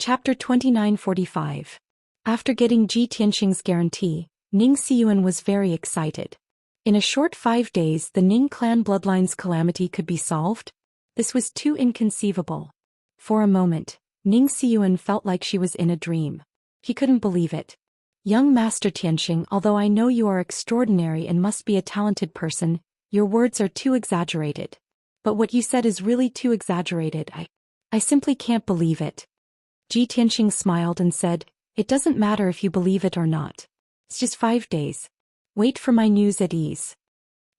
Chapter 2945. After getting Ji Tianxing's guarantee, Ning Xiyuan was very excited. In a short 5 days the Ning clan bloodline's calamity could be solved? This was too inconceivable. For a moment, Ning Xiyuan felt like she was in a dream. He couldn't believe it. Young Master Tianxing, although I know you are extraordinary and must be a talented person, your words are too exaggerated. But what you said is really too exaggerated. I simply can't believe it. Ji Tianxing smiled and said, "It doesn't matter if you believe it or not. It's just 5 days. Wait for my news at ease."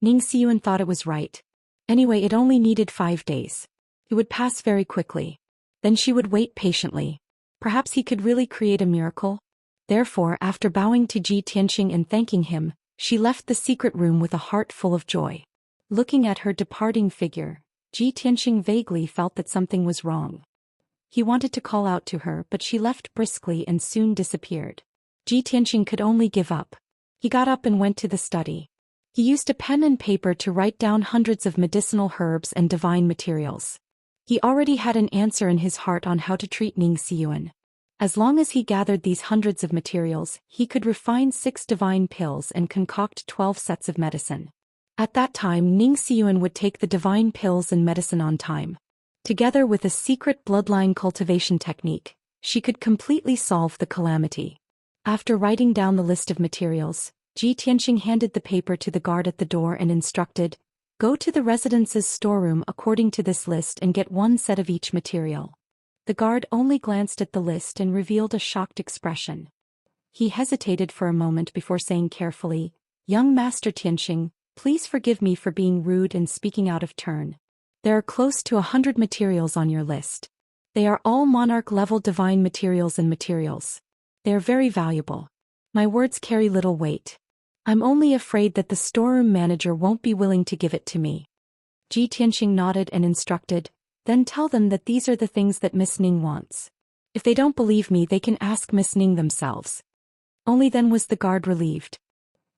Ning Xiyuan thought it was right. Anyway, it only needed 5 days. It would pass very quickly. Then she would wait patiently. Perhaps he could really create a miracle? Therefore, after bowing to Ji Tianxing and thanking him, she left the secret room with a heart full of joy. Looking at her departing figure, Ji Tianxing vaguely felt that something was wrong. He wanted to call out to her, but she left briskly and soon disappeared. Ji Tianxing could only give up. He got up and went to the study. He used a pen and paper to write down hundreds of medicinal herbs and divine materials. He already had an answer in his heart on how to treat Ning Xiyuan. As long as he gathered these hundreds of materials, he could refine 6 divine pills and concoct 12 sets of medicine. At that time, Ning Xiyuan would take the divine pills and medicine on time. Together with a secret bloodline cultivation technique, she could completely solve the calamity. After writing down the list of materials, Ji Tianxing handed the paper to the guard at the door and instructed, "Go to the residence's storeroom according to this list and get 1 set of each material." The guard only glanced at the list and revealed a shocked expression. He hesitated for a moment before saying carefully, "Young Master Tianxing, please forgive me for being rude and speaking out of turn. There are close to 100 materials on your list. They are all monarch-level divine materials and materials. They are very valuable. My words carry little weight. I'm only afraid that the storeroom manager won't be willing to give it to me." Ji Tianxing nodded and instructed, "Then tell them that these are the things that Miss Ning wants. If they don't believe me, they can ask Miss Ning themselves." Only then was the guard relieved.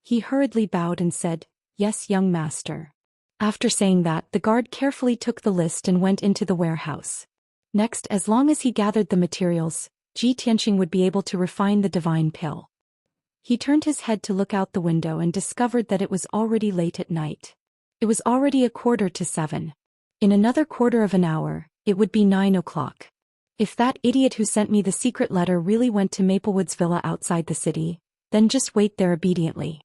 He hurriedly bowed and said, "Yes, young master." After saying that, the guard carefully took the list and went into the warehouse. Next, as long as he gathered the materials, Ji Tianxing would be able to refine the divine pill. He turned his head to look out the window and discovered that it was already late at night. It was already 6:45. In another quarter of an hour, it would be 9 o'clock. If that idiot who sent me the secret letter really went to Maplewood's villa outside the city, then just wait there obediently.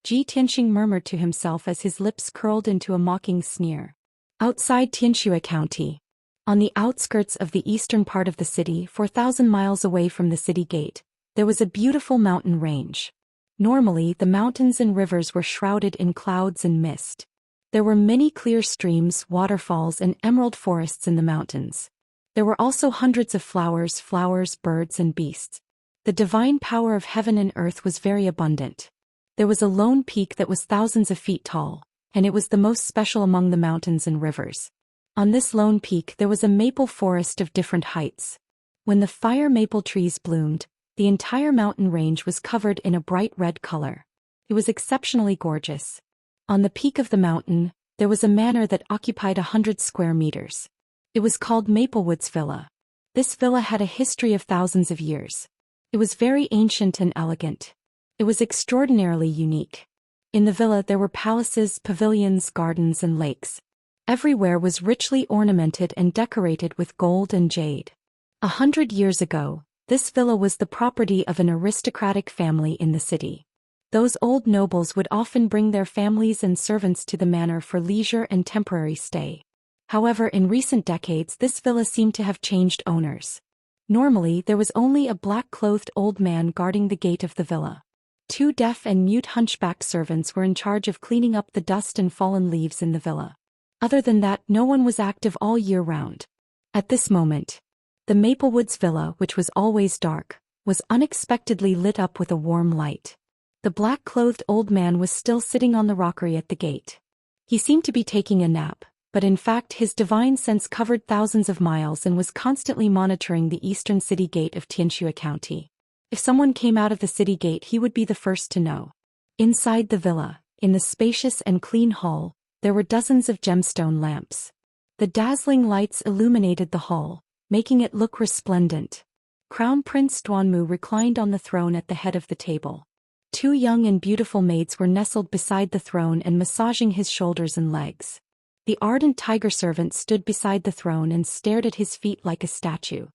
Ji Tianxing murmured to himself as his lips curled into a mocking sneer. Outside Xianxia County, on the outskirts of the eastern part of the city, 4,000 miles away from the city gate, there was a beautiful mountain range. Normally, the mountains and rivers were shrouded in clouds and mist. There were many clear streams, waterfalls, and emerald forests in the mountains. There were also hundreds of flowers, birds, and beasts. The divine power of heaven and earth was very abundant. There was a lone peak that was thousands of feet tall, and it was the most special among the mountains and rivers. On this lone peak there was a maple forest of different heights. When the fire maple trees bloomed, the entire mountain range was covered in a bright red color. It was exceptionally gorgeous. On the peak of the mountain, there was a manor that occupied 100 square meters. It was called Maplewood's Villa. This villa had a history of thousands of years. It was very ancient and elegant. It was extraordinarily unique. In the villa there were palaces, pavilions, gardens, and lakes. Everywhere was richly ornamented and decorated with gold and jade. 100 years ago, this villa was the property of an aristocratic family in the city. Those old nobles would often bring their families and servants to the manor for leisure and temporary stay. However, in recent decades this villa seemed to have changed owners. Normally, there was only a black-clothed old man guarding the gate of the villa. 2 deaf and mute hunchback servants were in charge of cleaning up the dust and fallen leaves in the villa. Other than that, no one was active all year round. At this moment, the Maplewoods Villa, which was always dark, was unexpectedly lit up with a warm light. The black-clothed old man was still sitting on the rockery at the gate. He seemed to be taking a nap, but in fact his divine sense covered thousands of miles and was constantly monitoring the eastern city gate of Xianxia County. If someone came out of the city gate, he would be the first to know. Inside the villa, in the spacious and clean hall, there were dozens of gemstone lamps. The dazzling lights illuminated the hall, making it look resplendent. Crown Prince Duanmu reclined on the throne at the head of the table. Two young and beautiful maids were nestled beside the throne and massaging his shoulders and legs. The ardent tiger servant stood beside the throne and stared at his feet like a statue.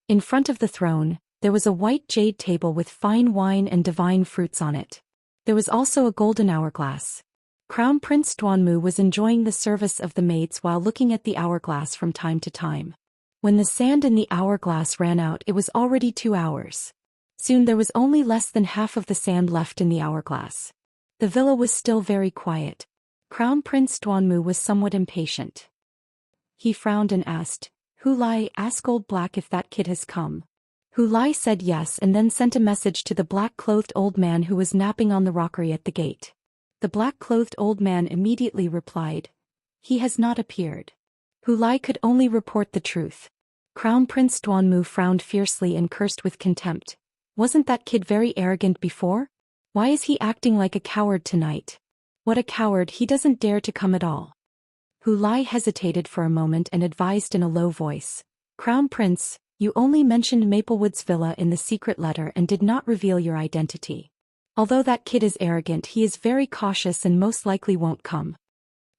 In front of the throne, there was a white jade table with fine wine and divine fruits on it. There was also a golden hourglass. Crown Prince Duanmu was enjoying the service of the maids while looking at the hourglass from time to time. When the sand in the hourglass ran out, it was already 2 hours. Soon there was only less than half of the sand left in the hourglass. The villa was still very quiet. Crown Prince Duanmu was somewhat impatient. He frowned and asked, "Hu Lai, ask Old Black if that kid has come." Hu Lai said yes and then sent a message to the black-clothed old man who was napping on the rockery at the gate. The black-clothed old man immediately replied, "He has not appeared." Hu Lai could only report the truth. Crown Prince Duanmu frowned fiercely and cursed with contempt. Wasn't that kid very arrogant before? Why is he acting like a coward tonight? What a coward, he doesn't dare to come at all. Hu Lai hesitated for a moment and advised in a low voice, "Crown Prince, you only mentioned Maplewood's villa in the secret letter and did not reveal your identity. Although that kid is arrogant, he is very cautious and most likely won't come."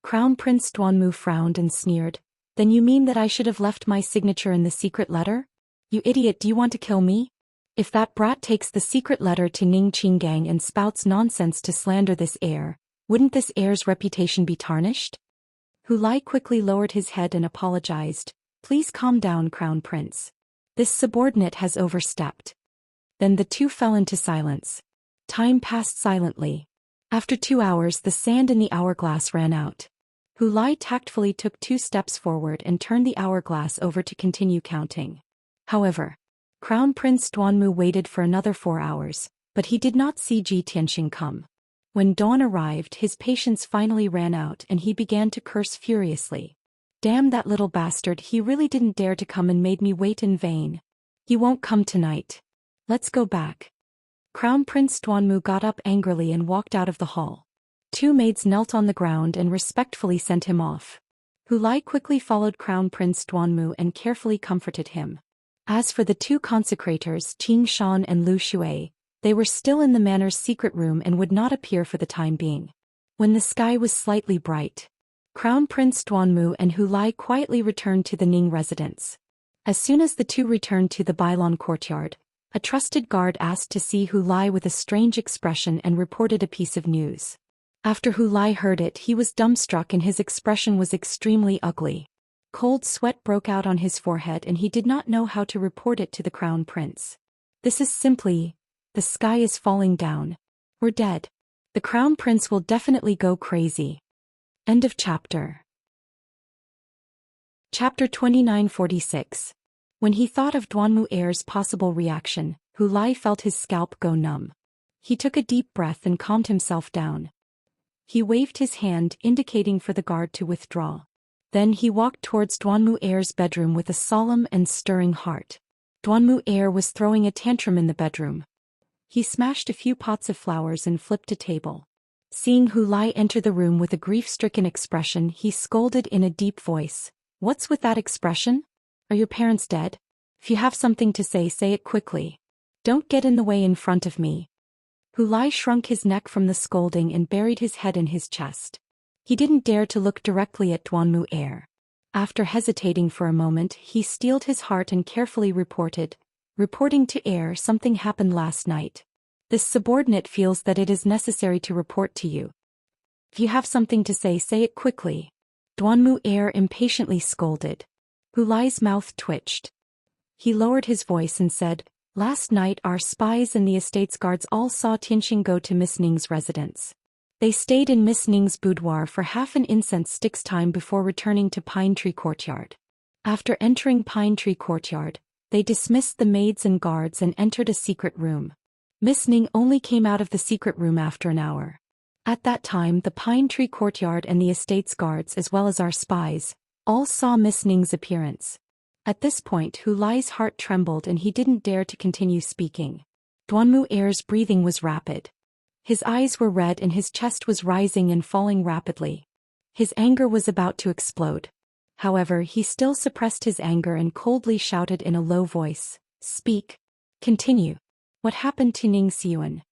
Crown Prince Duanmu frowned and sneered, "Then you mean that I should have left my signature in the secret letter? You idiot, do you want to kill me? If that brat takes the secret letter to Ning Qinggang and spouts nonsense to slander this heir, wouldn't this heir's reputation be tarnished?" Hu Lai quickly lowered his head and apologized, "Please calm down, Crown Prince. This subordinate has overstepped." Then the two fell into silence. Time passed silently. After 2 hours, the sand in the hourglass ran out. Hu Lai tactfully took 2 steps forward and turned the hourglass over to continue counting. However, Crown Prince Duanmu waited for another 4 hours, but he did not see Ji Tianxing come. When dawn arrived, his patience finally ran out and he began to curse furiously. "Damn that little bastard, he really didn't dare to come and made me wait in vain. He won't come tonight. Let's go back." Crown Prince Duanmu got up angrily and walked out of the hall. 2 maids knelt on the ground and respectfully sent him off. Hu Lai quickly followed Crown Prince Duanmu and carefully comforted him. As for the 2 consecrators, Qing Shan and Lu Shui, they were still in the manor's secret room and would not appear for the time being. When the sky was slightly bright, Crown Prince Duanmu and Hu Lai quietly returned to the Ning residence. As soon as the 2 returned to the Bailon courtyard, a trusted guard asked to see Hu Lai with a strange expression and reported a piece of news. After Hu Lai heard it, he was dumbstruck and his expression was extremely ugly. Cold sweat broke out on his forehead and he did not know how to report it to the Crown Prince. "This is simply, the sky is falling down. We're dead. The Crown Prince will definitely go crazy." End of chapter. Chapter 2946. When he thought of Duanmu heir's possible reaction, Hu Lai felt his scalp go numb. He took a deep breath and calmed himself down. He waved his hand, indicating for the guard to withdraw. Then he walked towards Duanmu heir's bedroom with a solemn and stirring heart. Duanmu heir was throwing a tantrum in the bedroom. He smashed a few pots of flowers and flipped a table. Seeing Hu Lai enter the room with a grief-stricken expression, he scolded in a deep voice, "What's with that expression? Are your parents dead? If you have something to say it quickly. Don't get in the way in front of me." Hu Lai shrunk his neck from the scolding and buried his head in his chest. He didn't dare to look directly at Duanmu heir. After hesitating for a moment, he steeled his heart and carefully reporting to heir, "Something happened last night. This subordinate feels that it is necessary to report to you. If you have something to say it quickly." Duanmu heir impatiently scolded. Hu Lai's mouth twitched. He lowered his voice and said, "Last night our spies and the estate's guards all saw Tianxing go to Miss Ning's residence. They stayed in Miss Ning's boudoir for half an incense stick's time before returning to Pine Tree Courtyard. After entering Pine Tree Courtyard, they dismissed the maids and guards and entered a secret room. Miss Ning only came out of the secret room after an hour. At that time the Pine Tree Courtyard and the estate's guards as well as our spies, all saw Miss Ning's appearance." At this point Hu Lai's heart trembled and he didn't dare to continue speaking. Duanmu heir's breathing was rapid. His eyes were red and his chest was rising and falling rapidly. His anger was about to explode. However, he still suppressed his anger and coldly shouted in a low voice, "Speak." Continue. What happened to Ning Xian?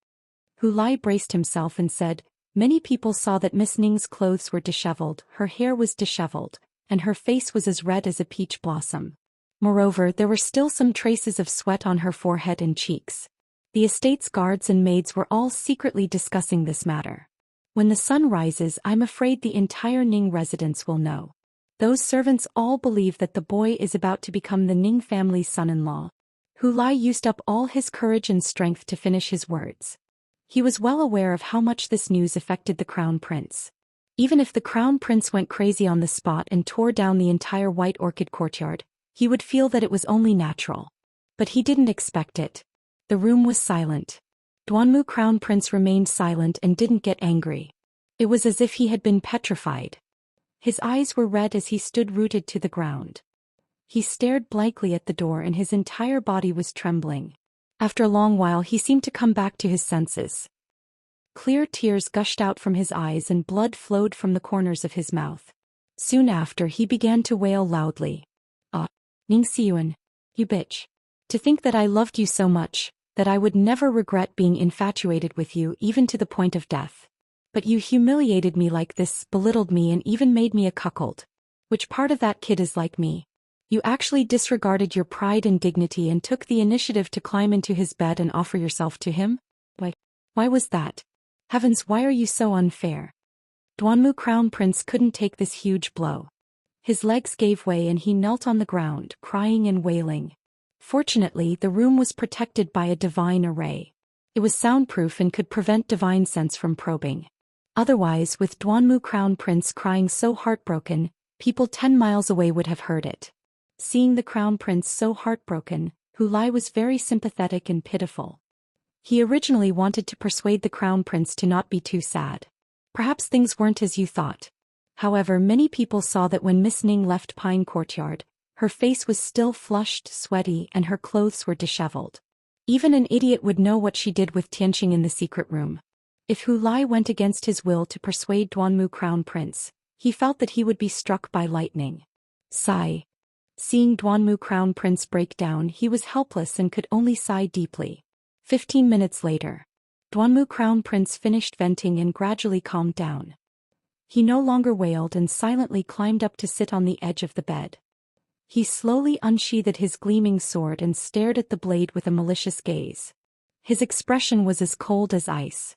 Hu Lai braced himself and said, many people saw that Miss Ning's clothes were disheveled, her hair was disheveled, and her face was as red as a peach blossom. Moreover, there were still some traces of sweat on her forehead and cheeks. The estate's guards and maids were all secretly discussing this matter. When the sun rises, I'm afraid the entire Ning residence will know. Those servants all believe that the boy is about to become the Ning family's son-in-law. Hu Lai used up all his courage and strength to finish his words. He was well aware of how much this news affected the crown prince. Even if the crown prince went crazy on the spot and tore down the entire White Orchid courtyard, he would feel that it was only natural. But he didn't expect it. The room was silent. Duanmu crown prince remained silent and didn't get angry. It was as if he had been petrified. His eyes were red as he stood rooted to the ground. He stared blankly at the door and his entire body was trembling. After a long while he seemed to come back to his senses. Clear tears gushed out from his eyes and blood flowed from the corners of his mouth. Soon after he began to wail loudly. Ah, Ning Xian, you bitch. To think that I loved you so much, that I would never regret being infatuated with you even to the point of death. But you humiliated me like this, belittled me and even made me a cuckold. Which part of that kid is like me? You actually disregarded your pride and dignity and took the initiative to climb into his bed and offer yourself to him? Why was that? Heavens, why are you so unfair? Duanmu crown prince couldn't take this huge blow. His legs gave way and he knelt on the ground, crying and wailing. Fortunately, the room was protected by a divine array. It was soundproof and could prevent divine sense from probing. Otherwise, with Duanmu crown prince crying so heartbroken, people 10 miles away would have heard it. Seeing the crown prince so heartbroken, Hu Lai was very sympathetic and pitiful. He originally wanted to persuade the crown prince to not be too sad. Perhaps things weren't as you thought. However, many people saw that when Miss Ning left Pine Courtyard, her face was still flushed, sweaty, and her clothes were disheveled. Even an idiot would know what she did with Tianxing in the secret room. If Hu Lai went against his will to persuade Duanmu crown prince, he felt that he would be struck by lightning. Sigh. Seeing Duanmu crown prince break down, he was helpless and could only sigh deeply. 15 minutes later, Duanmu crown prince finished venting and gradually calmed down. He no longer wailed and silently climbed up to sit on the edge of the bed. He slowly unsheathed his gleaming sword and stared at the blade with a malicious gaze. His expression was as cold as ice.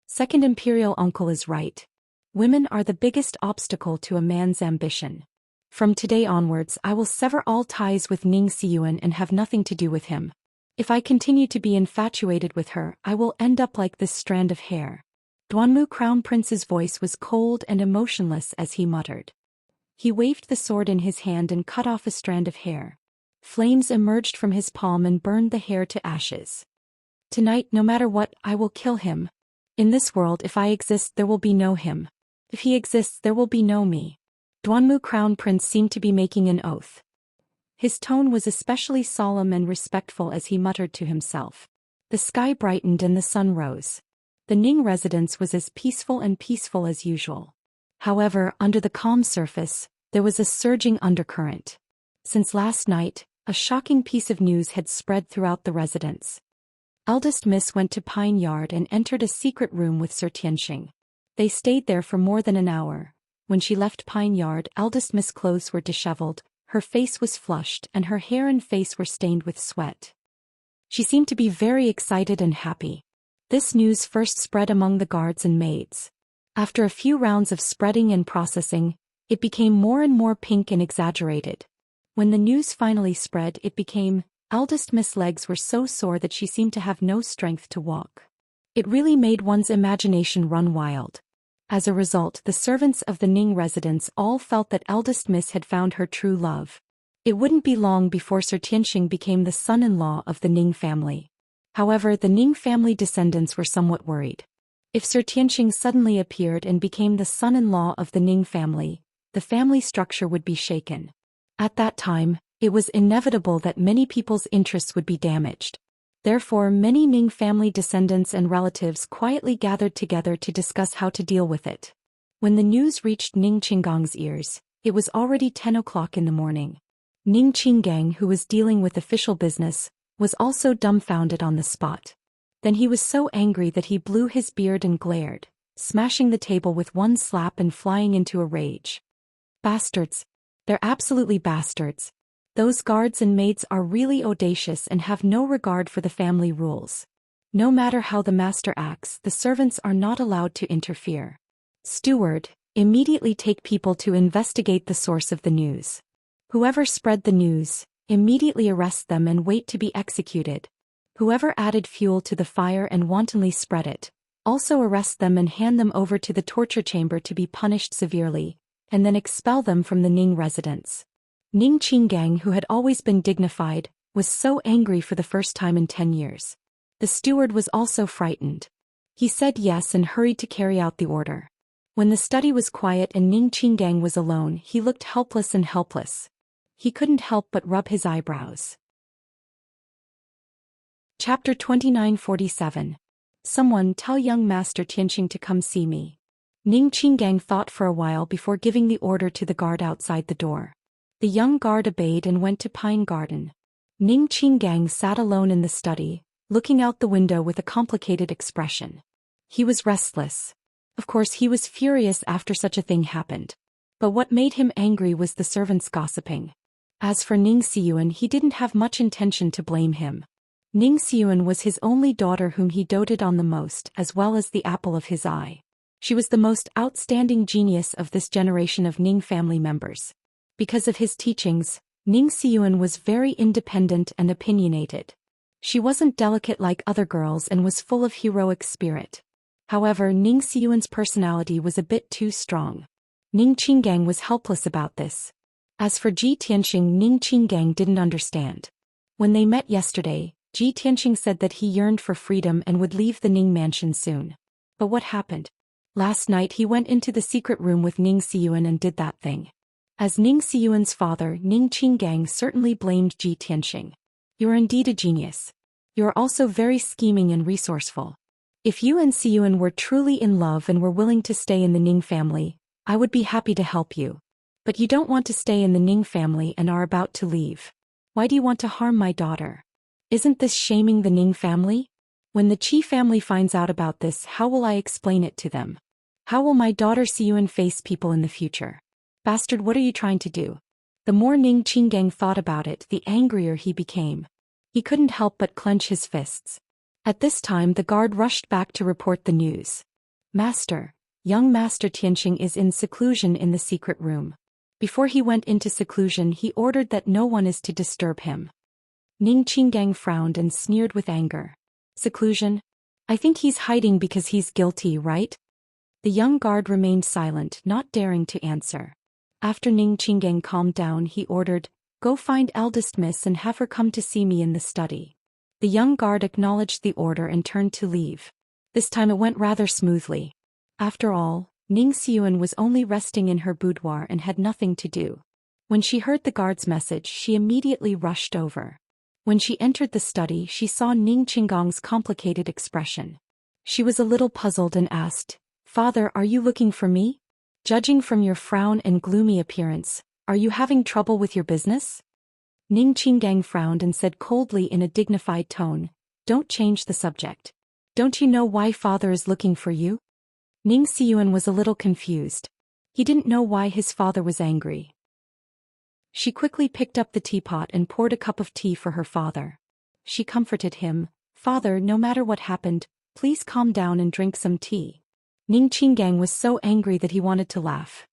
Second Imperial Uncle is right. Women are the biggest obstacle to a man's ambition. From today onwards I will sever all ties with Ning Xian and have nothing to do with him. If I continue to be infatuated with her, I will end up like this strand of hair. Duanmu crown prince's voice was cold and emotionless as he muttered. He waved the sword in his hand and cut off a strand of hair. Flames emerged from his palm and burned the hair to ashes. Tonight, no matter what, I will kill him. In this world, if I exist, there will be no him. If he exists, there will be no me. Duanmu crown prince seemed to be making an oath. His tone was especially solemn and respectful as he muttered to himself. The sky brightened and the sun rose. The Ning residence was as peaceful as usual. However, under the calm surface, there was a surging undercurrent. Since last night, a shocking piece of news had spread throughout the residence. Eldest Miss went to Pine Yard and entered a secret room with Sir Tianxing. They stayed there for more than an hour. When she left Pine Yard, Eldest Miss' clothes were disheveled, her face was flushed and her hair and face were stained with sweat. She seemed to be very excited and happy. This news first spread among the guards and maids. After a few rounds of spreading and processing, it became more and more pink and exaggerated. When the news finally spread, it became, Eldest Miss' legs were so sore that she seemed to have no strength to walk. It really made one's imagination run wild. As a result, the servants of the Ning residence all felt that Eldest Miss had found her true love. It wouldn't be long before Sir Tianxing became the son-in-law of the Ning family. However, the Ning family descendants were somewhat worried. If Sir Tianxing suddenly appeared and became the son-in-law of the Ning family, the family structure would be shaken. At that time, it was inevitable that many people's interests would be damaged. Therefore, many Ning family descendants and relatives quietly gathered together to discuss how to deal with it. When the news reached Ning Qinggang's ears, it was already 10 o'clock in the morning. Ning Qinggang, who was dealing with official business, was also dumbfounded on the spot. Then he was so angry that he blew his beard and glared, smashing the table with one slap and flying into a rage. Bastards. They're absolutely bastards. Those guards and maids are really audacious and have no regard for the family rules. No matter how the master acts, the servants are not allowed to interfere. Steward, immediately take people to investigate the source of the news. Whoever spread the news, immediately arrest them and wait to be executed. Whoever added fuel to the fire and wantonly spread it, also arrest them and hand them over to the torture chamber to be punished severely, and then expel them from the Ning residence. Ning Qinggang, who had always been dignified, was so angry for the first time in 10 years. The steward was also frightened. He said yes and hurried to carry out the order. When the study was quiet and Ning Qinggang was alone, he looked helpless and helpless. He couldn't help but rub his eyebrows. Chapter 2947. Someone tell young Master Tianxing to come see me. Ning Qinggang thought for a while before giving the order to the guard outside the door. The young guard obeyed and went to Pine Garden. Ning Qinggang sat alone in the study, looking out the window with a complicated expression. He was restless. Of course he was furious after such a thing happened. But what made him angry was the servants gossiping. As for Ning Xiyuan, he didn't have much intention to blame him. Ning Xiyuan was his only daughter whom he doted on the most, as well as the apple of his eye. She was the most outstanding genius of this generation of Ning family members. Because of his teachings, Ning Xiyuan was very independent and opinionated. She wasn't delicate like other girls and was full of heroic spirit. However, Ning Xiyuan's personality was a bit too strong. Ning Qinggang was helpless about this. As for Ji Tianxing, Ning Qinggang didn't understand. When they met yesterday, Ji Tianxing said that he yearned for freedom and would leave the Ning mansion soon. But what happened? Last night he went into the secret room with Ning Xiyuan and did that thing. As Ning Xiyuan's father, Ning Qinggang certainly blamed Ji Tianxing. You are indeed a genius. You are also very scheming and resourceful. If you and Xiyuan were truly in love and were willing to stay in the Ning family, I would be happy to help you. But you don't want to stay in the Ning family and are about to leave. Why do you want to harm my daughter? Isn't this shaming the Ning family? When the Qi family finds out about this, how will I explain it to them? How will my daughter Xiyuan face people in the future? Bastard, what are you trying to do? The more Ning Qinggang thought about it, the angrier he became. He couldn't help but clench his fists. At this time the guard rushed back to report the news. Master, young Master Tianxing is in seclusion in the secret room. Before he went into seclusion he ordered that no one is to disturb him. Ning Qinggang frowned and sneered with anger. Seclusion? I think he's hiding because he's guilty, right? The young guard remained silent, not daring to answer. After Ning Qinggang calmed down, he ordered, "Go find eldest miss and have her come to see me in the study." The young guard acknowledged the order and turned to leave. This time it went rather smoothly. After all, Ning Xiyuan was only resting in her boudoir and had nothing to do. When she heard the guard's message, she immediately rushed over. When she entered the study, she saw Ning Qinggang's complicated expression. She was a little puzzled and asked, "Father, are you looking for me? Judging from your frown and gloomy appearance, are you having trouble with your business?" Ning Qinggang frowned and said coldly in a dignified tone, "Don't change the subject. Don't you know why father is looking for you?" Ning Xiyuan was a little confused. He didn't know why his father was angry. She quickly picked up the teapot and poured a cup of tea for her father. She comforted him, "Father, no matter what happened, please calm down and drink some tea." Ning Qinggang was so angry that he wanted to laugh.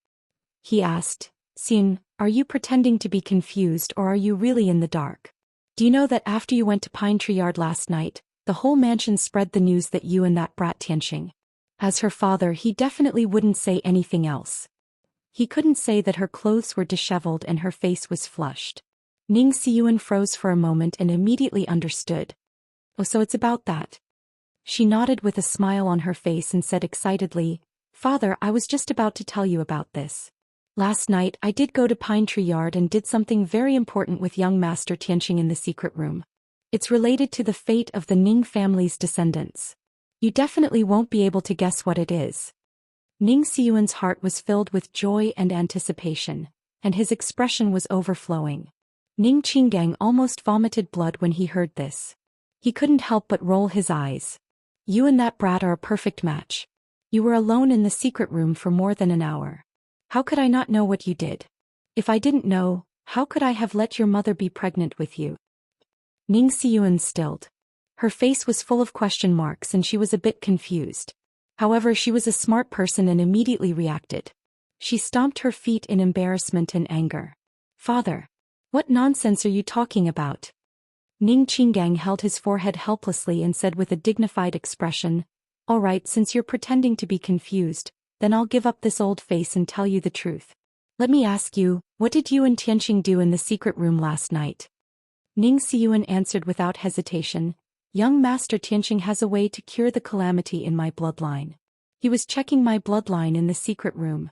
He asked, "Xin, are you pretending to be confused or are you really in the dark? Do you know that after you went to Pine Tree Yard last night, the whole mansion spread the news that you and that brat Tianxing?" As her father, he definitely wouldn't say anything else. He couldn't say that her clothes were disheveled and her face was flushed. Ning Xiyuan froze for a moment and immediately understood. "Oh, so it's about that." She nodded with a smile on her face and said excitedly, "Father, I was just about to tell you about this. Last night I did go to Pine Tree Yard and did something very important with young Master Tianxing in the secret room. It's related to the fate of the Ning family's descendants. You definitely won't be able to guess what it is." Ning Xiyuan's heart was filled with joy and anticipation, and his expression was overflowing. Ning Qinggang almost vomited blood when he heard this. He couldn't help but roll his eyes. You and that brat are a perfect match. You were alone in the secret room for more than an hour. How could I not know what you did? If I didn't know, how could I have let your mother be pregnant with you? Ning Xiyuan stilled. Her face was full of question marks and she was a bit confused. However, she was a smart person and immediately reacted. She stomped her feet in embarrassment and anger. Father! What nonsense are you talking about? Ning Qinggang held his forehead helplessly and said with a dignified expression, All right, since you're pretending to be confused, then I'll give up this old face and tell you the truth. Let me ask you, what did you and Tianqing do in the secret room last night? Ning Xiyuan answered without hesitation, Young Master Tianqing has a way to cure the calamity in my bloodline. He was checking my bloodline in the secret room.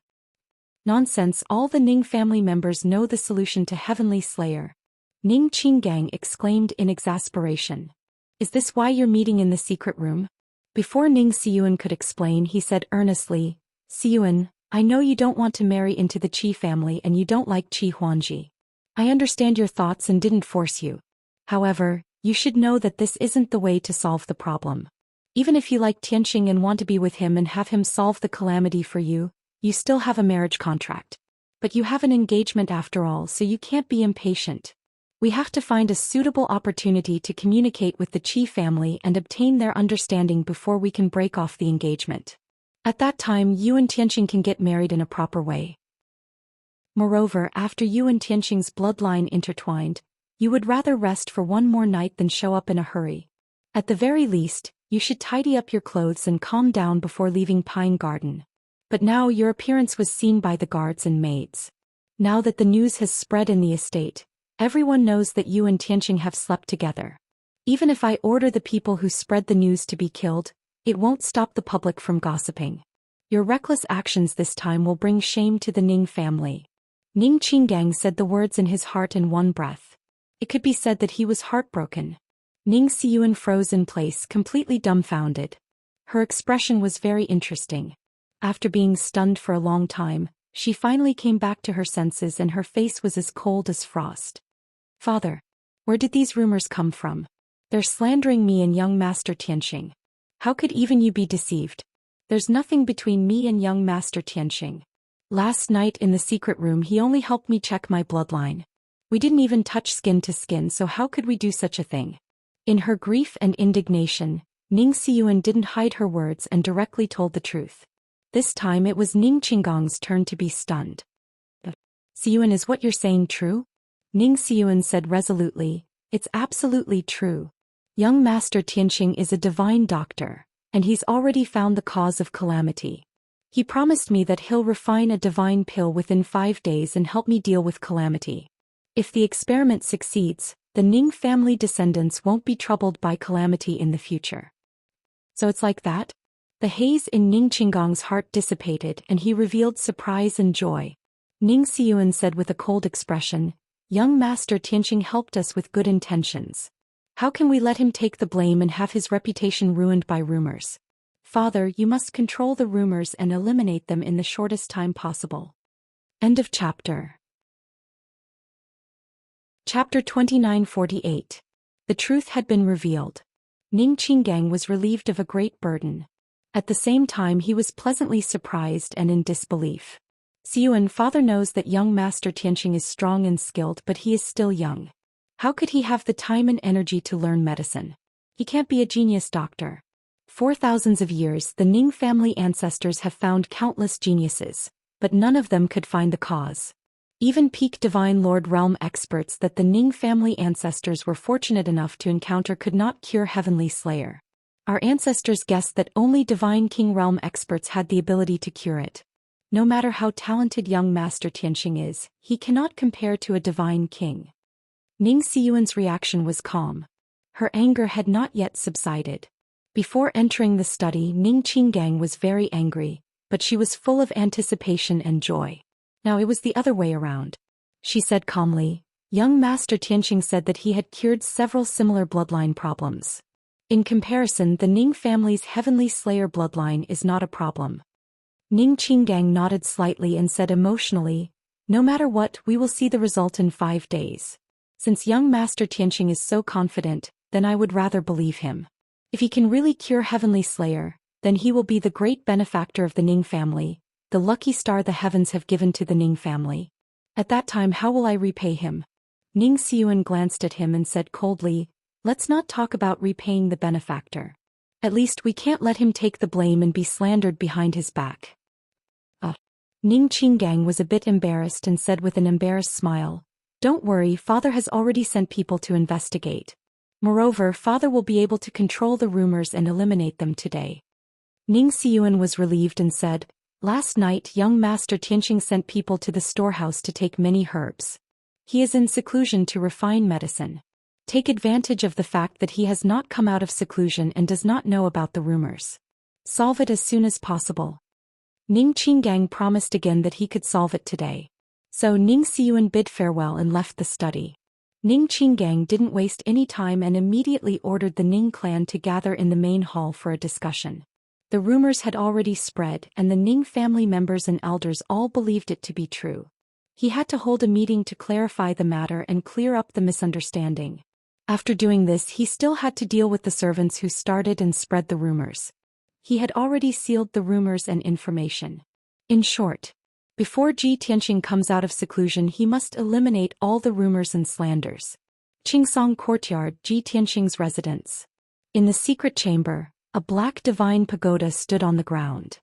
Nonsense, all the Ning family members know the solution to Heavenly Slayer. Ning Qinggang exclaimed in exasperation. Is this why you're meeting in the secret room? Before Ning Xiyuan could explain, he said earnestly, Xiyuan, I know you don't want to marry into the Qi family and you don't like Qi Huangji. I understand your thoughts and didn't force you. However, you should know that this isn't the way to solve the problem. Even if you like Tianqing and want to be with him and have him solve the calamity for you, you still have a marriage contract. But you have an engagement after all, so you can't be impatient. We have to find a suitable opportunity to communicate with the Qi family and obtain their understanding before we can break off the engagement. At that time, you and Tianqing can get married in a proper way. Moreover, after you and Tianqing's bloodline intertwined, you would rather rest for one more night than show up in a hurry. At the very least, you should tidy up your clothes and calm down before leaving Pine Garden. But now your appearance was seen by the guards and maids. Now that the news has spread in the estate, everyone knows that you and Tianqing have slept together. Even if I order the people who spread the news to be killed, it won't stop the public from gossiping. Your reckless actions this time will bring shame to the Ning family. Ning Qinggang said the words in his heart in one breath. It could be said that he was heartbroken. Ning Xiyuan froze in place, completely dumbfounded. Her expression was very interesting. After being stunned for a long time, she finally came back to her senses and her face was as cold as frost. Father, where did these rumors come from? They're slandering me and young Master Tianqing. How could even you be deceived? There's nothing between me and young Master Tianqing. Last night in the secret room he only helped me check my bloodline. We didn't even touch skin to skin, so how could we do such a thing? In her grief and indignation, Ning Xiyuan didn't hide her words and directly told the truth. This time it was Ning Qinggang's turn to be stunned. Xiyuan, is what you're saying true? Ning Xiyuan said resolutely, It's absolutely true. Young Master Tianqing is a divine doctor, and he's already found the cause of calamity. He promised me that he'll refine a divine pill within 5 days and help me deal with calamity. If the experiment succeeds, the Ning family descendants won't be troubled by calamity in the future. So it's like that? The haze in Ning Qinggang's heart dissipated and he revealed surprise and joy. Ning Xiyuan said with a cold expression, Young Master Tianqing helped us with good intentions. How can we let him take the blame and have his reputation ruined by rumors? Father, you must control the rumors and eliminate them in the shortest time possible. End of chapter. Chapter 2948. The truth had been revealed. Ning Qinggang was relieved of a great burden. At the same time he was pleasantly surprised and in disbelief. Xiyuan, father knows that young Master Tianqing is strong and skilled, but he is still young. How could he have the time and energy to learn medicine? He can't be a genius doctor. For thousands of years the Ning family ancestors have found countless geniuses, but none of them could find the cause. Even peak Divine Lord Realm experts that the Ning family ancestors were fortunate enough to encounter could not cure Heavenly Slayer. Our ancestors guessed that only Divine King Realm experts had the ability to cure it. No matter how talented young Master Tianqing is, he cannot compare to a Divine King. Ning Xiyuan's reaction was calm. Her anger had not yet subsided. Before entering the study, Ning Qinggang was very angry, but she was full of anticipation and joy. Now it was the other way around. She said calmly, Young Master Tianqing said that he had cured several similar bloodline problems. In comparison, the Ning family's Heavenly Slayer bloodline is not a problem. Ning Qinggang nodded slightly and said emotionally, No matter what, we will see the result in 5 days. Since young Master Tianqing is so confident, then I would rather believe him. If he can really cure Heavenly Slayer, then he will be the great benefactor of the Ning family, the lucky star the heavens have given to the Ning family. At that time how will I repay him? Ning Xiuan glanced at him and said coldly, let's not talk about repaying the benefactor. At least we can't let him take the blame and be slandered behind his back. Ning Qinggang was a bit embarrassed and said with an embarrassed smile, don't worry, father has already sent people to investigate. Moreover, father will be able to control the rumors and eliminate them today. Ning Xiuan was relieved and said, last night young Master Tianqing sent people to the storehouse to take many herbs. He is in seclusion to refine medicine. Take advantage of the fact that he has not come out of seclusion and does not know about the rumors. Solve it as soon as possible. Ning Qinggang promised again that he could solve it today. So Ning Xiuan bid farewell and left the study. Ning Qinggang didn't waste any time and immediately ordered the Ning clan to gather in the main hall for a discussion. The rumors had already spread and the Ning family members and elders all believed it to be true. He had to hold a meeting to clarify the matter and clear up the misunderstanding. After doing this, he still had to deal with the servants who started and spread the rumors. He had already sealed the rumors and information. In short, before Ji Tianqing comes out of seclusion, he must eliminate all the rumors and slanders. Qingsong Courtyard, Ji Tianqing's residence. In the secret chamber, a black divine pagoda stood on the ground.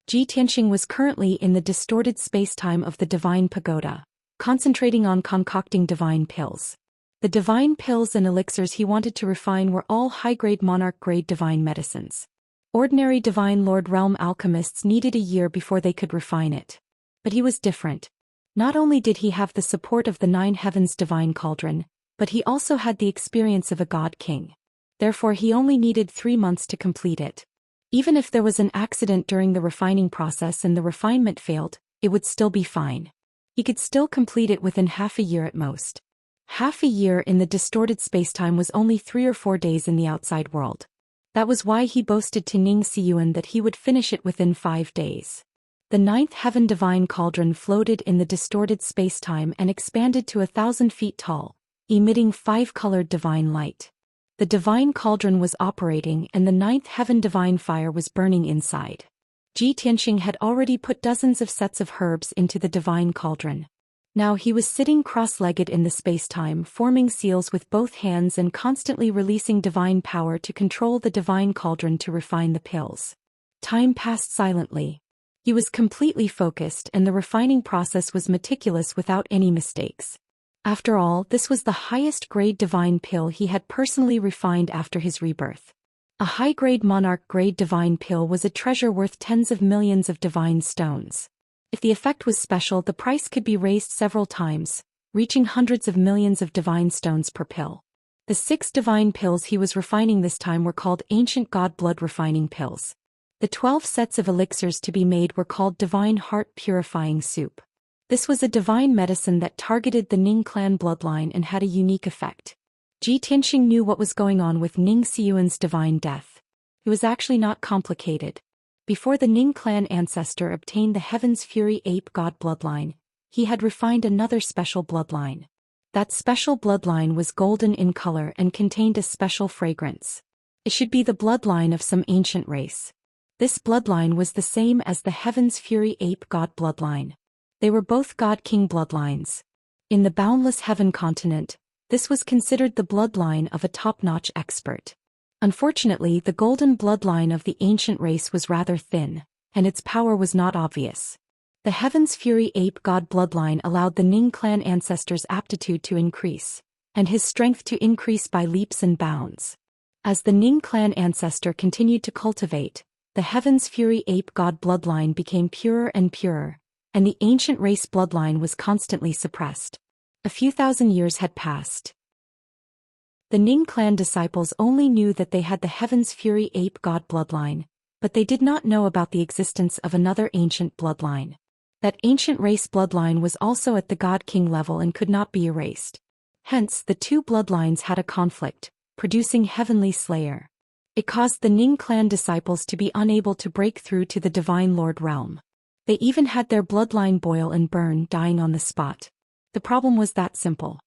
Ji Tianqing was currently in the distorted space-time of the divine pagoda, concentrating on concocting divine pills. The divine pills and elixirs he wanted to refine were all high-grade monarch-grade divine medicines. Ordinary divine lord realm alchemists needed a year before they could refine it. But he was different. Not only did he have the support of the 9 heavens divine cauldron, but he also had the experience of a god king. Therefore he only needed 3 months to complete it. Even if there was an accident during the refining process and the refinement failed, it would still be fine. He could still complete it within half a year at most. Half a year in the distorted spacetime was only 3 or 4 days in the outside world. That was why he boasted to Ning Xiuan that he would finish it within 5 days. The 9th heaven divine cauldron floated in the distorted spacetime and expanded to 1,000 feet tall, emitting 5-colored divine light. The divine cauldron was operating and the 9th heaven divine fire was burning inside. Ji Tianqing had already put dozens of sets of herbs into the divine cauldron. Now he was sitting cross-legged in the spacetime, forming seals with both hands and constantly releasing divine power to control the divine cauldron to refine the pills. Time passed silently. He was completely focused and the refining process was meticulous without any mistakes. After all, this was the highest-grade divine pill he had personally refined after his rebirth. A high-grade monarch-grade divine pill was a treasure worth tens of millions of divine stones. If the effect was special, the price could be raised several times, reaching hundreds of millions of divine stones per pill. The 6 divine pills he was refining this time were called Ancient God Blood Refining Pills. The 12 sets of elixirs to be made were called Divine Heart Purifying Soup. This was a divine medicine that targeted the Ning clan bloodline and had a unique effect. Ji Tianqing knew what was going on with Ning Xiuan's divine death. It was actually not complicated. Before the Ning clan ancestor obtained the Heaven's Fury Ape God bloodline, he had refined another special bloodline. That special bloodline was golden in color and contained a special fragrance. It should be the bloodline of some ancient race. This bloodline was the same as the Heaven's Fury Ape God bloodline. They were both God King bloodlines. In the boundless heaven continent, this was considered the bloodline of a top-notch expert. Unfortunately, the golden bloodline of the ancient race was rather thin, and its power was not obvious. The Heaven's Fury Ape God bloodline allowed the Ning clan ancestor's aptitude to increase, and his strength to increase by leaps and bounds. As the Ning clan ancestor continued to cultivate, the Heaven's Fury Ape God bloodline became purer and purer, and the ancient race bloodline was constantly suppressed. A few thousand years had passed. The Ning clan disciples only knew that they had the Heaven's Fury Ape God bloodline, but they did not know about the existence of another ancient bloodline. That ancient race bloodline was also at the God King level and could not be erased. Hence, the 2 bloodlines had a conflict, producing Heavenly Slayer. It caused the Ning clan disciples to be unable to break through to the Divine Lord realm. They even had their bloodline boil and burn, dying on the spot. The problem was that simple.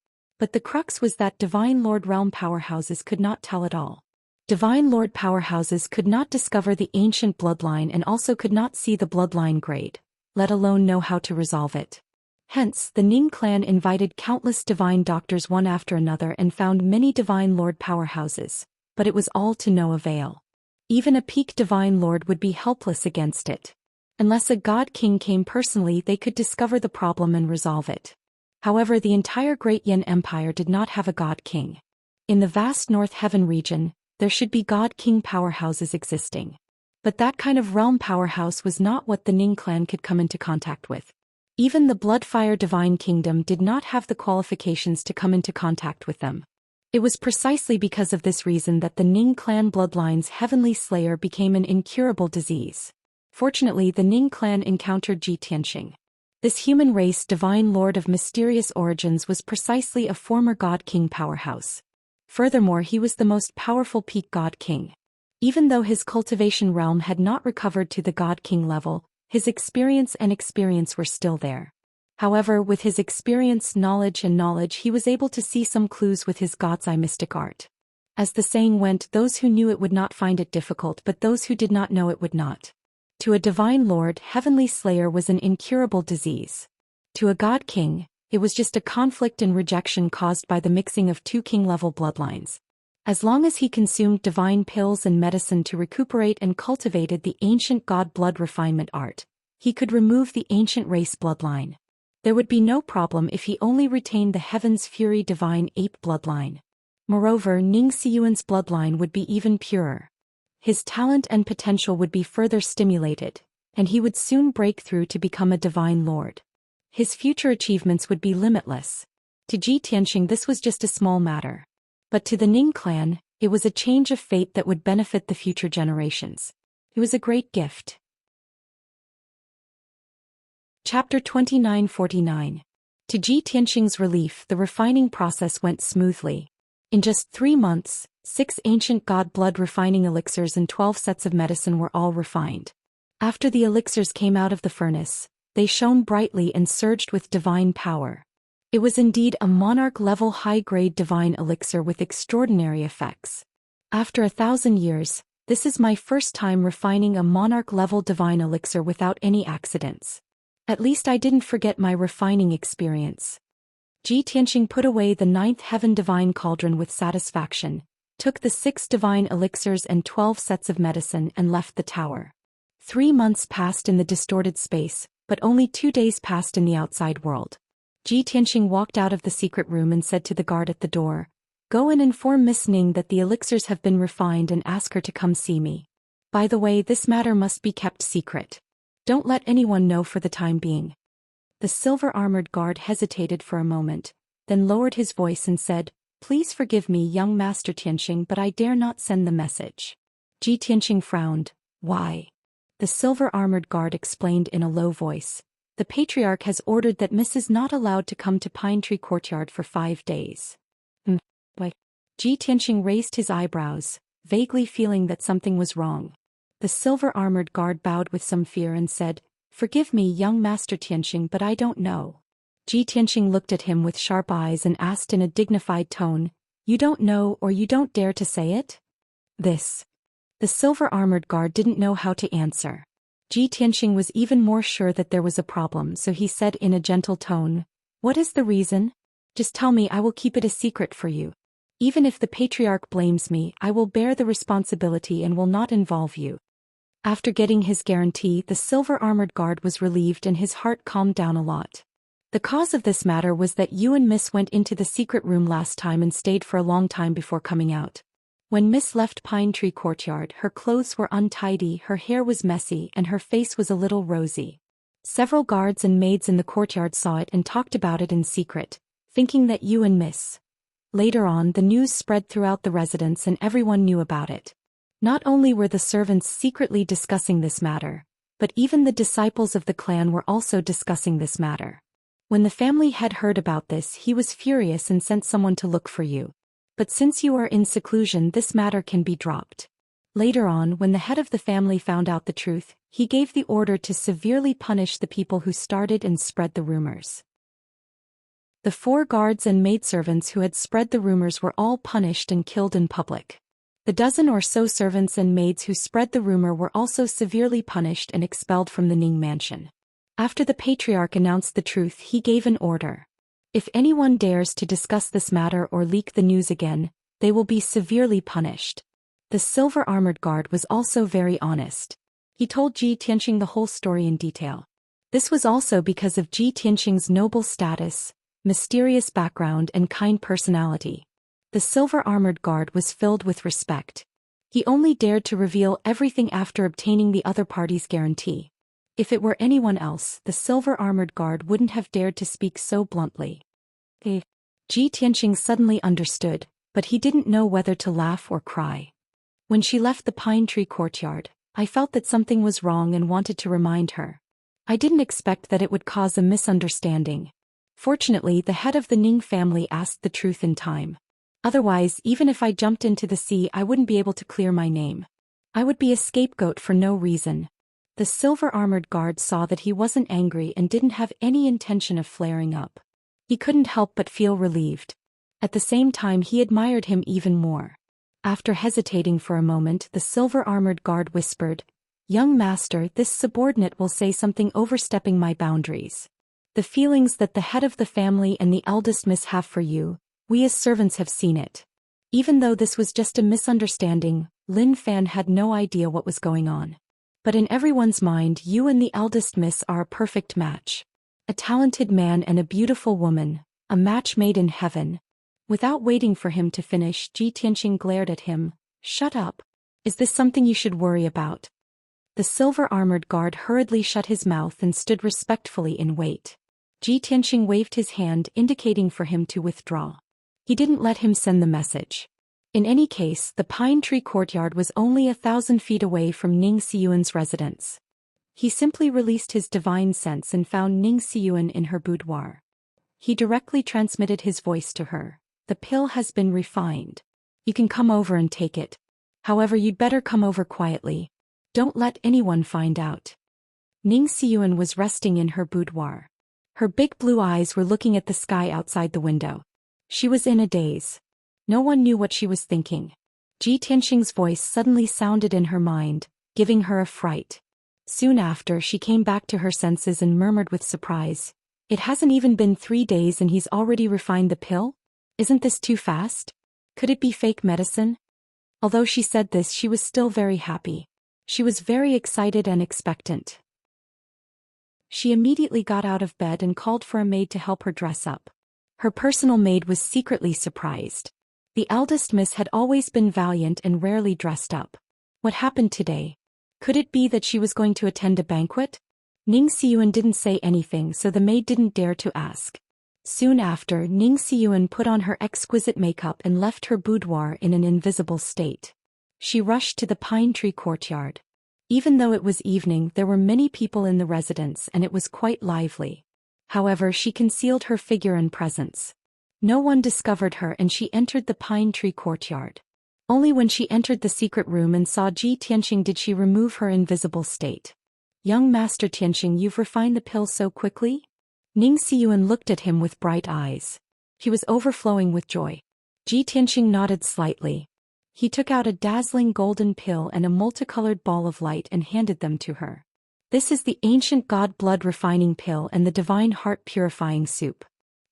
But the crux was that Divine Lord realm powerhouses could not tell it all. Divine Lord powerhouses could not discover the ancient bloodline and also could not see the bloodline grade, let alone know how to resolve it. Hence, the Ning clan invited countless divine doctors one after another and found many Divine Lord powerhouses, but it was all to no avail. Even a peak Divine Lord would be helpless against it. Unless a God King came personally, they could discover the problem and resolve it. However, the entire Great Yan Empire did not have a God King. In the vast North Heaven region, there should be God King powerhouses existing. But that kind of realm powerhouse was not what the Ning clan could come into contact with. Even the Bloodfire Divine Kingdom did not have the qualifications to come into contact with them. It was precisely because of this reason that the Ning clan bloodline's heavenly slayer became an incurable disease. Fortunately, the Ning clan encountered Zhi Tianxing. This human race divine lord of mysterious origins was precisely a former God King powerhouse. Furthermore, he was the most powerful peak God King. Even though his cultivation realm had not recovered to the God King level, his experience were still there. However, with his experience, knowledge, he was able to see some clues with his God's eye mystic art. As the saying went, those who knew it would not find it difficult, but those who did not know it would not. To a divine lord, heavenly slayer was an incurable disease. To a God King, it was just a conflict and rejection caused by the mixing of two king-level bloodlines. As long as he consumed divine pills and medicine to recuperate and cultivated the ancient god blood refinement art, he could remove the ancient race bloodline. There would be no problem if he only retained the Heaven's Fury divine ape bloodline. Moreover, Ning Xiyuan's bloodline would be even purer. His talent and potential would be further stimulated, and he would soon break through to become a divine lord. His future achievements would be limitless. To Zhi Tianxing, this was just a small matter. But to the Ning clan, it was a change of fate that would benefit the future generations. It was a great gift. Chapter 2949. To Zhi Tianxing's relief, the refining process went smoothly. In just 3 months, 6 ancient god blood refining elixirs and 12 sets of medicine were all refined. After the elixirs came out of the furnace, they shone brightly and surged with divine power. It was indeed a monarch-level high-grade divine elixir with extraordinary effects. After 1,000 years, this is my first time refining a monarch-level divine elixir without any accidents. At least I didn't forget my refining experience. Zhi Tianxing put away the 9th heaven divine cauldron with satisfaction, took the 6 divine elixirs and 12 sets of medicine and left the tower. 3 months passed in the distorted space, but only 2 days passed in the outside world. Zhi Tianxing walked out of the secret room and said to the guard at the door, "Go and inform Miss Ning that the elixirs have been refined and ask her to come see me. By the way, this matter must be kept secret. Don't let anyone know for the time being." The silver-armored guard hesitated for a moment, then lowered his voice and said, "Please forgive me, young Master Tianxing, but I dare not send the message." Zhi Tianxing frowned. "Why?" The silver-armored guard explained in a low voice. "The Patriarch has ordered that Miss is not allowed to come to Pine Tree Courtyard for 5 days. Why? Zhi Tianxing raised his eyebrows, vaguely feeling that something was wrong. The silver-armored guard bowed with some fear and said, "Forgive me, young Master Tianxing, but I don't know." Zhi Tianxing looked at him with sharp eyes and asked in a dignified tone, "You don't know or you don't dare to say it?" This. The silver-armored guard didn't know how to answer. Zhi Tianxing was even more sure that there was a problem, so he said in a gentle tone, "What is the reason? Just tell me, I will keep it a secret for you. Even if the Patriarch blames me, I will bear the responsibility and will not involve you." After getting his guarantee, the silver-armored guard was relieved and his heart calmed down a lot. The cause of this matter was that you and Miss went into the secret room last time and stayed for a long time before coming out. When Miss left Pine Tree Courtyard, her clothes were untidy, her hair was messy, and her face was a little rosy. Several guards and maids in the courtyard saw it and talked about it in secret, thinking that you and Miss. Later on, the news spread throughout the residence and everyone knew about it. Not only were the servants secretly discussing this matter, but even the disciples of the clan were also discussing this matter. When the family head heard about this, he was furious and sent someone to look for you. But since you are in seclusion, this matter can be dropped. Later on, when the head of the family found out the truth, he gave the order to severely punish the people who started and spread the rumors. The 4 guards and maidservants who had spread the rumors were all punished and killed in public. The dozen or so servants and maids who spread the rumor were also severely punished and expelled from the Ning mansion. After the patriarch announced the truth, he gave an order. If anyone dares to discuss this matter or leak the news again, they will be severely punished. The silver-armored guard was also very honest. He told Ji Tianqing the whole story in detail. This was also because of Ji Tianqing's noble status, mysterious background and kind personality. The silver-armored guard was filled with respect. He only dared to reveal everything after obtaining the other party's guarantee. If it were anyone else, the silver-armored guard wouldn't have dared to speak so bluntly. Ji Tianqing suddenly understood, but he didn't know whether to laugh or cry. When she left the pine tree courtyard, I felt that something was wrong and wanted to remind her. I didn't expect that it would cause a misunderstanding. Fortunately, the head of the Ning family asked the truth in time. Otherwise, even if I jumped into the sea, I wouldn't be able to clear my name. I would be a scapegoat for no reason. The silver-armored guard saw that he wasn't angry and didn't have any intention of flaring up. He couldn't help but feel relieved. At the same time, he admired him even more. After hesitating for a moment, the silver-armored guard whispered, "Young master, this subordinate will say something overstepping my boundaries. The feelings that the head of the family and the eldest miss have for you, we as servants have seen it." Even though this was just a misunderstanding, Lin Fan had no idea what was going on. But in everyone's mind, you and the eldest miss are a perfect match. A talented man and a beautiful woman, a match made in heaven. Without waiting for him to finish, Ji Tianqing glared at him. "Shut up. Is this something you should worry about?" The silver-armored guard hurriedly shut his mouth and stood respectfully in wait. Ji Tianqing waved his hand, indicating for him to withdraw. He didn't let him send the message. In any case, the pine tree courtyard was only 1,000 feet away from Ning Xiyuan's residence. He simply released his divine sense and found Ning Xiyuan in her boudoir. He directly transmitted his voice to her. "The pill has been refined. You can come over and take it. However, you'd better come over quietly. Don't let anyone find out." Ning Xiyuan was resting in her boudoir. Her big blue eyes were looking at the sky outside the window. She was in a daze. No one knew what she was thinking. Ji Tianqing's voice suddenly sounded in her mind, giving her a fright. Soon after, she came back to her senses and murmured with surprise, "It hasn't even been 3 days and he's already refined the pill? Isn't this too fast? Could it be fake medicine?" Although she said this, she was still very happy. She was very excited and expectant. She immediately got out of bed and called for a maid to help her dress up. Her personal maid was secretly surprised. The eldest miss had always been valiant and rarely dressed up. What happened today? Could it be that she was going to attend a banquet? Ning Xiyuan didn't say anything, so the maid didn't dare to ask. Soon after, Ning Xiyuan put on her exquisite makeup and left her boudoir in an invisible state. She rushed to the pine tree courtyard. Even though it was evening, there were many people in the residence and it was quite lively. However, she concealed her figure and presence. No one discovered her and she entered the pine tree courtyard. Only when she entered the secret room and saw Ji Tianqing did she remove her invisible state. "Young Master Tianqing, you've refined the pill so quickly?" Ning Xiyuan looked at him with bright eyes. He was overflowing with joy. Ji Tianqing nodded slightly. He took out a dazzling golden pill and a multicolored ball of light and handed them to her. "This is the ancient god blood refining pill and the divine heart purifying soup.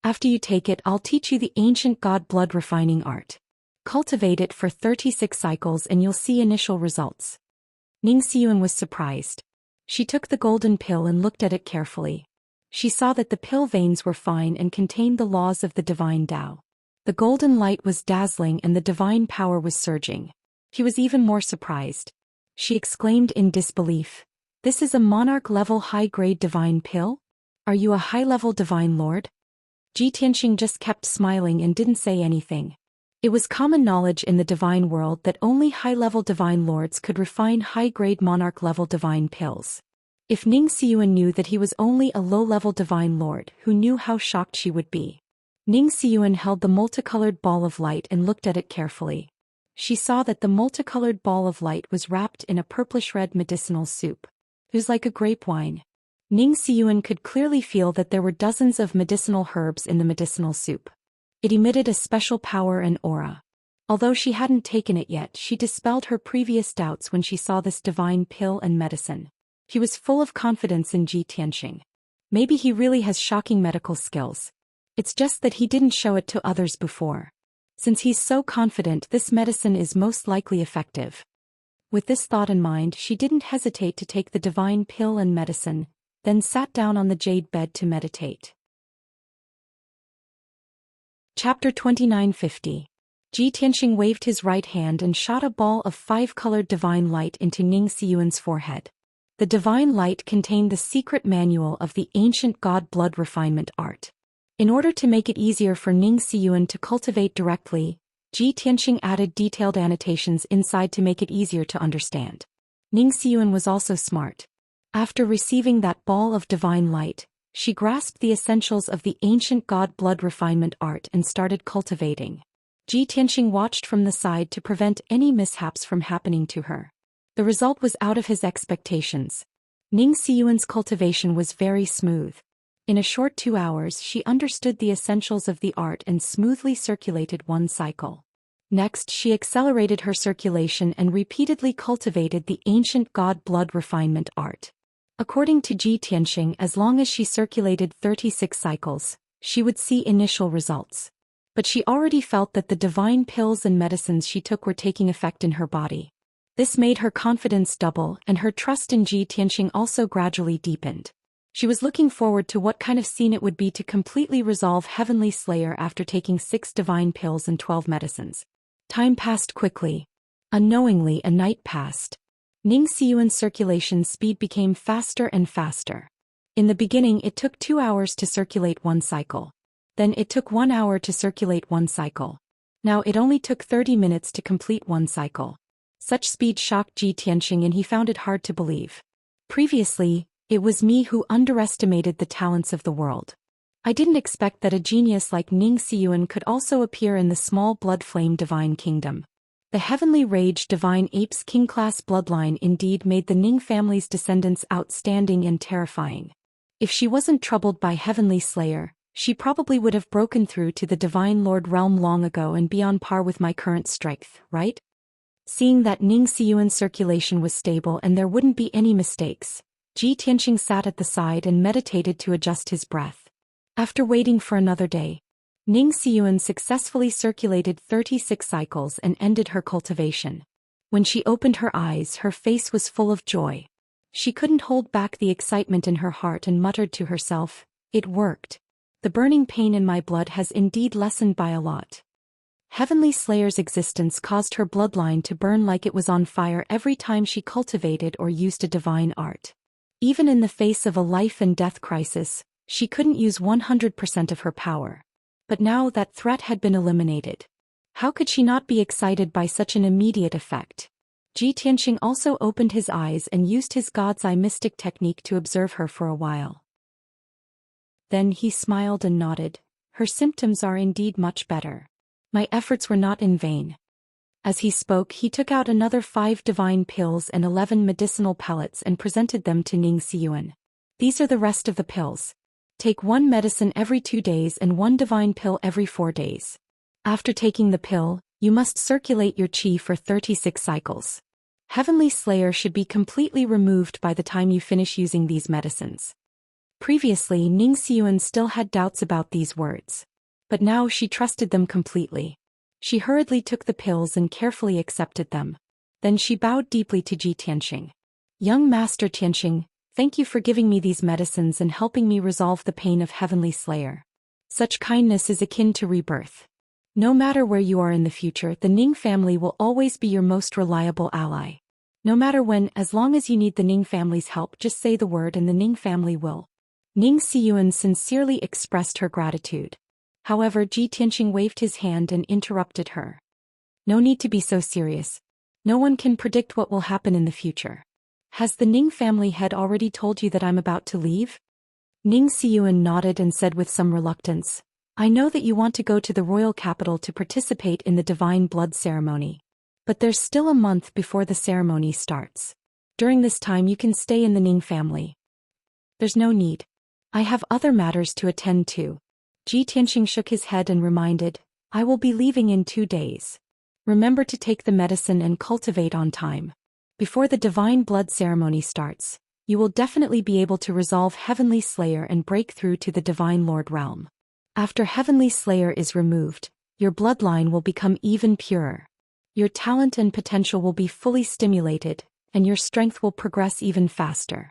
After you take it, I'll teach you the ancient god blood refining art. Cultivate it for 36 cycles and you'll see initial results." Ning Xiyuan was surprised. She took the golden pill and looked at it carefully. She saw that the pill veins were fine and contained the laws of the divine Tao. The golden light was dazzling and the divine power was surging. He was even more surprised. She exclaimed in disbelief, "This is a monarch-level high-grade divine pill? Are you a high-level divine lord?" Ji Tianqing just kept smiling and didn't say anything. It was common knowledge in the divine world that only high-level divine lords could refine high-grade monarch-level divine pills. If Ning Xiyuan knew that he was only a low-level divine lord, who knew how shocked she would be. Ning Xiyuan held the multicolored ball of light and looked at it carefully. She saw that the multicolored ball of light was wrapped in a purplish-red medicinal soup. It was like a grape wine. Ning Xiyuan could clearly feel that there were dozens of medicinal herbs in the medicinal soup. It emitted a special power and aura. Although she hadn't taken it yet, she dispelled her previous doubts when she saw this divine pill and medicine. She was full of confidence in Ji Tianxing. Maybe he really has shocking medical skills. It's just that he didn't show it to others before. Since he's so confident, this medicine is most likely effective. With this thought in mind, she didn't hesitate to take the divine pill and medicine, then sat down on the jade bed to meditate. Chapter 2950. Ji Tianxing waved his right hand and shot a ball of 5-colored divine light into Ning Xiyuan's forehead. The divine light contained the secret manual of the ancient god blood refinement art. In order to make it easier for Ning Xiyuan to cultivate directly, Ji Tianxing added detailed annotations inside to make it easier to understand. Ning Xiyuan was also smart. After receiving that ball of divine light, she grasped the essentials of the ancient god blood refinement art and started cultivating. Ji Tianxing watched from the side to prevent any mishaps from happening to her. The result was out of his expectations. Ning Xiyuan's cultivation was very smooth. In a short 2 hours, she understood the essentials of the art and smoothly circulated one cycle. Next, she accelerated her circulation and repeatedly cultivated the ancient god blood refinement art. According to Ji Tianxing, as long as she circulated 36 cycles, she would see initial results. But she already felt that the divine pills and medicines she took were taking effect in her body. This made her confidence double, and her trust in Ji Tianxing also gradually deepened. She was looking forward to what kind of scene it would be to completely resolve Heavenly Slayer after taking 6 divine pills and 12 medicines. Time passed quickly. Unknowingly, a night passed. Ning Xiyuan's circulation speed became faster and faster. In the beginning, it took 2 hours to circulate one cycle. Then it took 1 hour to circulate one cycle. Now it only took 30 minutes to complete one cycle. Such speed shocked Ji Tianxing, and he found it hard to believe. Previously, it was me who underestimated the talents of the world. I didn't expect that a genius like Ning Xiyuan could also appear in the small blood flame divine kingdom. The heavenly rage divine apes king-class bloodline indeed made the Ning family's descendants outstanding and terrifying. If she wasn't troubled by Heavenly Slayer, she probably would have broken through to the Divine Lord realm long ago and be on par with my current strength, right? Seeing that Ning Xiyuan's circulation was stable and there wouldn't be any mistakes, Ji Tianxing sat at the side and meditated to adjust his breath. After waiting for another day, Ning Xiyuan successfully circulated 36 cycles and ended her cultivation. When she opened her eyes, her face was full of joy. She couldn't hold back the excitement in her heart and muttered to herself, "It worked. The burning pain in my blood has indeed lessened by a lot." Heavenly Slayer's existence caused her bloodline to burn like it was on fire every time she cultivated or used a divine art. Even in the face of a life and death crisis, she couldn't use 100% of her power. But now that threat had been eliminated. How could she not be excited by such an immediate effect? Ji Tianxing also opened his eyes and used his God's Eye mystic technique to observe her for a while. Then he smiled and nodded. "Her symptoms are indeed much better. My efforts were not in vain." As he spoke, he took out another 5 divine pills and 11 medicinal pellets and presented them to Ning Xiyuan. "These are the rest of the pills. Take 1 medicine every 2 days and 1 divine pill every 4 days. After taking the pill, you must circulate your qi for 36 cycles. Heavenly Slayer should be completely removed by the time you finish using these medicines." Previously, Ning Xiyuan still had doubts about these words. But now she trusted them completely. She hurriedly took the pills and carefully accepted them. Then she bowed deeply to Ji Tianxing. "Young Master Tianxing, thank you for giving me these medicines and helping me resolve the pain of Heavenly Slayer. Such kindness is akin to rebirth. No matter where you are in the future, the Ning family will always be your most reliable ally. No matter when, as long as you need the Ning family's help, just say the word and the Ning family will." Ning Xiyuan sincerely expressed her gratitude. However, Ji Tianxing waved his hand and interrupted her. "No need to be so serious. No one can predict what will happen in the future. Has the Ning family head already told you that I'm about to leave?" Ning Xiyuan nodded and said with some reluctance, "I know that you want to go to the royal capital to participate in the divine blood ceremony. But there's still a month before the ceremony starts. During this time you can stay in the Ning family." There's no need. I have other matters to attend to. Ji Tianxing shook his head and reminded, I will be leaving in 2 days. Remember to take the medicine and cultivate on time. Before the divine blood ceremony starts, you will definitely be able to resolve Heavenly Slayer and break through to the Divine Lord realm. After Heavenly Slayer is removed, your bloodline will become even purer. Your talent and potential will be fully stimulated, and your strength will progress even faster.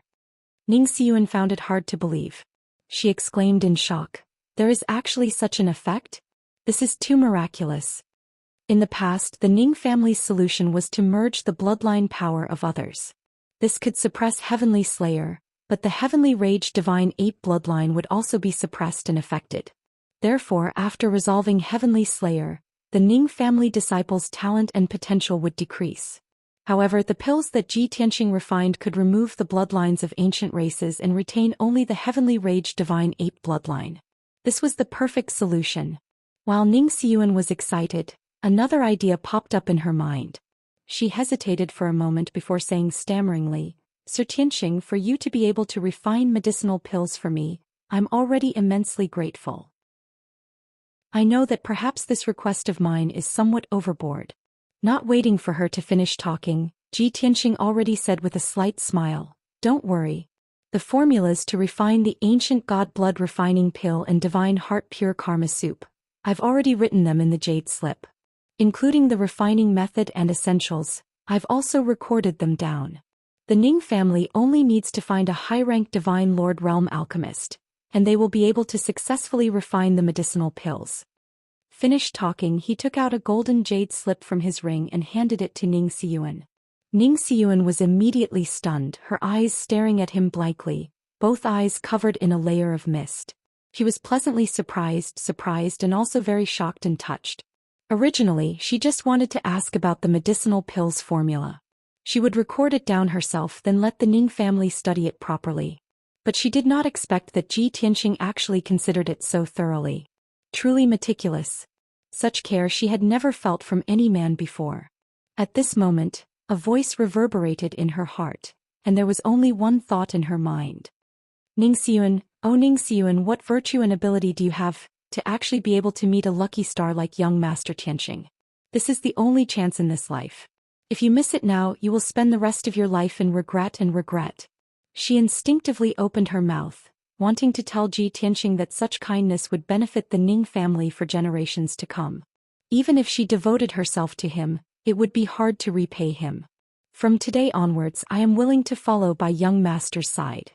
Ning Xiyuan found it hard to believe. She exclaimed in shock, there is actually such an effect? This is too miraculous. In the past, the Ning family's solution was to merge the bloodline power of others. This could suppress Heavenly Slayer, but the Heavenly Rage Divine Ape bloodline would also be suppressed and affected. Therefore, after resolving Heavenly Slayer, the Ning family disciples' talent and potential would decrease. However, the pills that Ji Tianxing refined could remove the bloodlines of ancient races and retain only the Heavenly Rage Divine Ape bloodline. This was the perfect solution. While Ning Xiyuan was excited, another idea popped up in her mind. She hesitated for a moment before saying stammeringly, Sir Tianxing, for you to be able to refine medicinal pills for me, I'm already immensely grateful. I know that perhaps this request of mine is somewhat overboard. Not waiting for her to finish talking, Ji Tianxing already said with a slight smile, don't worry. The formulas to refine the ancient god blood refining pill and divine heart pure karma soup, I've already written them in the jade slip. Including the refining method and essentials, I've also recorded them down. The Ning family only needs to find a high-ranked Divine Lord Realm alchemist, and they will be able to successfully refine the medicinal pills. Finished talking, he took out a golden jade slip from his ring and handed it to Ning Xiyuan. Ning Xiyuan was immediately stunned, her eyes staring at him blankly, both eyes covered in a layer of mist. She was pleasantly surprised and also very shocked and touched. Originally, she just wanted to ask about the medicinal pills formula. She would record it down herself, then let the Ning family study it properly. But she did not expect that Ji Tianxing actually considered it so thoroughly. Truly meticulous. Such care she had never felt from any man before. At this moment, a voice reverberated in her heart, and there was only one thought in her mind. Ning Xiyuan, oh Ning Xiyuan, what virtue and ability do you have to actually be able to meet a lucky star like young Master Tianxing? This is the only chance in this life. If you miss it now, you will spend the rest of your life in regret. She instinctively opened her mouth, wanting to tell Ji Tianxing that such kindness would benefit the Ning family for generations to come. Even if she devoted herself to him, it would be hard to repay him. From today onwards, I am willing to follow by young master's side.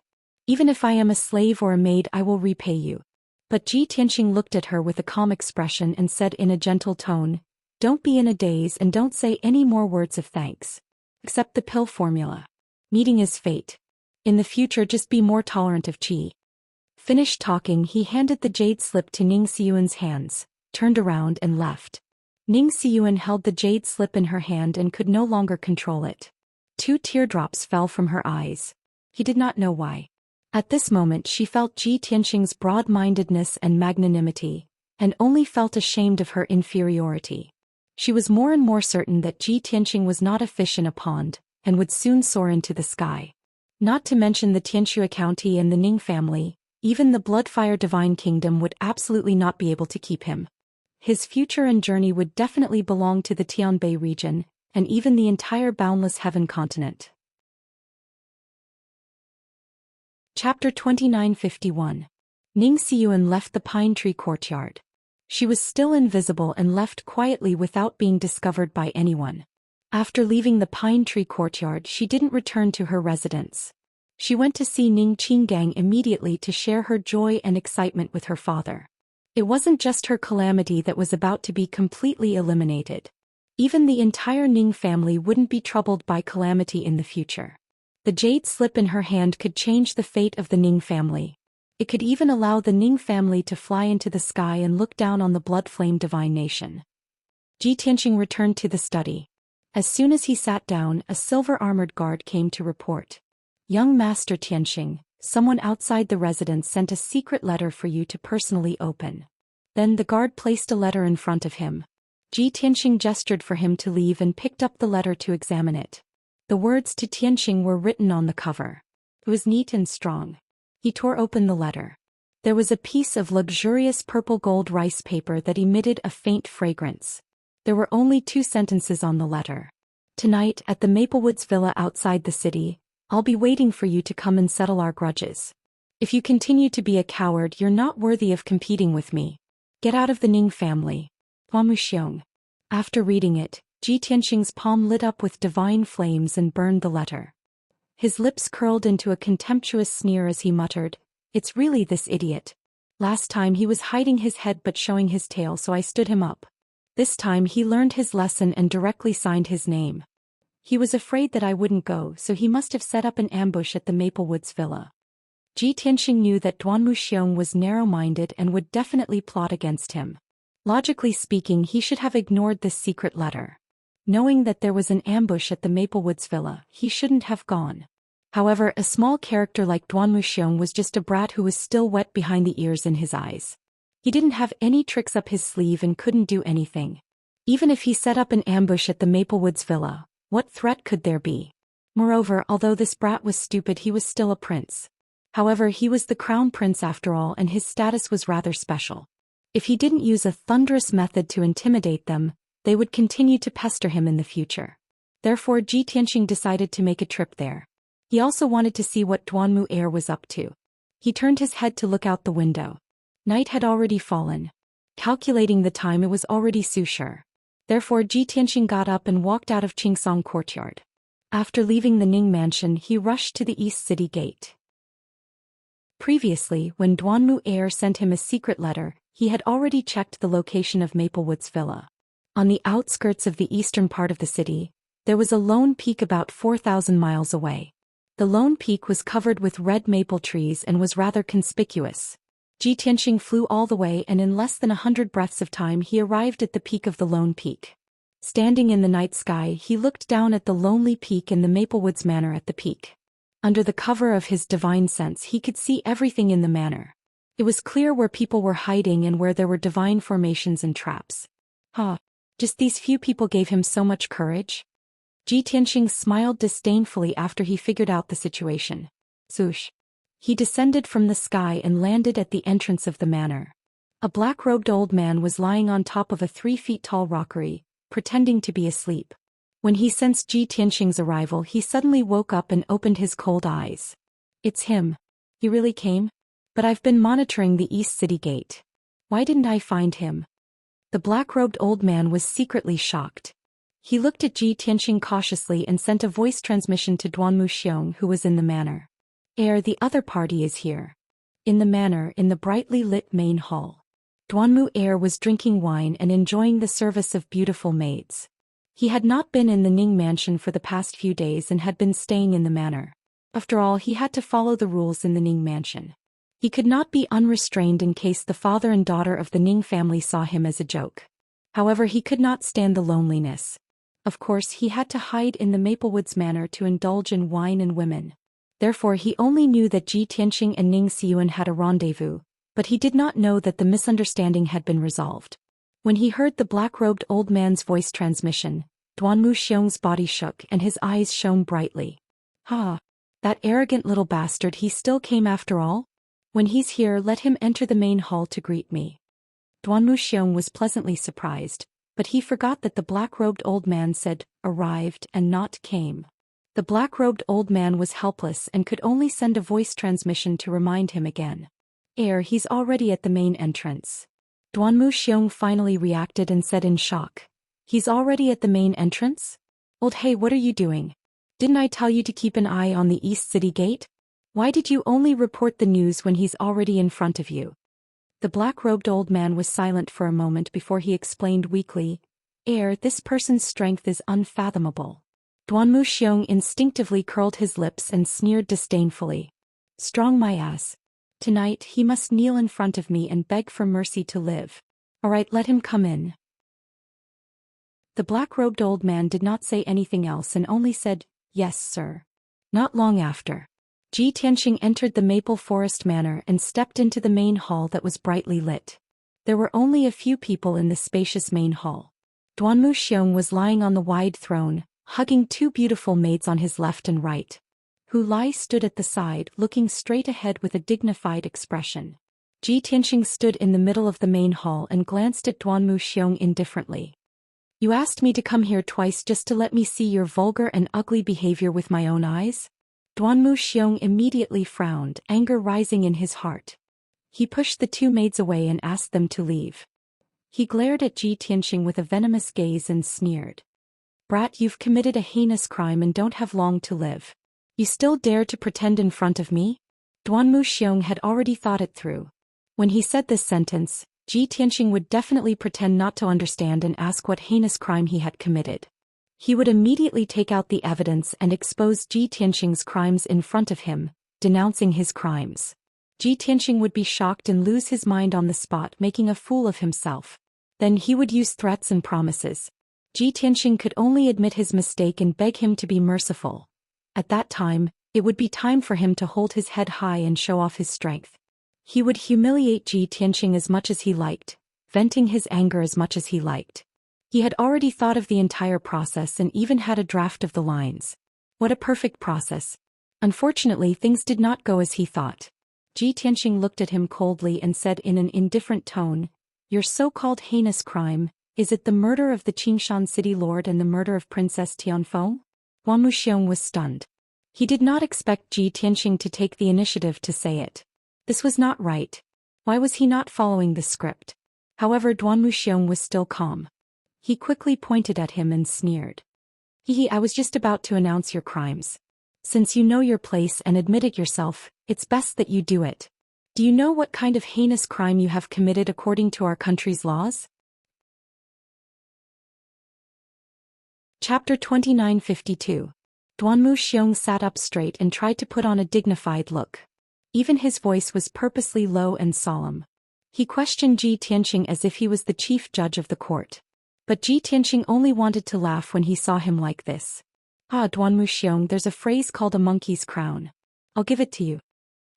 Even if I am a slave or a maid, I will repay you. But Ji Tianxing looked at her with a calm expression and said in a gentle tone, don't be in a daze and don't say any more words of thanks. Accept the pill formula. Meeting is fate. In the future, just be more tolerant of qi. Finished talking, he handed the jade slip to Ning Xiyuan's hands, turned around and left. Ning Xiyuan held the jade slip in her hand and could no longer control it. 2 teardrops fell from her eyes. He did not know why. At this moment she felt Ji Tianxing's broad-mindedness and magnanimity, and only felt ashamed of her inferiority. She was more and more certain that Ji Tianxing was not a fish in a pond, and would soon soar into the sky. Not to mention the Tianxia County and the Ning family, even the Bloodfire Divine Kingdom would absolutely not be able to keep him. His future and journey would definitely belong to the Tianbei region, and even the entire Boundless Heaven continent. Chapter 2951. Ning Xiyuan left the pine tree courtyard. She was still invisible and left quietly without being discovered by anyone. After leaving the pine tree courtyard, she didn't return to her residence. She went to see Ning Qinggang immediately to share her joy and excitement with her father. It wasn't just her calamity that was about to be completely eliminated. Even the entire Ning family wouldn't be troubled by calamity in the future. The jade slip in her hand could change the fate of the Ning family. It could even allow the Ning family to fly into the sky and look down on the blood flame divine nation. Ji Tianxing returned to the study. As soon as he sat down, a silver-armored guard came to report. Young Master Tianxing, someone outside the residence sent a secret letter for you to personally open. Then the guard placed a letter in front of him. Ji Tianxing gestured for him to leave and picked up the letter to examine it. The words to Tianxing were written on the cover. It was neat and strong. He tore open the letter. There was a piece of luxurious purple gold rice paper that emitted a faint fragrance. There were only 2 sentences on the letter. Tonight, at the Maplewoods Villa outside the city, I'll be waiting for you to come and settle our grudges. If you continue to be a coward, you're not worthy of competing with me. Get out of the Ning family. Huamu. After reading it, Ji Tianxing's palm lit up with divine flames and burned the letter. His lips curled into a contemptuous sneer as he muttered, "It's really this idiot. Last time he was hiding his head but showing his tail, so I stood him up. This time he learned his lesson and directly signed his name. He was afraid that I wouldn't go, so he must have set up an ambush at the Maplewoods Villa." Ji Tianxing knew that Duanmu was narrow-minded and would definitely plot against him. Logically speaking, he should have ignored this secret letter. Knowing that there was an ambush at the Maplewoods Villa, he shouldn't have gone. However, a small character like Duanmu was just a brat who was still wet behind the ears in his eyes. He didn't have any tricks up his sleeve and couldn't do anything. Even if he set up an ambush at the Maplewoods Villa, what threat could there be? Moreover, although this brat was stupid, he was still a prince. However, he was the crown prince after all, and his status was rather special. If he didn't use a thunderous method to intimidate them, they would continue to pester him in the future. Therefore, Ji Tianxing decided to make a trip there. He also wanted to see what Duanmu was up to. He turned his head to look out the window. Night had already fallen. Calculating the time, it was already Sushur. Therefore, Ji Tianxing got up and walked out of Qingsong courtyard. After leaving the Ning mansion, he rushed to the East City Gate. Previously, when Duanmu sent him a secret letter, he had already checked the location of Maplewoods Villa. On the outskirts of the eastern part of the city, there was a lone peak about 4,000 miles away. The lone peak was covered with red maple trees and was rather conspicuous. Ji Tianxing flew all the way, and in less than 100 breaths of time he arrived at the peak of the lone peak. Standing in the night sky, he looked down at the lonely peak and the Maplewoods Manor at the peak. Under the cover of his divine sense, he could see everything in the manor. It was clear where people were hiding and where there were divine formations and traps. Just these few people gave him so much courage? Ji Tianxing smiled disdainfully after he figured out the situation. Swoosh. He descended from the sky and landed at the entrance of the manor. A black-robed old man was lying on top of a 3-feet-tall rockery, pretending to be asleep. When he sensed Ji Tianxing's arrival, he suddenly woke up and opened his cold eyes. "It's him. He really came? But I've been monitoring the East City Gate. Why didn't I find him?" The black-robed old man was secretly shocked. He looked at Ji Tianxing cautiously and sent a voice transmission to Duanmu, who was in the manor. The other party is here." In the manor, in the brightly lit main hall, Duanmu was drinking wine and enjoying the service of beautiful maids. He had not been in the Ning mansion for the past few days and had been staying in the manor. After all, he had to follow the rules in the Ning mansion. He could not be unrestrained in case the father and daughter of the Ning family saw him as a joke. However, he could not stand the loneliness. Of course, he had to hide in the Maplewoods Manor to indulge in wine and women. Therefore, he only knew that Ji Tianxing and Ning Xiyuan had a rendezvous, but he did not know that the misunderstanding had been resolved. When he heard the black-robed old man's voice transmission, Duanmu's body shook and his eyes shone brightly. That arrogant little bastard, he still came after all? When he's here, let him enter the main hall to greet me." Duanmu was pleasantly surprised, but he forgot that the black-robed old man said, "arrived" and not "came." The black-robed old man was helpless and could only send a voice transmission to remind him again. He's already at the main entrance." Duanmu finally reacted and said in shock, "He's already at the main entrance? Hey, what are you doing? Didn't I tell you to keep an eye on the East City Gate? Why did you only report the news when he's already in front of you?" The black-robed old man was silent for a moment before he explained weakly, "This person's strength is unfathomable." Duanmu instinctively curled his lips and sneered disdainfully. "Strong my ass. Tonight he must kneel in front of me and beg for mercy to live. Alright, let him come in." The black-robed old man did not say anything else and only said, "Yes, sir." Not long after, Ji Tianxing entered the Maple Forest Manor and stepped into the main hall that was brightly lit. There were only a few people in the spacious main hall. Duanmu was lying on the wide throne, hugging 2 beautiful maids on his left and right. Hu Lai stood at the side, looking straight ahead with a dignified expression. Ji Tianxing stood in the middle of the main hall and glanced at Duanmu Xiong indifferently. You asked me to come here twice just to let me see your vulgar and ugly behavior with my own eyes? Duanmu Xiong immediately frowned, anger rising in his heart. He pushed the two maids away and asked them to leave. He glared at Ji Tianxing with a venomous gaze and sneered. Brat, you've committed a heinous crime and don't have long to live. You still dare to pretend in front of me? Duanmu Xiong had already thought it through. When he said this sentence, Ji Tianxing would definitely pretend not to understand and ask what heinous crime he had committed. He would immediately take out the evidence and expose Ji Tianxing's crimes in front of him, denouncing his crimes. Ji Tianxing would be shocked and lose his mind on the spot, making a fool of himself. Then he would use threats and promises. Ji Tianxing could only admit his mistake and beg him to be merciful. At that time, it would be time for him to hold his head high and show off his strength. He would humiliate Ji Tianxing as much as he liked, venting his anger as much as he liked. He had already thought of the entire process and even had a draft of the lines. What a perfect process. Unfortunately, things did not go as he thought. Ji Tianxing looked at him coldly and said in an indifferent tone, Your so-called heinous crime, is it the murder of the Qingshan city lord and the murder of Princess Tianfeng? Duanmu Xiong was stunned. He did not expect Ji Tianxing to take the initiative to say it. This was not right. Why was he not following the script? However, Duanmu Xiong was still calm. He quickly pointed at him and sneered. I was just about to announce your crimes. Since you know your place and admit it yourself, it's best that you do it. Do you know what kind of heinous crime you have committed according to our country's laws? Chapter 2952. Duanmu Xiong sat up straight and tried to put on a dignified look. Even his voice was purposely low and solemn. He questioned Ji Tianxing as if he was the chief judge of the court. But Ji Tianxing only wanted to laugh when he saw him like this. Duanmu Xiong, there's a phrase called a monkey's crown. I'll give it to you.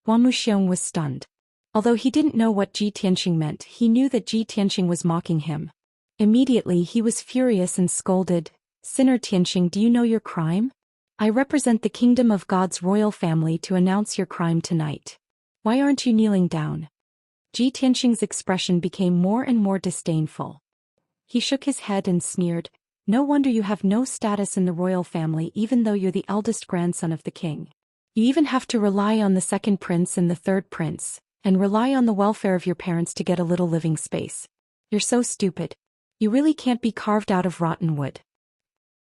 Duanmu Xiong was stunned. Although he didn't know what Ji Tianxing meant, he knew that Ji Tianxing was mocking him. Immediately he was furious and scolded, Sinner Tianxing, do you know your crime? I represent the kingdom of God's royal family to announce your crime tonight. Why aren't you kneeling down? Ji Tianxing's expression became more and more disdainful. He shook his head and sneered, No wonder you have no status in the royal family even though you're the eldest grandson of the king. You even have to rely on the second prince and the third prince, and rely on the welfare of your parents to get a little living space. You're so stupid. You really can't be carved out of rotten wood.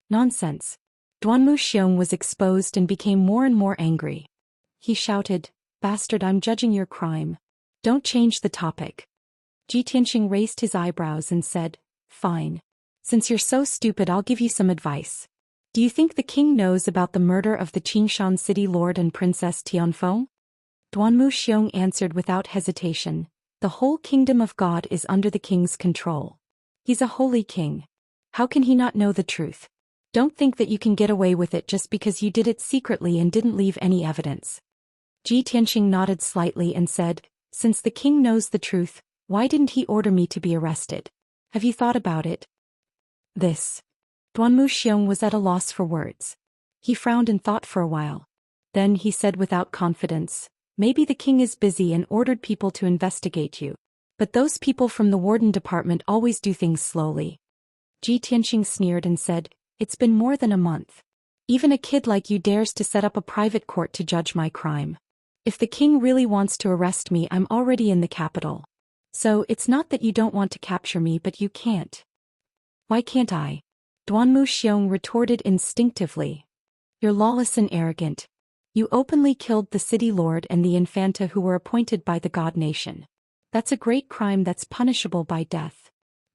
Nonsense. Duanmu Xiong was exposed and became more and more angry. He shouted, Bastard, I'm judging your crime. Don't change the topic. Ji Tianxing raised his eyebrows and said, Fine. Since you're so stupid, I'll give you some advice. Do you think the king knows about the murder of the Qingshan city lord and Princess Tianfeng? Duanmu Xiong answered without hesitation, The whole kingdom of God is under the king's control. He's a holy king. How can he not know the truth? Don't think that you can get away with it just because you did it secretly and didn't leave any evidence. Ji Tianxing nodded slightly and said, Since the king knows the truth, why didn't he order me to be arrested? Have you thought about it? Duanmu Xiong was at a loss for words. He frowned and thought for a while. Then he said without confidence, Maybe the king is busy and ordered people to investigate you. But those people from the warden department always do things slowly. Ji Tianxing sneered and said, It's been more than a month. Even a kid like you dares to set up a private court to judge my crime. If the king really wants to arrest me, I'm already in the capital. So it's not that you don't want to capture me, but you can't. Why can't I? Duanmu Xiong retorted instinctively. You're lawless and arrogant. You openly killed the city lord and the infanta who were appointed by the god nation. That's a great crime that's punishable by death.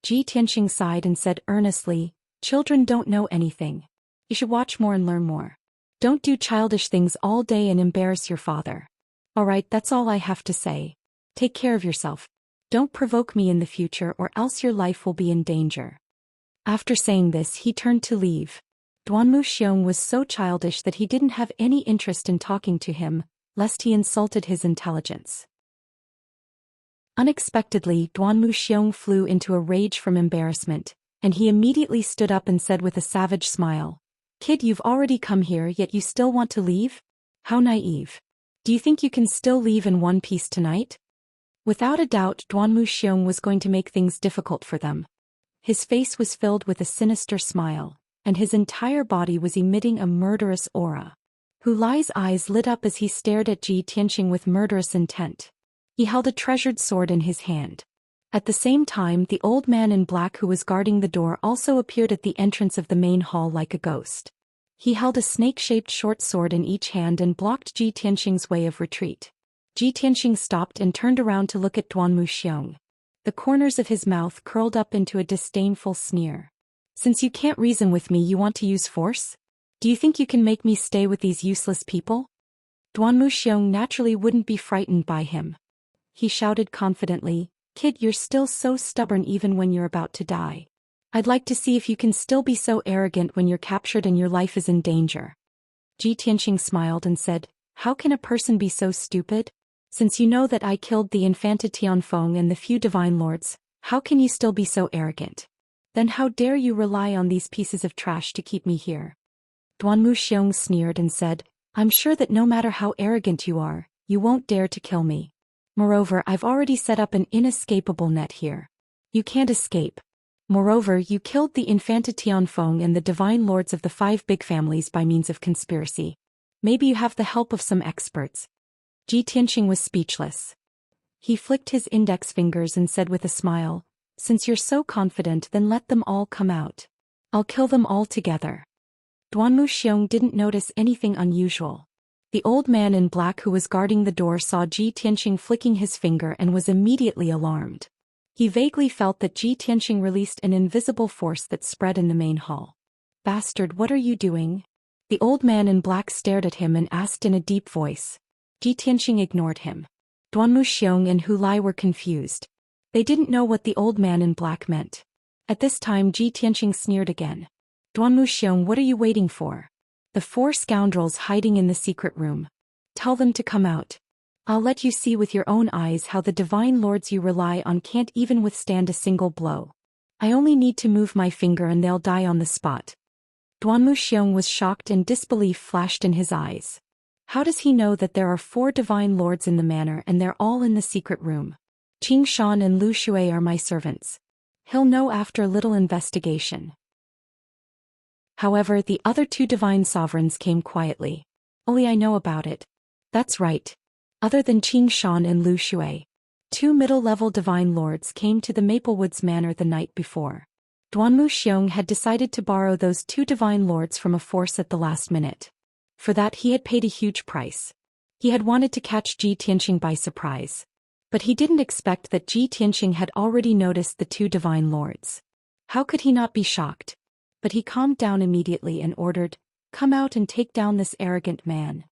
Ji Tianxing sighed and said earnestly, Children don't know anything. You should watch more and learn more. Don't do childish things all day and embarrass your father. All right, that's all I have to say. Take care of yourself. Don't provoke me in the future or else your life will be in danger. After saying this, he turned to leave. Duanmu Xiong was so childish that he didn't have any interest in talking to him, lest he insulted his intelligence. Unexpectedly, Duanmu Xiong flew into a rage from embarrassment, and he immediately stood up and said with a savage smile, Kid, you've already come here yet you still want to leave? How naive. Do you think you can still leave in one piece tonight? Without a doubt, Duanmu Xiong was going to make things difficult for them. His face was filled with a sinister smile, and his entire body was emitting a murderous aura. Hu Lai's eyes lit up as he stared at Ji Tianqing with murderous intent. He held a treasured sword in his hand. At the same time, the old man in black who was guarding the door also appeared at the entrance of the main hall like a ghost. He held a snake-shaped short sword in each hand and blocked Ji Tianqing's way of retreat. Ji Tianqing stopped and turned around to look at Duanmu Xiong. The corners of his mouth curled up into a disdainful sneer. Since you can't reason with me, you want to use force? Do you think you can make me stay with these useless people? Duanmu Xiong naturally wouldn't be frightened by him. He shouted confidently, "Kid, you're still so stubborn even when you're about to die. I'd like to see if you can still be so arrogant when you're captured and your life is in danger." Ji Tianqing smiled and said, "How can a person be so stupid? Since you know that I killed the Infanta Tianfeng and the few divine lords, how can you still be so arrogant? Then how dare you rely on these pieces of trash to keep me here?" Duanmu Xiong sneered and said, "I'm sure that no matter how arrogant you are, you won't dare to kill me. Moreover, I've already set up an inescapable net here. You can't escape. Moreover, you killed the Infanta Tianfeng and the divine lords of the 5 big families by means of conspiracy. Maybe you have the help of some experts." Ji Tianqing was speechless. He flicked his index fingers and said with a smile, "Since you're so confident, then let them all come out. I'll kill them all together." Duanmu Xiong didn't notice anything unusual. The old man in black who was guarding the door saw Ji Tianqing flicking his finger and was immediately alarmed. He vaguely felt that Ji Tianqing released an invisible force that spread in the main hall. "Bastard, what are you doing?" The old man in black stared at him and asked in a deep voice. Ji Tianqing ignored him. Duanmu Xiong and Hu Lai were confused. They didn't know what the old man in black meant. At this time, Ji Tianqing sneered again. "Duanmu Xiong, what are you waiting for? The 4 scoundrels hiding in the secret room. Tell them to come out. I'll let you see with your own eyes how the divine lords you rely on can't even withstand a single blow. I only need to move my finger and they'll die on the spot." Duanmu Xiong was shocked and disbelief flashed in his eyes. How does he know that there are 4 divine lords in the manor and they're all in the secret room? Qing Shan and Lu Shui are my servants. He'll know after a little investigation. However, the other 2 divine sovereigns came quietly. "Only I know about it." That's right. Other than Qing Shan and Lu Shui, 2 middle-level divine lords came to the Maplewoods Manor the night before. Duanmu Xiong had decided to borrow those 2 divine lords from a force at the last minute. For that he had paid a huge price. He had wanted to catch Ji Tianqing by surprise. But he didn't expect that Ji Tianqing had already noticed the 2 divine lords. How could he not be shocked? But he calmed down immediately and ordered, "Come out and take down this arrogant man."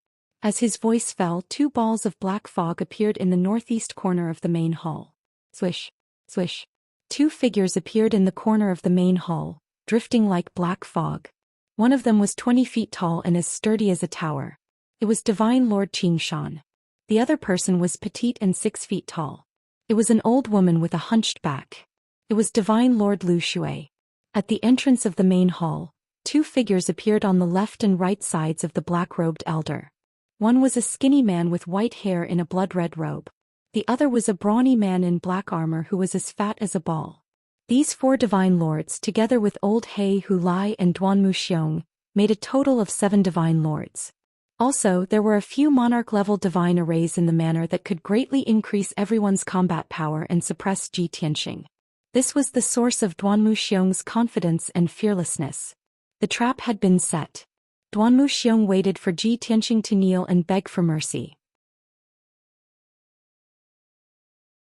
As his voice fell, 2 balls of black fog appeared in the northeast corner of the main hall. Swish, swish. 2 figures appeared in the corner of the main hall, drifting like black fog. One of them was 20 feet tall and as sturdy as a tower. It was Divine Lord Qing Shan. The other person was petite and 6 feet tall. It was an old woman with a hunched back. It was Divine Lord Lu Shui. At the entrance of the main hall, 2 figures appeared on the left and right sides of the black-robed elder. One was a skinny man with white hair in a blood-red robe. The other was a brawny man in black armor who was as fat as a ball. These 4 divine lords, together with Old He Hu Lai and Duanmu Xiong, made a total of 7 divine lords. Also, there were a few monarch-level divine arrays in the manor that could greatly increase everyone's combat power and suppress Ji Tianqing. This was the source of Duanmu Xiong's confidence and fearlessness. The trap had been set. Duanmu Xiong waited for Ji Tianqing to kneel and beg for mercy.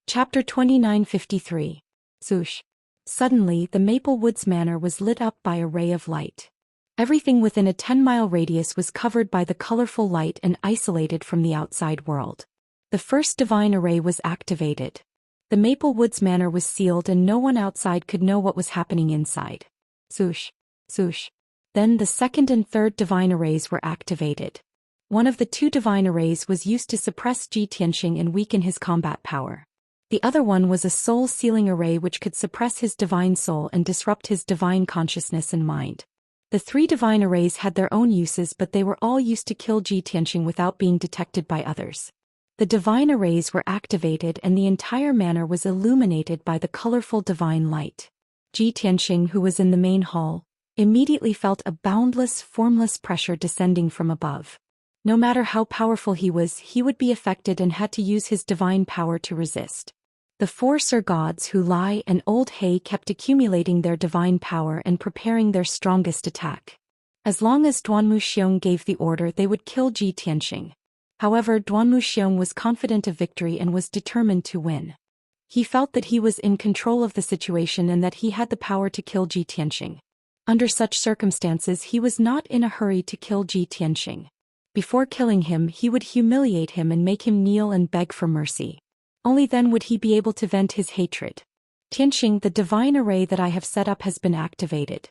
Chapter 2953. Zhoush. Suddenly, the Maple Woods Manor was lit up by a ray of light. Everything within a 10-mile radius was covered by the colorful light and isolated from the outside world. The first divine array was activated. The Maple Woods Manor was sealed and no one outside could know what was happening inside. Zhoush, zhoush. Then the second and third divine arrays were activated. One of the 2 divine arrays was used to suppress Ji Tianqing and weaken his combat power. The other one was a soul-sealing array which could suppress his divine soul and disrupt his divine consciousness and mind. The three divine arrays had their own uses, but they were all used to kill Ji Tianqing without being detected by others. The divine arrays were activated and the entire manor was illuminated by the colorful divine light. Ji Tianqing, who was in the main hall, immediately felt a boundless, formless pressure descending from above. No matter how powerful he was, he would be affected and had to use his divine power to resist. The four Sir Gods Hu Lai and Old He kept accumulating their divine power and preparing their strongest attack. As long as Duanmu Xiong gave the order, they would kill Ji Tianqing. However, Duanmu Xiong was confident of victory and was determined to win. He felt that he was in control of the situation and that he had the power to kill Ji Tianqing. Under such circumstances, he was not in a hurry to kill Ji Tianqing. Before killing him, he would humiliate him and make him kneel and beg for mercy. Only then would he be able to vent his hatred. Tianqing, the divine array that I have set up has been activated.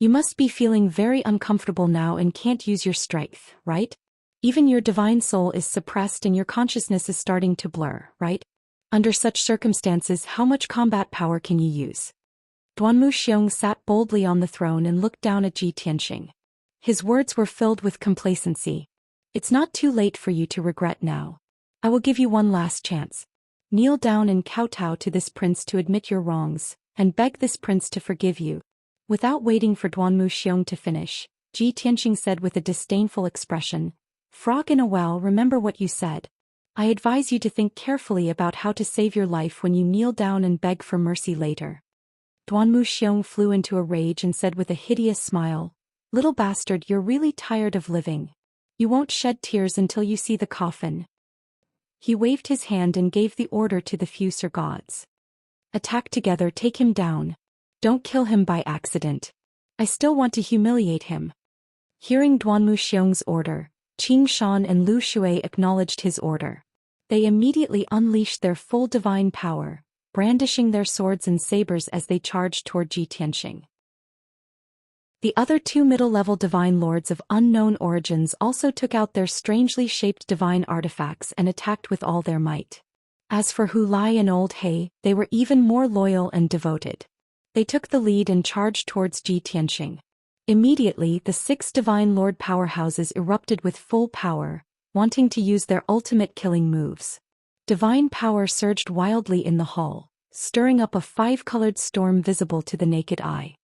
You must be feeling very uncomfortable now and can't use your strength, right? Even your divine soul is suppressed and your consciousness is starting to blur, right? Under such circumstances, how much combat power can you use? Duanmu Xiong sat boldly on the throne and looked down at Ji Tianqing. His words were filled with complacency. It's not too late for you to regret now. I will give you one last chance. Kneel down and kowtow to this prince to admit your wrongs, and beg this prince to forgive you. Without waiting for Duanmu Xiong to finish, Ji Tianqing said with a disdainful expression, "Frog in a well, remember what you said. I advise you to think carefully about how to save your life when you kneel down and beg for mercy later." Duanmu Xiong flew into a rage and said with a hideous smile, "Little bastard, you're really tired of living. You won't shed tears until you see the coffin." He waved his hand and gave the order to the few Sir Gods. "Attack together, take him down. Don't kill him by accident. I still want to humiliate him." Hearing Duanmu Xiong's order, Qing Shan and Lu Shui acknowledged his order. They immediately unleashed their full divine power, brandishing their swords and sabers as they charged toward Ji Tianqing. The other two middle-level divine lords of unknown origins also took out their strangely shaped divine artifacts and attacked with all their might. As for Hu Lai and Old He, they were even more loyal and devoted. They took the lead and charged towards Ji Tianqing. Immediately, the six divine lord powerhouses erupted with full power, wanting to use their ultimate killing moves. Divine power surged wildly in the hall, stirring up a five-colored storm visible to the naked eye.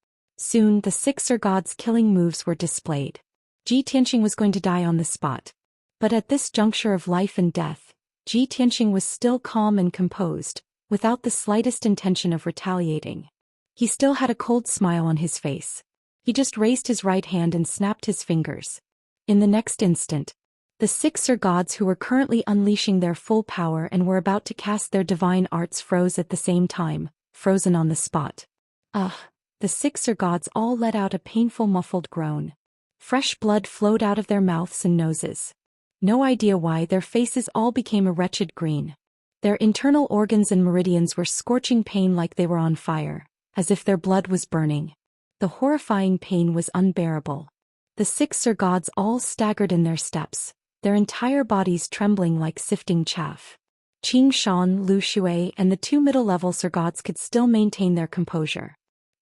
Soon, the six Sir Gods' killing moves were displayed. Ji Tianqing was going to die on the spot. But at this juncture of life and death, Ji Tianqing was still calm and composed, without the slightest intention of retaliating. He still had a cold smile on his face. He just raised his right hand and snapped his fingers. In the next instant, the six Sir Gods who were currently unleashing their full power and were about to cast their divine arts froze at the same time, frozen on the spot. Ugh! The six Sir Gods all let out a painful muffled groan. Fresh blood flowed out of their mouths and noses. No idea why, their faces all became a wretched green. Their internal organs and meridians were scorching pain like they were on fire, as if their blood was burning. The horrifying pain was unbearable. The six Sir Gods all staggered in their steps, their entire bodies trembling like sifting chaff. Qing Shan, Lu Shui, and the two middle-level Sir Gods could still maintain their composure.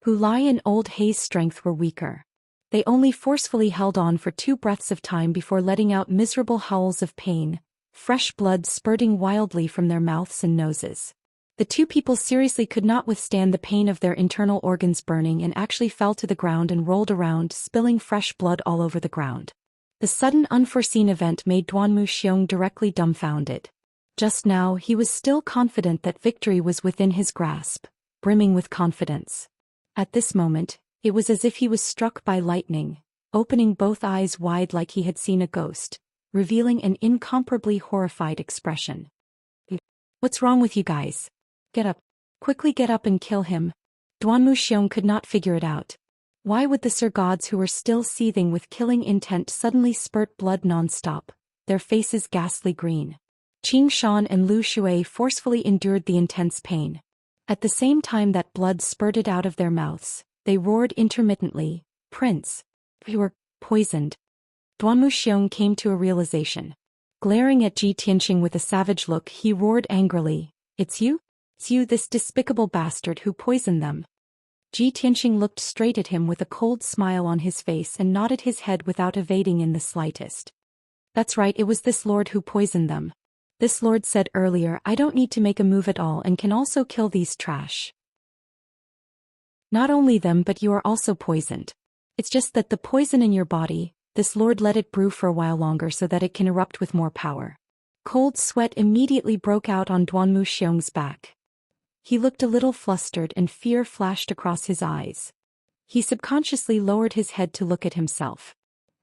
Hu Lai and Old He's strength were weaker. They only forcefully held on for 2 breaths of time before letting out miserable howls of pain, fresh blood spurting wildly from their mouths and noses. The two people seriously could not withstand the pain of their internal organs burning and actually fell to the ground and rolled around, spilling fresh blood all over the ground. The sudden unforeseen event made Duanmu Xiong directly dumbfounded. Just now he was still confident that victory was within his grasp, brimming with confidence. At this moment, it was as if he was struck by lightning, opening both eyes wide like he had seen a ghost, revealing an incomparably horrified expression. "What's wrong with you guys? Get up. Quickly get up and kill him." Duanmu Xiong could not figure it out. Why would the Sir Gods who were still seething with killing intent suddenly spurt blood non-stop, their faces ghastly green? Qing Shan and Lu Shui forcefully endured the intense pain. At the same time that blood spurted out of their mouths, they roared intermittently, "Prince! You were poisoned." Duanmu Xiong came to a realization. Glaring at Ji Tianqing with a savage look, he roared angrily, "It's you? It's you, this despicable bastard who poisoned them." Ji Tianxing looked straight at him with a cold smile on his face and nodded his head without evading in the slightest. That's right, it was this lord who poisoned them. This lord said earlier I don't need to make a move at all and can also kill these trash. Not only them but you are also poisoned. It's just that the poison in your body, this lord let it brew for a while longer so that it can erupt with more power. Cold sweat immediately broke out on Duanmu Xiong's back. He looked a little flustered and fear flashed across his eyes. He subconsciously lowered his head to look at himself.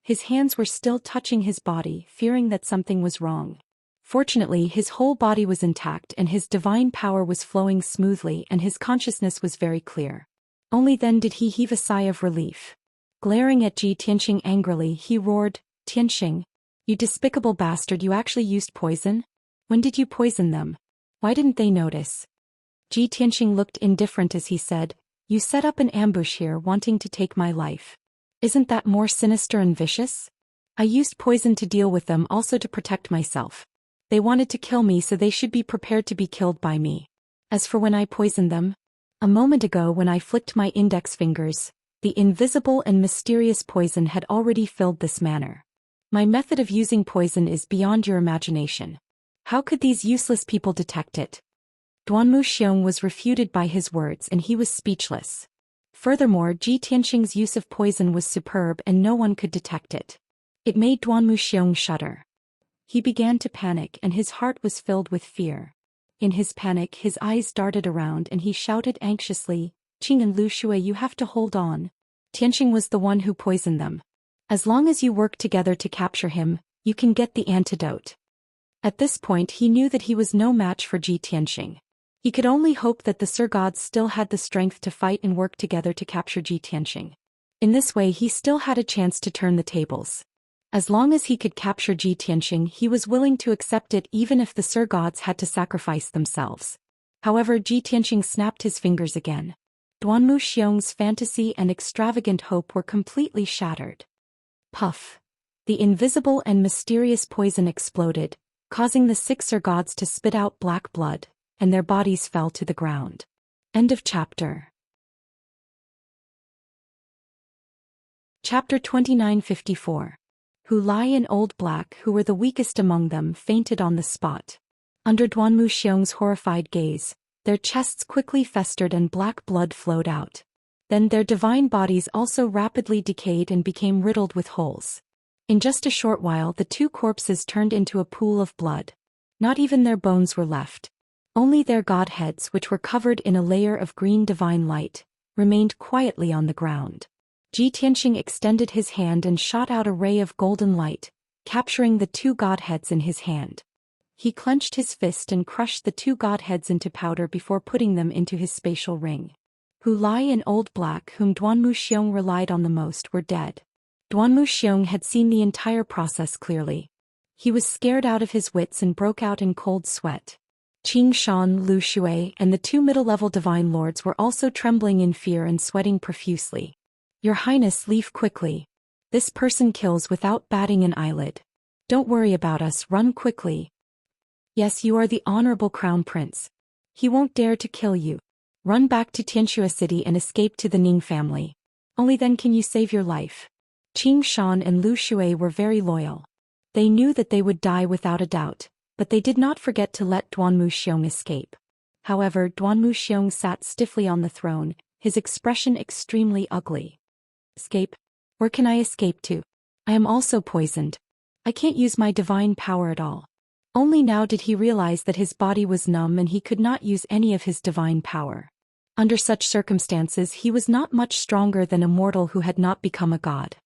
His hands were still touching his body, fearing that something was wrong. Fortunately, his whole body was intact and his divine power was flowing smoothly and his consciousness was very clear. Only then did he heave a sigh of relief. Glaring at Ji Tianxing angrily, he roared, "Tianxing, you despicable bastard, you actually used poison? When did you poison them? Why didn't they notice?" Ji Tianxing looked indifferent as he said, "You set up an ambush here wanting to take my life. Isn't that more sinister and vicious? I used poison to deal with them, also to protect myself. They wanted to kill me, so they should be prepared to be killed by me. As for when I poisoned them, a moment ago when I flicked my index fingers, the invisible and mysterious poison had already filled this manner. My method of using poison is beyond your imagination. How could these useless people detect it?" Duanmu Xiong was refuted by his words and he was speechless. Furthermore, Ji Tianxing's use of poison was superb and no one could detect it. It made Duanmu Xiong shudder. He began to panic and his heart was filled with fear. In his panic, his eyes darted around and he shouted anxiously, "Qing and Lu Shui, you have to hold on. Tianxing was the one who poisoned them. As long as you work together to capture him, you can get the antidote." At this point he knew that he was no match for Ji Tianxing. He could only hope that the Sir Gods still had the strength to fight and work together to capture Ji Tianxing. In this way he still had a chance to turn the tables. As long as he could capture Ji Tianxing, he was willing to accept it even if the Sir Gods had to sacrifice themselves. However, Ji Tianxing snapped his fingers again. Duanmu Xiong's fantasy and extravagant hope were completely shattered. Puff! The invisible and mysterious poison exploded, causing the 6 Sir Gods to spit out black blood, and their bodies fell to the ground. End of chapter. Chapter 2954. Who lie in old black, who were the weakest among them, fainted on the spot. Under Duanmu Xiong's horrified gaze, their chests quickly festered and black blood flowed out. Then their divine bodies also rapidly decayed and became riddled with holes. In just a short while the 2 corpses turned into a pool of blood. Not even their bones were left. Only their god heads, which were covered in a layer of green divine light, remained quietly on the ground. Ji Tianxing extended his hand and shot out a ray of golden light, capturing the 2 god heads in his hand. He clenched his fist and crushed the 2 god heads into powder before putting them into his spatial ring. Who lie in old black, whom Duanmu Xiong relied on the most, were dead. Duanmu Xiong had seen the entire process clearly. He was scared out of his wits and broke out in cold sweat. Qing Shan, Lu Shui, and the 2 middle-level divine lords were also trembling in fear and sweating profusely. "Your Highness, leave quickly. This person kills without batting an eyelid. Don't worry about us, run quickly. Yes, you are the honorable crown prince. He won't dare to kill you. Run back to Xianxia city and escape to the Ning family. Only then can you save your life." Qing Shan and Lu Shui were very loyal. They knew that they would die without a doubt, but they did not forget to let Duanmu Xiong escape. However, Duanmu Xiong sat stiffly on the throne, his expression extremely ugly. "Escape? Where can I escape to? I am also poisoned. I can't use my divine power at all." Only now did he realize that his body was numb and he could not use any of his divine power. Under such circumstances he was not much stronger than a mortal who had not become a god.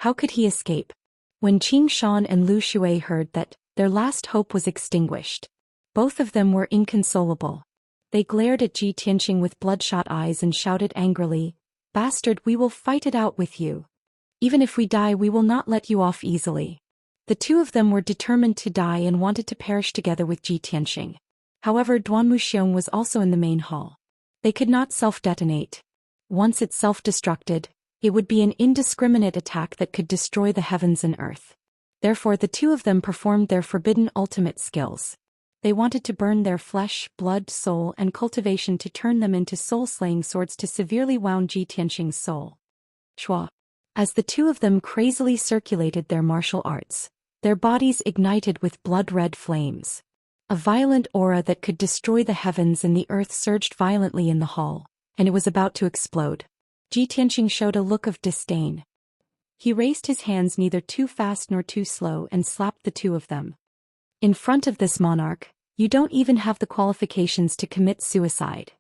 How could he escape? When Qing Shan and Lu Shui heard that their last hope was extinguished, both of them were inconsolable. They glared at Ji Tianxing with bloodshot eyes and shouted angrily, "Bastard, we will fight it out with you. Even if we die, we will not let you off easily." The 2 of them were determined to die and wanted to perish together with Ji Tianxing. However, Duanmu Xiong was also in the main hall. They could not self-detonate. Once it self-destructed, it would be an indiscriminate attack that could destroy the heavens and earth. Therefore the 2 of them performed their forbidden ultimate skills. They wanted to burn their flesh, blood, soul, and cultivation to turn them into soul-slaying swords to severely wound Ji Tianxing's soul. Shua. As the two of them crazily circulated their martial arts, their bodies ignited with blood-red flames. A violent aura that could destroy the heavens and the earth surged violently in the hall, and it was about to explode. Ji Tianxing showed a look of disdain. He raised his hands neither too fast nor too slow and slapped the two of them. In front of this monarch, you don't even have the qualifications to commit suicide.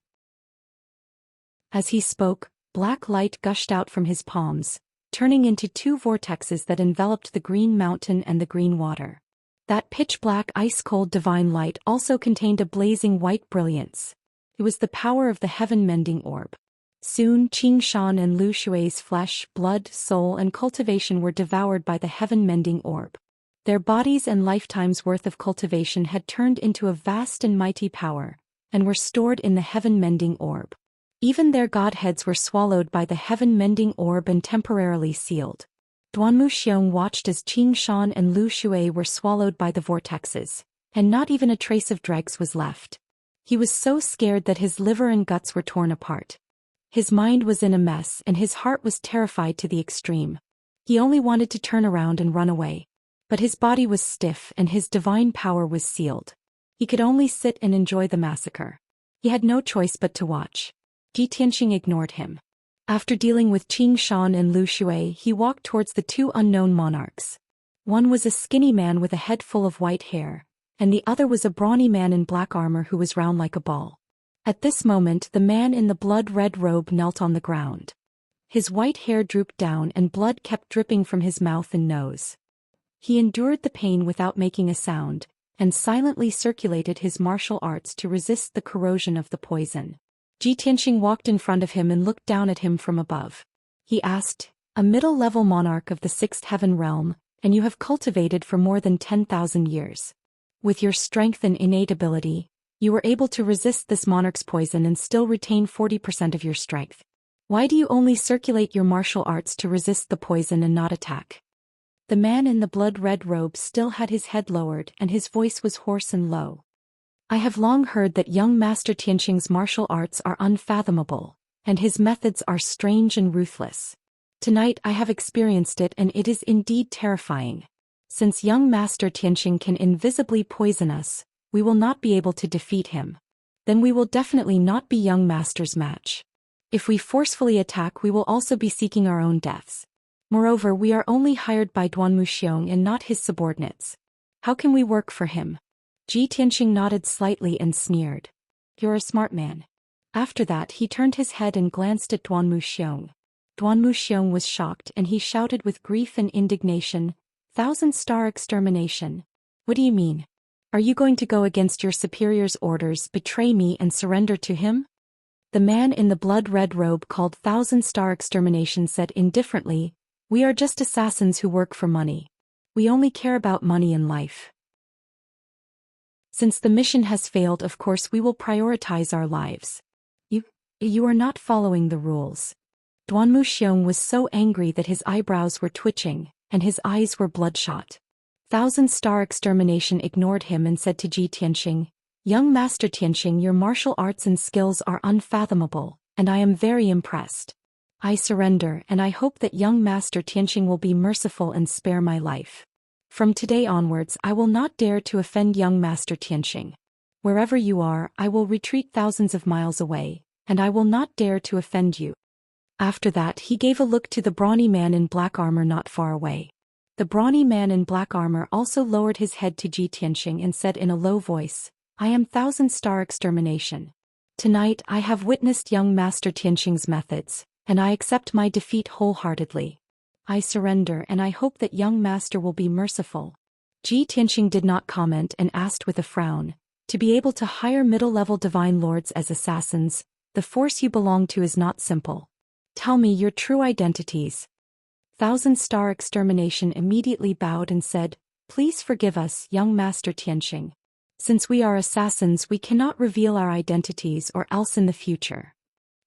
As he spoke, black light gushed out from his palms, turning into two vortexes that enveloped the green mountain and the green water. That pitch-black ice-cold divine light also contained a blazing white brilliance. It was the power of the heaven-mending orb. Soon Xianxia and Lu Shui's flesh, blood, soul and cultivation were devoured by the heaven-mending orb. Their bodies and lifetimes' worth of cultivation had turned into a vast and mighty power, and were stored in the heaven-mending orb. Even their godheads were swallowed by the heaven-mending orb and temporarily sealed. Duanmu Xiong watched as Xianxia and Lu Shui were swallowed by the vortexes, and not even a trace of dregs was left. He was so scared that his liver and guts were torn apart. His mind was in a mess and his heart was terrified to the extreme. He only wanted to turn around and run away. But his body was stiff and his divine power was sealed. He could only sit and enjoy the massacre. He had no choice but to watch. Ji Tianxing ignored him. After dealing with Xianxia and Lu Shui, he walked towards the two unknown monarchs. One was a skinny man with a head full of white hair, and the other was a brawny man in black armor who was round like a ball. At this moment the man in the blood-red robe knelt on the ground. His white hair drooped down and blood kept dripping from his mouth and nose. He endured the pain without making a sound, and silently circulated his martial arts to resist the corrosion of the poison. Ji Tianxing walked in front of him and looked down at him from above. He asked, "A middle-level monarch of the sixth heaven realm, and you have cultivated for more than 10,000 years. With your strength and innate ability, you were able to resist this monarch's poison and still retain 40% of your strength. Why do you only circulate your martial arts to resist the poison and not attack?" The man in the blood-red robe still had his head lowered and his voice was hoarse and low. "I have long heard that young Master Tianxing's martial arts are unfathomable, and his methods are strange and ruthless. Tonight I have experienced it and it is indeed terrifying. Since young Master Tianxing can invisibly poison us, we will not be able to defeat him. Then we will definitely not be young Master's match. If we forcefully attack, we will also be seeking our own deaths. Moreover, we are only hired by Duanmu Xiong and not his subordinates. How can we work for him?" Ji Tianxing nodded slightly and sneered. "You're a smart man." After that he turned his head and glanced at Duanmu Xiong. Duanmu Xiong was shocked and he shouted with grief and indignation, "Thousand-star extermination. What do you mean? Are you going to go against your superior's orders, betray me and surrender to him?" The man in the blood-red robe called Thousand-star extermination said indifferently, "We are just assassins who work for money. We only care about money and life. Since the mission has failed, of course we will prioritize our lives. You are not following the rules." Duanmu Xiong was so angry that his eyebrows were twitching, and his eyes were bloodshot. Thousand-star extermination ignored him and said to Ji Tianxing, "Young Master Tianxing, your martial arts and skills are unfathomable, and I am very impressed. I surrender and I hope that young Master Tianxing will be merciful and spare my life. From today onwards I will not dare to offend young Master Tianxing. Wherever you are, I will retreat thousands of miles away, and I will not dare to offend you." After that he gave a look to the brawny man in black armor not far away. The brawny man in black armor also lowered his head to Ji Tianxing and said in a low voice, "I am Thousand-star extermination. Tonight I have witnessed young Master Tianxing's methods, and I accept my defeat wholeheartedly. I surrender and I hope that young Master will be merciful." Ji Tianxing did not comment and asked with a frown, "To be able to hire middle-level divine lords as assassins, the force you belong to is not simple. Tell me your true identities." Thousand-star extermination immediately bowed and said, "Please forgive us, young Master Tianxing. Since we are assassins, we cannot reveal our identities or else in the future."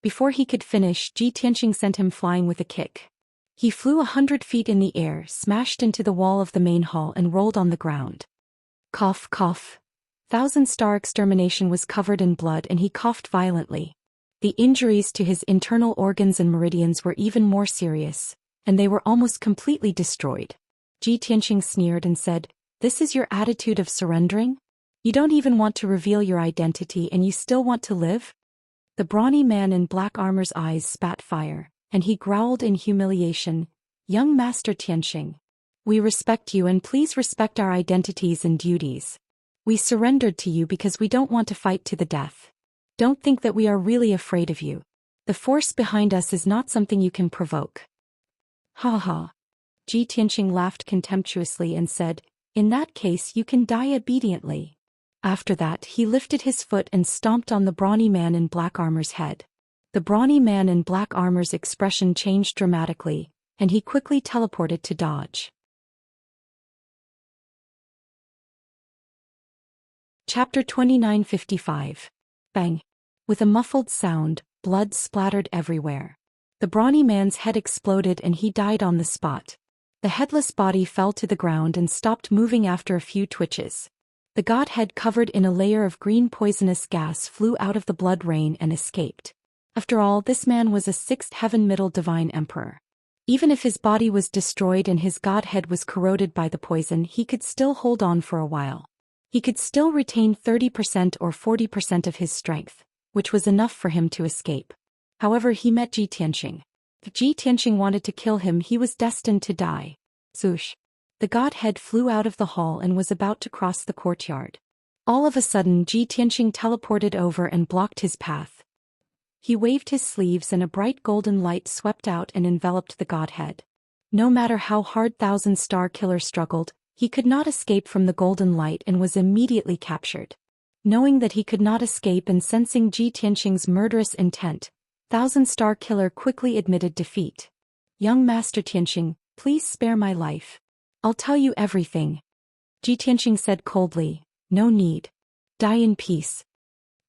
Before he could finish, Ji Tianxing sent him flying with a kick. He flew 100 feet in the air, smashed into the wall of the main hall and rolled on the ground. Cough, cough. Thousand Star Extermination was covered in blood and he coughed violently. The injuries to his internal organs and meridians were even more serious, and they were almost completely destroyed. Ji Tianqing sneered and said, "This is your attitude of surrendering? You don't even want to reveal your identity and you still want to live?" The brawny man in black armor's eyes spat fire, and he growled in humiliation, "Young Master Tianqing, we respect you and please respect our identities and duties. We surrendered to you because we don't want to fight to the death. Don't think that we are really afraid of you. The force behind us is not something you can provoke." "Ha ha." Ji Tianqing laughed contemptuously and said, "In that case you can die obediently." After that he lifted his foot and stomped on the brawny man in black armor's head. The brawny man in black armor's expression changed dramatically, and he quickly teleported to dodge. Chapter 2955. Bang. With a muffled sound, blood splattered everywhere. The brawny man's head exploded and he died on the spot. The headless body fell to the ground and stopped moving after a few twitches. The godhead covered in a layer of green poisonous gas flew out of the blood rain and escaped. After all, this man was a sixth heaven middle divine emperor. Even if his body was destroyed and his godhead was corroded by the poison, he could still hold on for a while. He could still retain 30% or 40% of his strength, which was enough for him to escape. However, he met Ji Tianqing. If Ji Tianqing wanted to kill him, he was destined to die. Zhoosh. The godhead flew out of the hall and was about to cross the courtyard. All of a sudden, Ji Tianqing teleported over and blocked his path. He waved his sleeves and a bright golden light swept out and enveloped the godhead. No matter how hard Thousand Star Killer struggled, he could not escape from the golden light and was immediately captured. Knowing that he could not escape and sensing Ji Tianqing's murderous intent, Thousand Star Killer quickly admitted defeat. "Young Master Tianqing, please spare my life. I'll tell you everything." Ji Tianqing said coldly, "No need. Die in peace."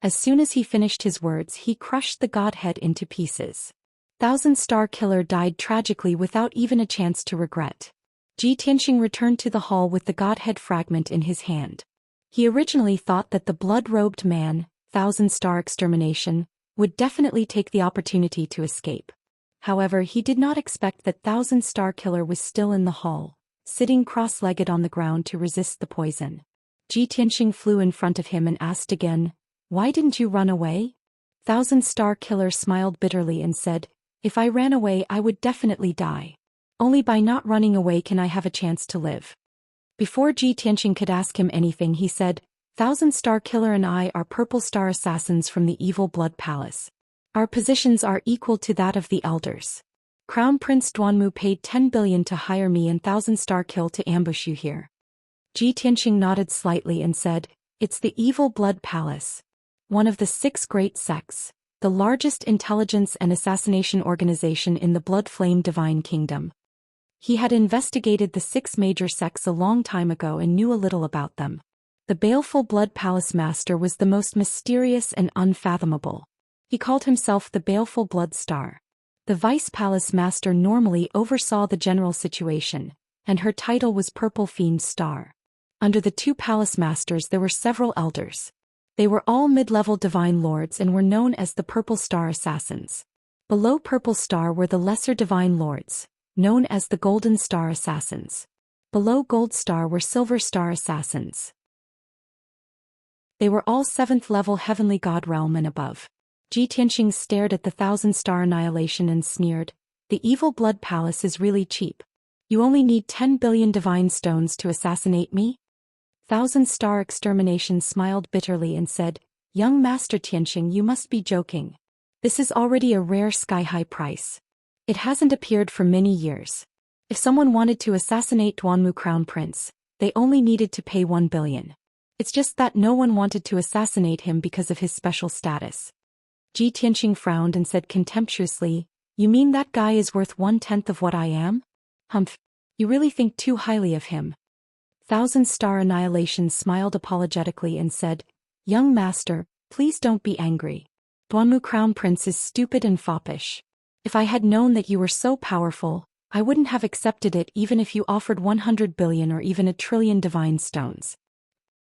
As soon as he finished his words, he crushed the godhead into pieces. Thousand Star Killer died tragically without even a chance to regret. Ji Tianqing returned to the hall with the godhead fragment in his hand. He originally thought that the blood-robed man, Thousand Star Extermination, would definitely take the opportunity to escape. However, he did not expect that Thousand Star Killer was still in the hall, sitting cross-legged on the ground to resist the poison. Ji Tianqing flew in front of him and asked again, "Why didn't you run away?" Thousand Star Killer smiled bitterly and said, "If I ran away I would definitely die. Only by not running away can I have a chance to live." Before Ji Tianqing could ask him anything, he said, "Thousand Star Killer and I are Purple Star Assassins from the Evil Blood Palace. Our positions are equal to that of the elders. Crown Prince Duanmu paid 10 billion to hire me and Thousand Star Kill to ambush you here." Ji Tianqing nodded slightly and said, "It's the Evil Blood Palace, one of the 6 great sects, the largest intelligence and assassination organization in the Blood Flame Divine Kingdom." He had investigated the 6 major sects a long time ago and knew a little about them. The baleful Blood Palace Master was the most mysterious and unfathomable. He called himself the Baleful Blood Star. The Vice Palace Master normally oversaw the general situation, and her title was Purple Fiend Star. Under the 2 Palace Masters there were several elders. They were all mid-level divine lords and were known as the Purple Star Assassins. Below Purple Star were the lesser divine lords, known as the Golden Star Assassins. Below Gold Star were Silver Star Assassins. They were all 7th level Heavenly God Realm and above. Ji Tianqing stared at the Thousand Star Annihilation and sneered, "The Evil Blood Palace is really cheap. You only need 10 billion divine stones to assassinate me?" Thousand Star Extermination smiled bitterly and said, "Young Master Tianqing, you must be joking. This is already a rare sky-high price. It hasn't appeared for many years. If someone wanted to assassinate Duanmu Crown Prince, they only needed to pay 1 billion. It's just that no one wanted to assassinate him because of his special status." Ji Tianqing frowned and said contemptuously, "You mean that guy is worth 1/10 of what I am? Humph, you really think too highly of him." Thousand Star Annihilation smiled apologetically and said, "Young Master, please don't be angry. Duanmu Crown Prince is stupid and foppish. If I had known that you were so powerful, I wouldn't have accepted it even if you offered 100 billion or even 1 trillion divine stones.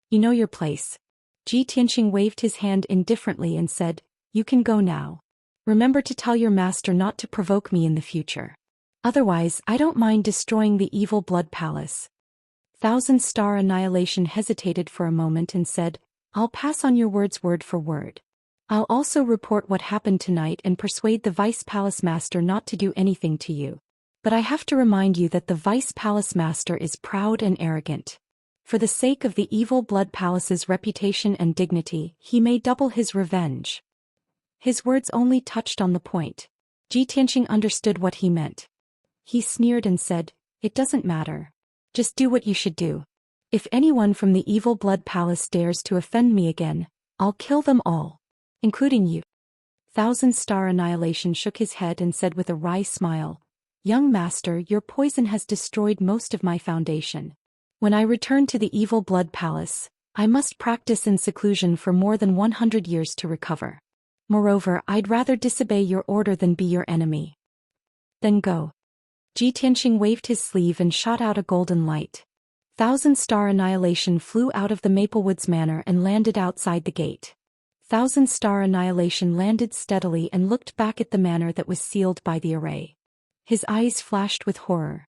You know your place. Ji Tianxing waved his hand indifferently and said, "You can go now. Remember to tell your master not to provoke me in the future. Otherwise, I don't mind destroying the evil blood palace." Thousand Star Annihilation hesitated for a moment and said, "I'll pass on your words word for word. I'll also report what happened tonight and persuade the Vice Palace Master not to do anything to you. But I have to remind you that the Vice Palace Master is proud and arrogant. For the sake of the evil blood palace's reputation and dignity, he may double his revenge." His words only touched on the point. Ji Tianxing understood what he meant. He sneered and said, "It doesn't matter. Just do what you should do. If anyone from the evil blood palace dares to offend me again, I'll kill them all, including you." Thousand Star Annihilation shook his head and said with a wry smile, "Young master, your poison has destroyed most of my foundation. When I return to the evil blood palace, I must practice in seclusion for more than 100 years to recover. Moreover, I'd rather disobey your order than be your enemy. Then go." Ji Tianxing waved his sleeve and shot out a golden light. Thousand Star Annihilation flew out of the Maplewoods Manor and landed outside the gate. Thousand Star Annihilation landed steadily and looked back at the manor that was sealed by the array. His eyes flashed with horror.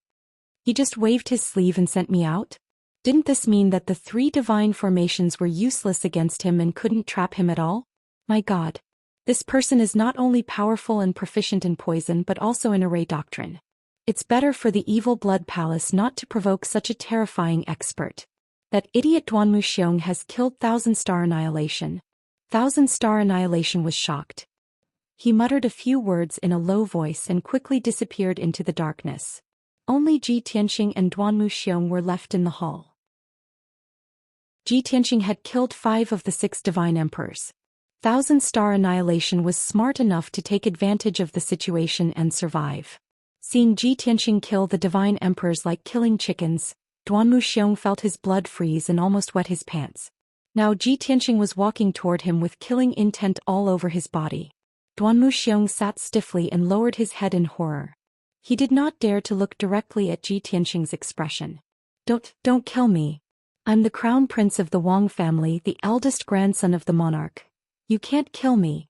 He just waved his sleeve and sent me out? Didn't this mean that the 3 divine formations were useless against him and couldn't trap him at all? My God. This person is not only powerful and proficient in poison but also in array doctrine. It's better for the evil blood palace not to provoke such a terrifying expert. That idiot Duanmu Xiong has killed Thousand Star Annihilation. Thousand Star Annihilation was shocked. He muttered a few words in a low voice and quickly disappeared into the darkness. Only Ji Tianxing and Duanmu Xiong were left in the hall. Ji Tianxing had killed 5 of the 6 divine emperors. Thousand Star Annihilation was smart enough to take advantage of the situation and survive. Seeing Ji Tianxing kill the divine emperors like killing chickens, Duanmu Xiong felt his blood freeze and almost wet his pants. Now Ji Tianxing was walking toward him with killing intent all over his body. Duanmu Xiong sat stiffly and lowered his head in horror. He did not dare to look directly at Ji Tianxing's expression. Don't kill me. I'm the crown prince of the Wang family, the eldest grandson of the monarch. You can't kill me."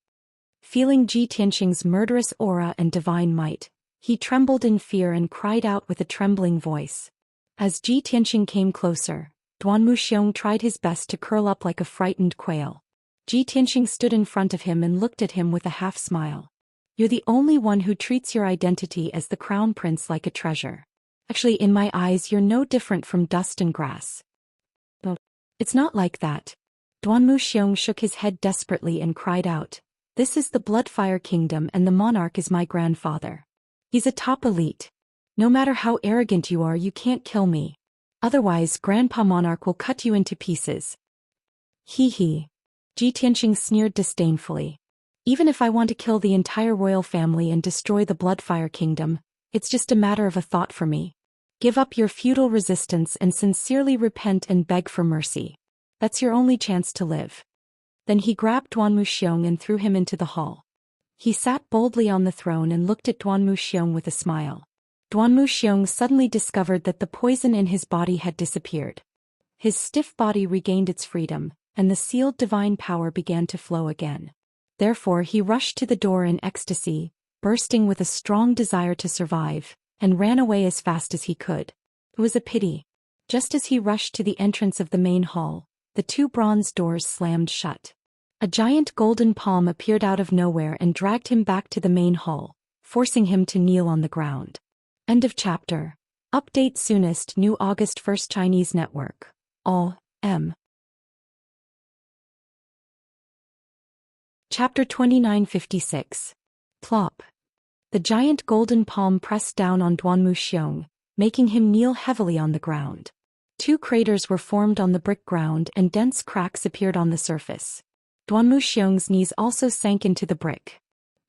Feeling Ji Tianxing's murderous aura and divine might, he trembled in fear and cried out with a trembling voice. As Ji Tianxing came closer, Duanmu Xiong tried his best to curl up like a frightened quail. Ji Tianxing stood in front of him and looked at him with a half-smile. "You're the only one who treats your identity as the crown prince like a treasure. Actually, in my eyes you're no different from dust and grass." "But it's not like that." Duanmu Xiong shook his head desperately and cried out, "This is the Bloodfire Kingdom and the monarch is my grandfather. He's a top elite. No matter how arrogant you are, you can't kill me. Otherwise, Grandpa Monarch will cut you into pieces." "Hee hee." Ji Tianxing sneered disdainfully. "Even if I want to kill the entire royal family and destroy the Bloodfire Kingdom, it's just a matter of a thought for me. Give up your feudal resistance and sincerely repent and beg for mercy. That's your only chance to live." Then he grabbed Duanmu Xiong and threw him into the hall. He sat boldly on the throne and looked at Duanmu Xiong with a smile. Duanmu Xiong suddenly discovered that the poison in his body had disappeared. His stiff body regained its freedom, and the sealed divine power began to flow again. Therefore he rushed to the door in ecstasy, bursting with a strong desire to survive, and ran away as fast as he could. It was a pity. Just as he rushed to the entrance of the main hall, the 2 bronze doors slammed shut. A giant golden palm appeared out of nowhere and dragged him back to the main hall, forcing him to kneel on the ground. End of chapter. Update soonest, new August 1st Chinese network. All, M. Chapter 2956. Plop. The giant golden palm pressed down on Duanmu Xiong, making him kneel heavily on the ground. 2 craters were formed on the brick ground and dense cracks appeared on the surface. Duanmu Xiong's knees also sank into the brick.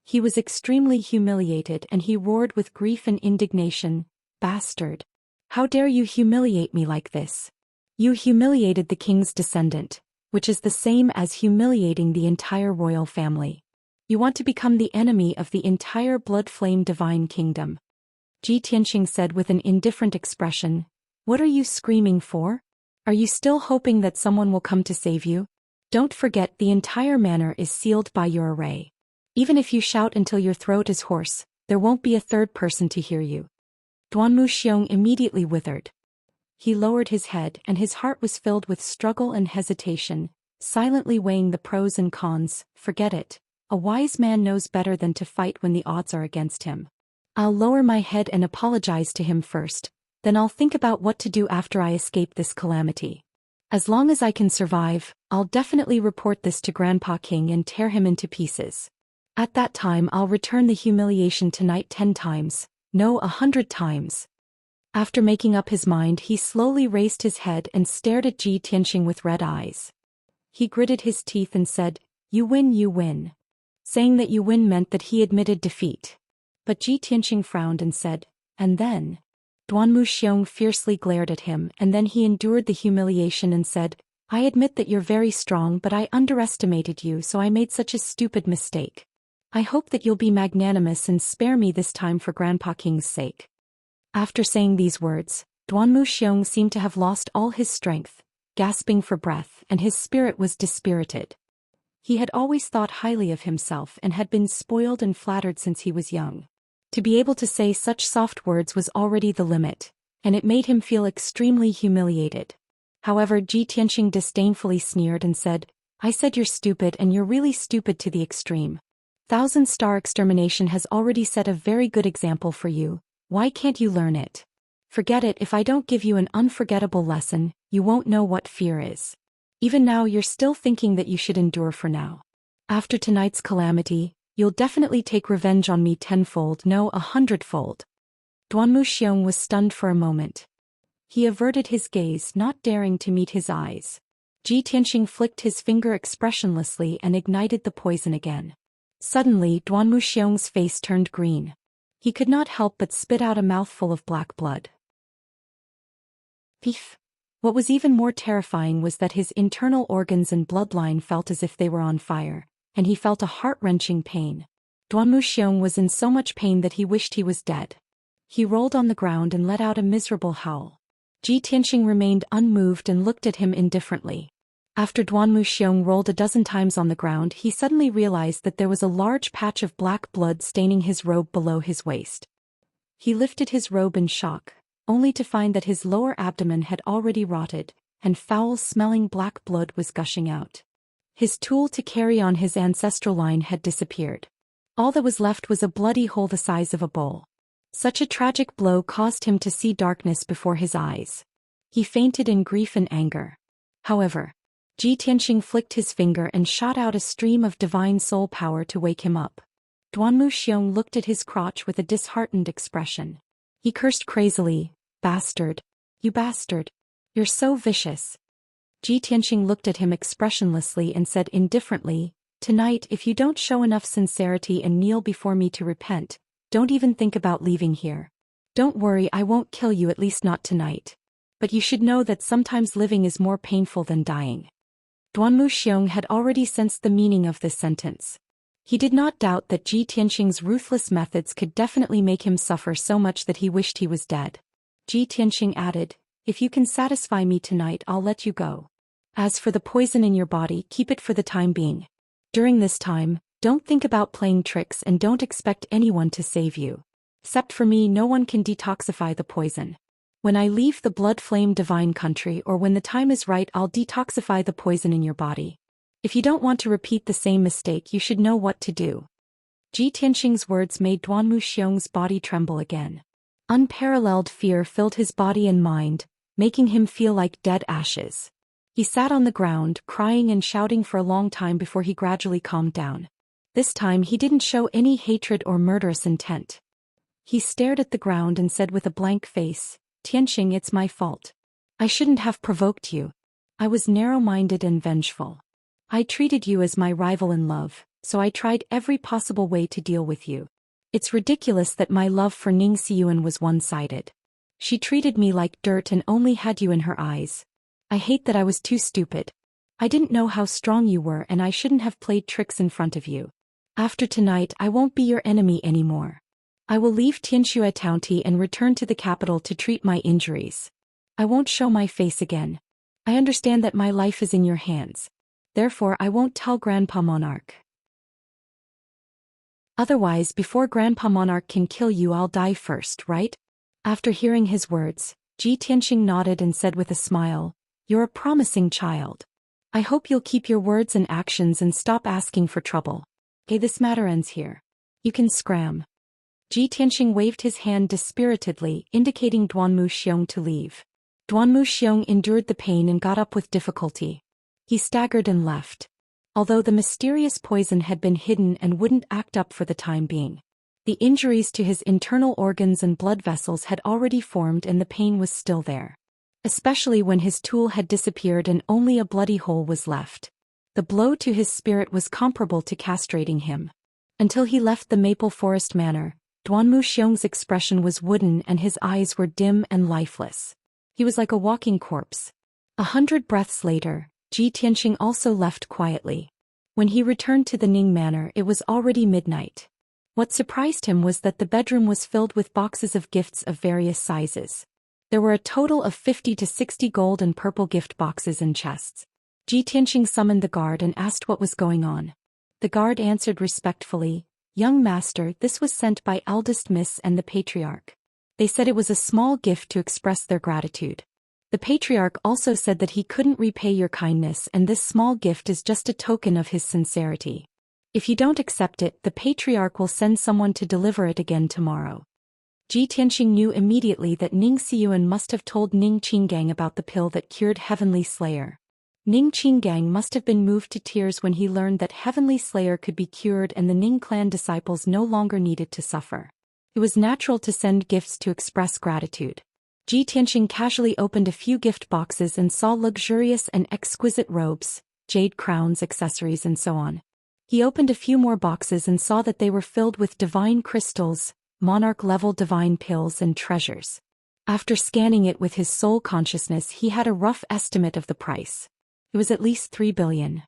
He was extremely humiliated and he roared with grief and indignation, "Bastard! How dare you humiliate me like this? You humiliated the king's descendant, which is the same as humiliating the entire royal family. You want to become the enemy of the entire blood-flame divine kingdom." Ji Tianxing said with an indifferent expression, "What are you screaming for? Are you still hoping that someone will come to save you? Don't forget the entire manor is sealed by your array. Even if you shout until your throat is hoarse, there won't be a third person to hear you. Duanmu Xiong immediately withered. He lowered his head and his heart was filled with struggle and hesitation, silently weighing the pros and cons. Forget it. A wise man knows better than to fight when the odds are against him. I'll lower my head and apologize to him first, then I'll think about what to do after I escape this calamity. As long as I can survive, I'll definitely report this to Grandpa King and tear him into pieces. At that time I'll return the humiliation tonight 10 times, no 100 times. After making up his mind, he slowly raised his head and stared at Ji Tianxing with red eyes. He gritted his teeth and said, "You win, you win." Saying that you win meant that he admitted defeat. But Ji Tianxing frowned and said, "And then?" Duanmu Xiong fiercely glared at him and then he endured the humiliation and said, "I admit that you're very strong but I underestimated you so I made such a stupid mistake. I hope that you'll be magnanimous and spare me this time for Grandpa King's sake." After saying these words, Duanmu Xiong seemed to have lost all his strength, gasping for breath, and his spirit was dispirited. He had always thought highly of himself and had been spoiled and flattered since he was young. To be able to say such soft words was already the limit, and it made him feel extremely humiliated. However, Ji Tianxing disdainfully sneered and said, "I said you're stupid and you're really stupid to the extreme. Thousand-star extermination has already set a very good example for you. Why can't you learn it? Forget it. If I don't give you an unforgettable lesson, you won't know what fear is. Even now you're still thinking that you should endure for now. After tonight's calamity, you'll definitely take revenge on me tenfold, no 100-fold." Duanmu Xiong was stunned for a moment. He averted his gaze, not daring to meet his eyes. Ji Tianxing flicked his finger expressionlessly and ignited the poison again. Suddenly, Duanmu Xiong's face turned green. He could not help but spit out a mouthful of black blood. Beef. What was even more terrifying was that his internal organs and bloodline felt as if they were on fire, and he felt a heart-wrenching pain. Duanmu Xiong was in so much pain that he wished he was dead. He rolled on the ground and let out a miserable howl. Ji Tianxing remained unmoved and looked at him indifferently. After Duanmu Xiong rolled a dozen times on the ground, he suddenly realized that there was a large patch of black blood staining his robe below his waist. He lifted his robe in shock, only to find that his lower abdomen had already rotted, and foul-smelling black blood was gushing out. His tool to carry on his ancestral line had disappeared. All that was left was a bloody hole the size of a bowl. Such a tragic blow caused him to see darkness before his eyes. He fainted in grief and anger. However, Ji Tianxing flicked his finger and shot out a stream of divine soul power to wake him up. Duanmu Xiong looked at his crotch with a disheartened expression. He cursed crazily, "Bastard! You bastard! You're so vicious." Ji Tianxing looked at him expressionlessly and said indifferently, "Tonight, if you don't show enough sincerity and kneel before me to repent, don't even think about leaving here. Don't worry, I won't kill you, at least not tonight. But you should know that sometimes living is more painful than dying." Duanmu Xiong had already sensed the meaning of this sentence. He did not doubt that Ji Tianxing's ruthless methods could definitely make him suffer so much that he wished he was dead. Ji Tianxing added, "If you can satisfy me tonight, I'll let you go. As for the poison in your body, keep it for the time being. During this time, don't think about playing tricks and don't expect anyone to save you. Except for me, no one can detoxify the poison. When I leave the blood-flame divine country or when the time is right, I'll detoxify the poison in your body. If you don't want to repeat the same mistake, you should know what to do." Ji Tianxing's words made Duanmu Xiong's body tremble again. Unparalleled fear filled his body and mind, making him feel like dead ashes. He sat on the ground, crying and shouting for a long time before he gradually calmed down. This time he didn't show any hatred or murderous intent. He stared at the ground and said with a blank face, "Tianxing, it's my fault. I shouldn't have provoked you. I was narrow-minded and vengeful. I treated you as my rival in love, so I tried every possible way to deal with you. It's ridiculous that my love for Ning Xiyuan was one-sided. She treated me like dirt and only had you in her eyes. I hate that I was too stupid. I didn't know how strong you were and I shouldn't have played tricks in front of you. After tonight, I won't be your enemy anymore. I will leave Tianxia County and return to the capital to treat my injuries. I won't show my face again. I understand that my life is in your hands. Therefore I won't tell Grandpa Monarch. Otherwise, before Grandpa Monarch can kill you, I'll die first, right? After hearing his words, Ji Tianxing nodded and said with a smile, "You're a promising child. I hope you'll keep your words and actions and stop asking for trouble. Okay, this matter ends here. You can scram." Ji Tianxing waved his hand dispiritedly, indicating Duanmu Xiong to leave. Duanmu Xiong endured the pain and got up with difficulty. He staggered and left. Although the mysterious poison had been hidden and wouldn't act up for the time being, the injuries to his internal organs and blood vessels had already formed and the pain was still there. Especially when his tool had disappeared and only a bloody hole was left. The blow to his spirit was comparable to castrating him. Until he left the Maple Forest Manor, Duanmu Xiong's expression was wooden and his eyes were dim and lifeless. He was like a walking corpse. 100 breaths later, Ji Tianxing also left quietly. When he returned to the Ning Manor, it was already midnight. What surprised him was that the bedroom was filled with boxes of gifts of various sizes. There were a total of 50 to 60 gold and purple gift boxes and chests. Ji Tianxing summoned the guard and asked what was going on. The guard answered respectfully, "Young master, this was sent by eldest miss and the patriarch. They said it was a small gift to express their gratitude. The patriarch also said that he couldn't repay your kindness and this small gift is just a token of his sincerity. If you don't accept it, the patriarch will send someone to deliver it again tomorrow." Ji Tianxing knew immediately that Ning Xiyuan must have told Ning Qinggang about the pill that cured Heavenly Slayer. Ning Qinggang must have been moved to tears when he learned that Heavenly Slayer could be cured and the Ning clan disciples no longer needed to suffer. It was natural to send gifts to express gratitude. Ji Tianxing casually opened a few gift boxes and saw luxurious and exquisite robes, jade crowns, accessories and so on. He opened a few more boxes and saw that they were filled with divine crystals, monarch-level divine pills and treasures. After scanning it with his soul consciousness, he had a rough estimate of the price. It was at least 3 billion.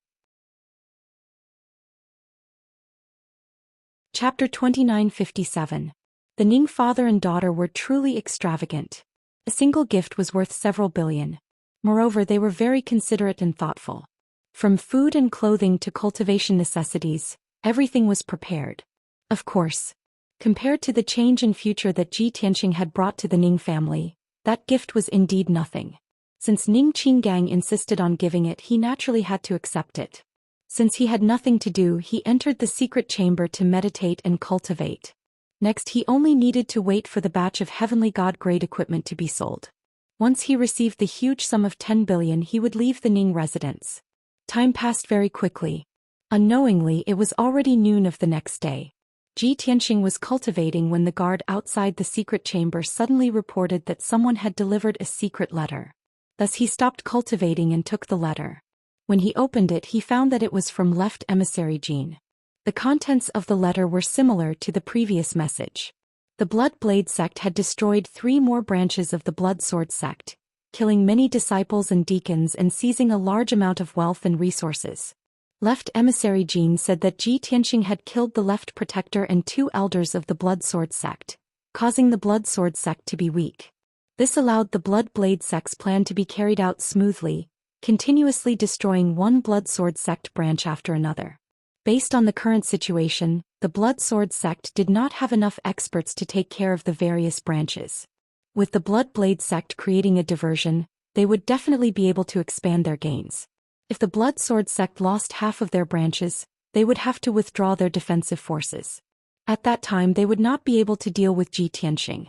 Chapter 2957. The Ning father and daughter were truly extravagant. A single gift was worth several billion. Moreover, they were very considerate and thoughtful. From food and clothing to cultivation necessities, everything was prepared. Of course, compared to the change in future that Ji Tianxing had brought to the Ning family, that gift was indeed nothing. Since Ning Qinggang insisted on giving it, he naturally had to accept it. Since he had nothing to do, he entered the secret chamber to meditate and cultivate. Next, he only needed to wait for the batch of heavenly god-grade equipment to be sold. Once he received the huge sum of 10 billion, he would leave the Ning residence. Time passed very quickly. Unknowingly, it was already noon of the next day. Ji Tianxing was cultivating when the guard outside the secret chamber suddenly reported that someone had delivered a secret letter. Thus he stopped cultivating and took the letter. When he opened it, he found that it was from left emissary Jin. The contents of the letter were similar to the previous message. The Blood Blade sect had destroyed 3 more branches of the Blood Sword sect, killing many disciples and deacons and seizing a large amount of wealth and resources. Left emissary Jin said that Ji Tianxing had killed the left protector and 2 elders of the Blood Sword sect, causing the Blood Sword sect to be weak. This allowed the Blood Blade sect's plan to be carried out smoothly, continuously destroying one Blood Sword sect branch after another. Based on the current situation, the Blood Sword sect did not have enough experts to take care of the various branches. With the Blood Blade sect creating a diversion, they would definitely be able to expand their gains. If the Blood Sword sect lost half of their branches, they would have to withdraw their defensive forces. At that time, they would not be able to deal with Ji Tianxing.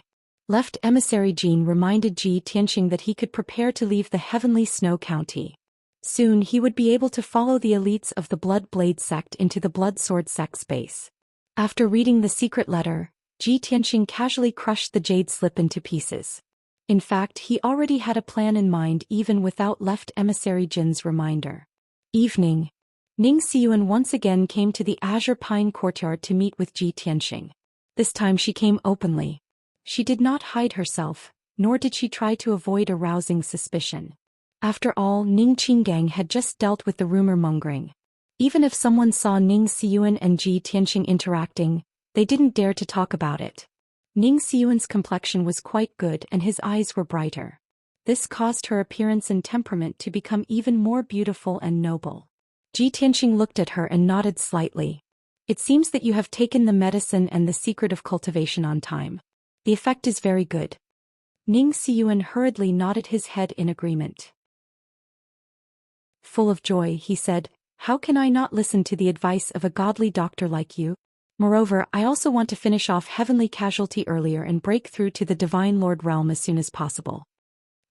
Left emissary Jin reminded Ji Tianxing that he could prepare to leave the Heavenly Snow County. Soon he would be able to follow the elites of the Blood Blade sect into the Blood Sword sect's base. After reading the secret letter, Ji Tianxing casually crushed the jade slip into pieces. In fact, he already had a plan in mind even without left emissary Jin's reminder. Evening. Ning Xiyuan once again came to the Azure Pine courtyard to meet with Ji Tianxing. This time she came openly. She did not hide herself, nor did she try to avoid arousing suspicion. After all, Ning Qinggang had just dealt with the rumor mongering. Even if someone saw Ning Xiyuan and Ji Tianxing interacting, they didn't dare to talk about it. Ning Xiyuan's complexion was quite good and his eyes were brighter. This caused her appearance and temperament to become even more beautiful and noble. Ji Tianxing looked at her and nodded slightly. It seems that you have taken the medicine and the secret of cultivation on time. The effect is very good. Ning Xiyuan hurriedly nodded his head in agreement. Full of joy, he said, "How can I not listen to the advice of a godly doctor like you? Moreover, I also want to finish off Heavenly Casualty earlier and break through to the Divine Lord realm as soon as possible."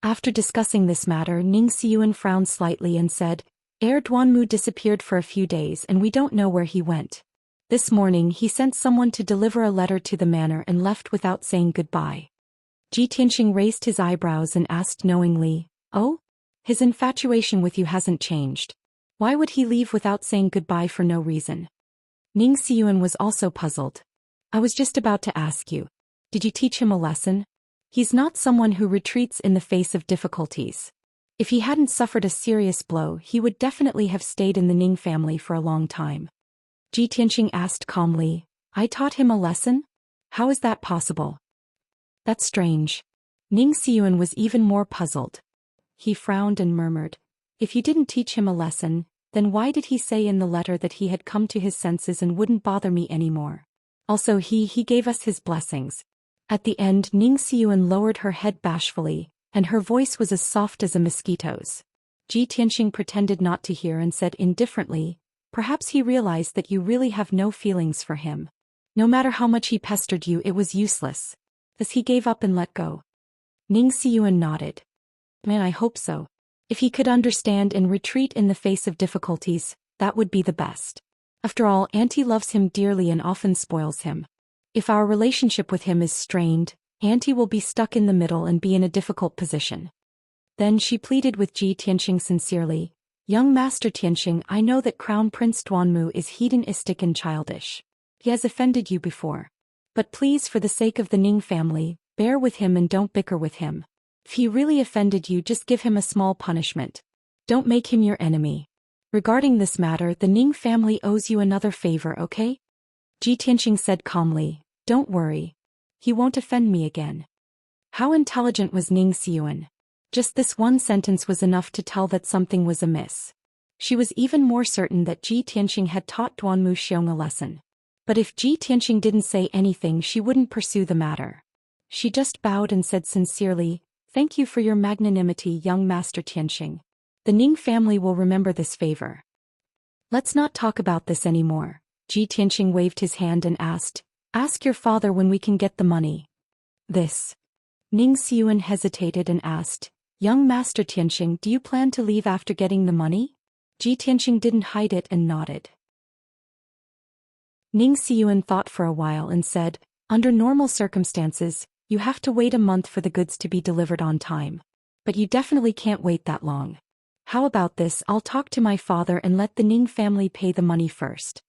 After discussing this matter, Ning Xiyuan frowned slightly and said, Duanmu disappeared for a few days and we don't know where he went. This morning he sent someone to deliver a letter to the manor and left without saying goodbye. Ji Tianxing raised his eyebrows and asked knowingly, "Oh? His infatuation with you hasn't changed. Why would he leave without saying goodbye for no reason?" Ning Xiyuan was also puzzled. "I was just about to ask you. Did you teach him a lesson? He's not someone who retreats in the face of difficulties. If he hadn't suffered a serious blow, he would definitely have stayed in the Ning family for a long time." Ji Tianxing asked calmly, "I taught him a lesson? How is that possible?" "That's strange." Ning Xiyuan was even more puzzled. He frowned and murmured, "If you didn't teach him a lesson, then why did he say in the letter that he had come to his senses and wouldn't bother me anymore? Also he gave us his blessings." At the end, Ning Xiyuan lowered her head bashfully, and her voice was as soft as a mosquito's. Ji Tianxing pretended not to hear and said indifferently, "Perhaps he realized that you really have no feelings for him. No matter how much he pestered you, it was useless. Thus he gave up and let go." Ning Xiyuan nodded. "Man, I hope so. If he could understand and retreat in the face of difficulties, that would be the best. After all, Auntie loves him dearly and often spoils him. If our relationship with him is strained, Auntie will be stuck in the middle and be in a difficult position." Then she pleaded with Ji Tianxing sincerely, "Young Master Tianxing, I know that Crown Prince Duanmu is hedonistic and childish. He has offended you before. But please, for the sake of the Ning family, bear with him and don't bicker with him. If he really offended you, just give him a small punishment. Don't make him your enemy. Regarding this matter, the Ning family owes you another favor, okay?" Ji Tianxing said calmly, "Don't worry. He won't offend me again." How intelligent was Ning Xiyuan? Just this one sentence was enough to tell that something was amiss. She was even more certain that Ji Tianxing had taught Duanmu Xiong a lesson. But if Ji Tianxing didn't say anything, she wouldn't pursue the matter. She just bowed and said sincerely, "Thank you for your magnanimity, young Master Tianxing. The Ning family will remember this favor." "Let's not talk about this anymore." Ji Tianxing waved his hand and asked, "Ask your father when we can get the money." "This." Ning Xiyuan hesitated and asked, "Young Master Tianxing, do you plan to leave after getting the money?" Ji Tianxing didn't hide it and nodded. Ning Xiyuan thought for a while and said, "Under normal circumstances, you have to wait a month for the goods to be delivered on time. But you definitely can't wait that long. How about this? I'll talk to my father and let the Ning family pay the money first."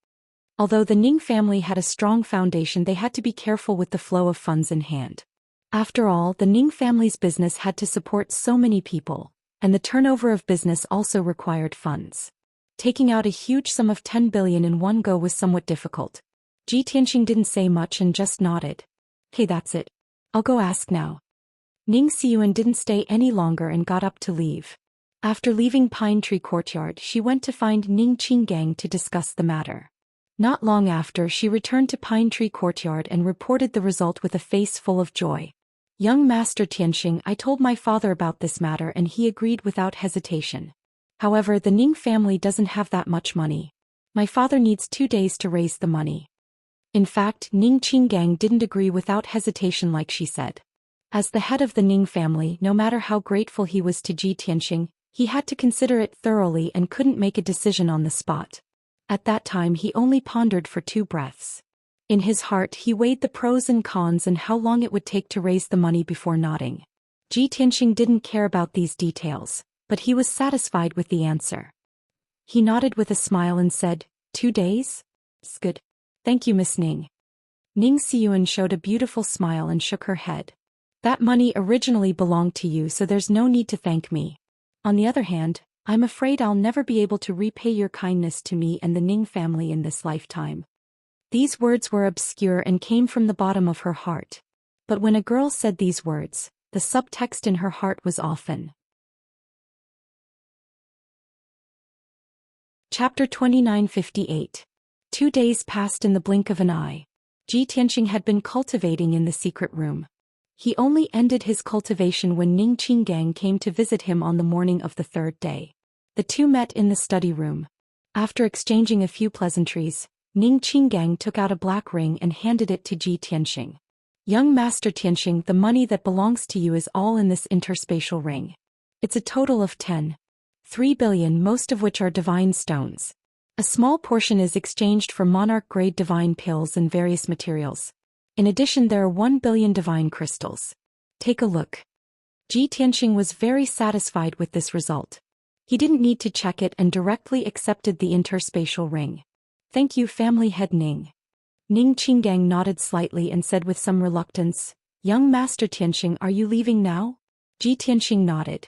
Although the Ning family had a strong foundation, they had to be careful with the flow of funds in hand. After all, the Ning family's business had to support so many people, and the turnover of business also required funds. Taking out a huge sum of 10 billion in one go was somewhat difficult. Ji Tianxing didn't say much and just nodded. "Okay, that's it. I'll go ask now." Ning Xiyuan didn't stay any longer and got up to leave. After leaving Pine Tree Courtyard, she went to find Ning Qinggang to discuss the matter. Not long after, she returned to Pine Tree Courtyard and reported the result with a face full of joy. "Young Master Tianxing, I told my father about this matter and he agreed without hesitation. However, the Ning family doesn't have that much money. My father needs 2 days to raise the money." In fact, Ning Qinggang didn't agree without hesitation like she said. As the head of the Ning family, no matter how grateful he was to Ji Tianxing, he had to consider it thoroughly and couldn't make a decision on the spot. At that time he only pondered for 2 breaths. In his heart he weighed the pros and cons and how long it would take to raise the money before nodding. Ji Tianxing didn't care about these details, but he was satisfied with the answer. He nodded with a smile and said, 2 days? It's good. Thank you, Miss Ning." Ning Xiyuan showed a beautiful smile and shook her head. "That money originally belonged to you, so there's no need to thank me. On the other hand, I'm afraid I'll never be able to repay your kindness to me and the Ning family in this lifetime." These words were obscure and came from the bottom of her heart. But when a girl said these words, the subtext in her heart was often. Chapter 2958. 2 days passed in the blink of an eye. Ji Tianxing had been cultivating in the secret room. He only ended his cultivation when Ning Qinggang came to visit him on the morning of the third day. The two met in the study room. After exchanging a few pleasantries, Ning Qinggang took out a black ring and handed it to Ji Tianxing. Young Master Tianxing, the money that belongs to you is all in this interspatial ring. It's a total of 10.3 billion, most of which are divine stones. A small portion is exchanged for monarch-grade divine pills and various materials. In addition, there are 1 billion divine crystals. Take a look. Ji Tianxing was very satisfied with this result. He didn't need to check it and directly accepted the interspatial ring. Thank you, family head Ning. Ning Qinggang nodded slightly and said with some reluctance, Young Master Tianxing, are you leaving now? Ji Tianxing nodded.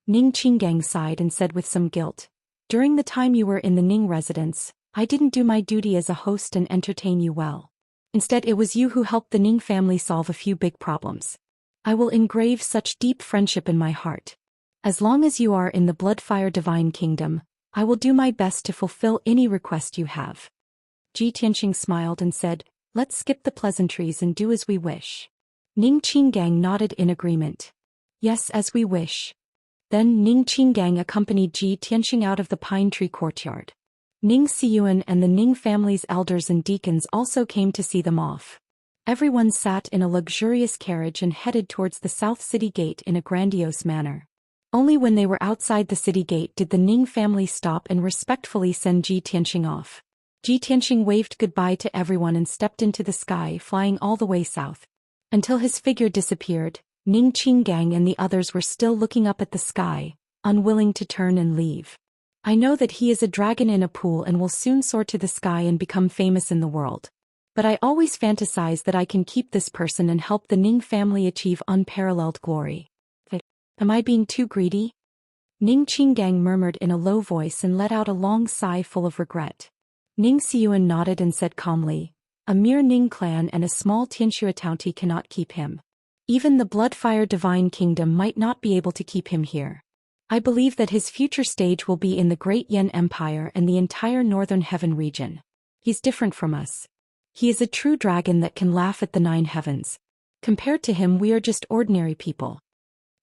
Ning Qinggang sighed and said with some guilt, during the time you were in the Ning residence, I didn't do my duty as a host and entertain you well. Instead, it was you who helped the Ning family solve a few big problems. I will engrave such deep friendship in my heart. As long as you are in the Bloodfire Divine Kingdom, I will do my best to fulfill any request you have. Ji Tianxing smiled and said, let's skip the pleasantries and do as we wish. Ning Qinggang nodded in agreement. Yes, as we wish. Then Ning Qinggang accompanied Ji Tianxing out of the pine tree courtyard. Ning Xiyuan and the Ning family's elders and deacons also came to see them off. Everyone sat in a luxurious carriage and headed towards the South City Gate in a grandiose manner. Only when they were outside the city gate did the Ning family stop and respectfully send Ji Tianxing off. Ji Tianxing waved goodbye to everyone and stepped into the sky, flying all the way south. Until his figure disappeared, Ning Qinggang and the others were still looking up at the sky, unwilling to turn and leave. I know that he is a dragon in a pool and will soon soar to the sky and become famous in the world. But I always fantasize that I can keep this person and help the Ning family achieve unparalleled glory. Am I being too greedy? Ning Qinggang murmured in a low voice and let out a long sigh full of regret. Ning Xiyuan nodded and said calmly, a mere Ning clan and a small Tianxia county cannot keep him. Even the Bloodfire Divine Kingdom might not be able to keep him here. I believe that his future stage will be in the Great Yan Empire and the entire Northern Heaven region. He's different from us. He is a true dragon that can laugh at the 9 heavens. Compared to him, we are just ordinary people.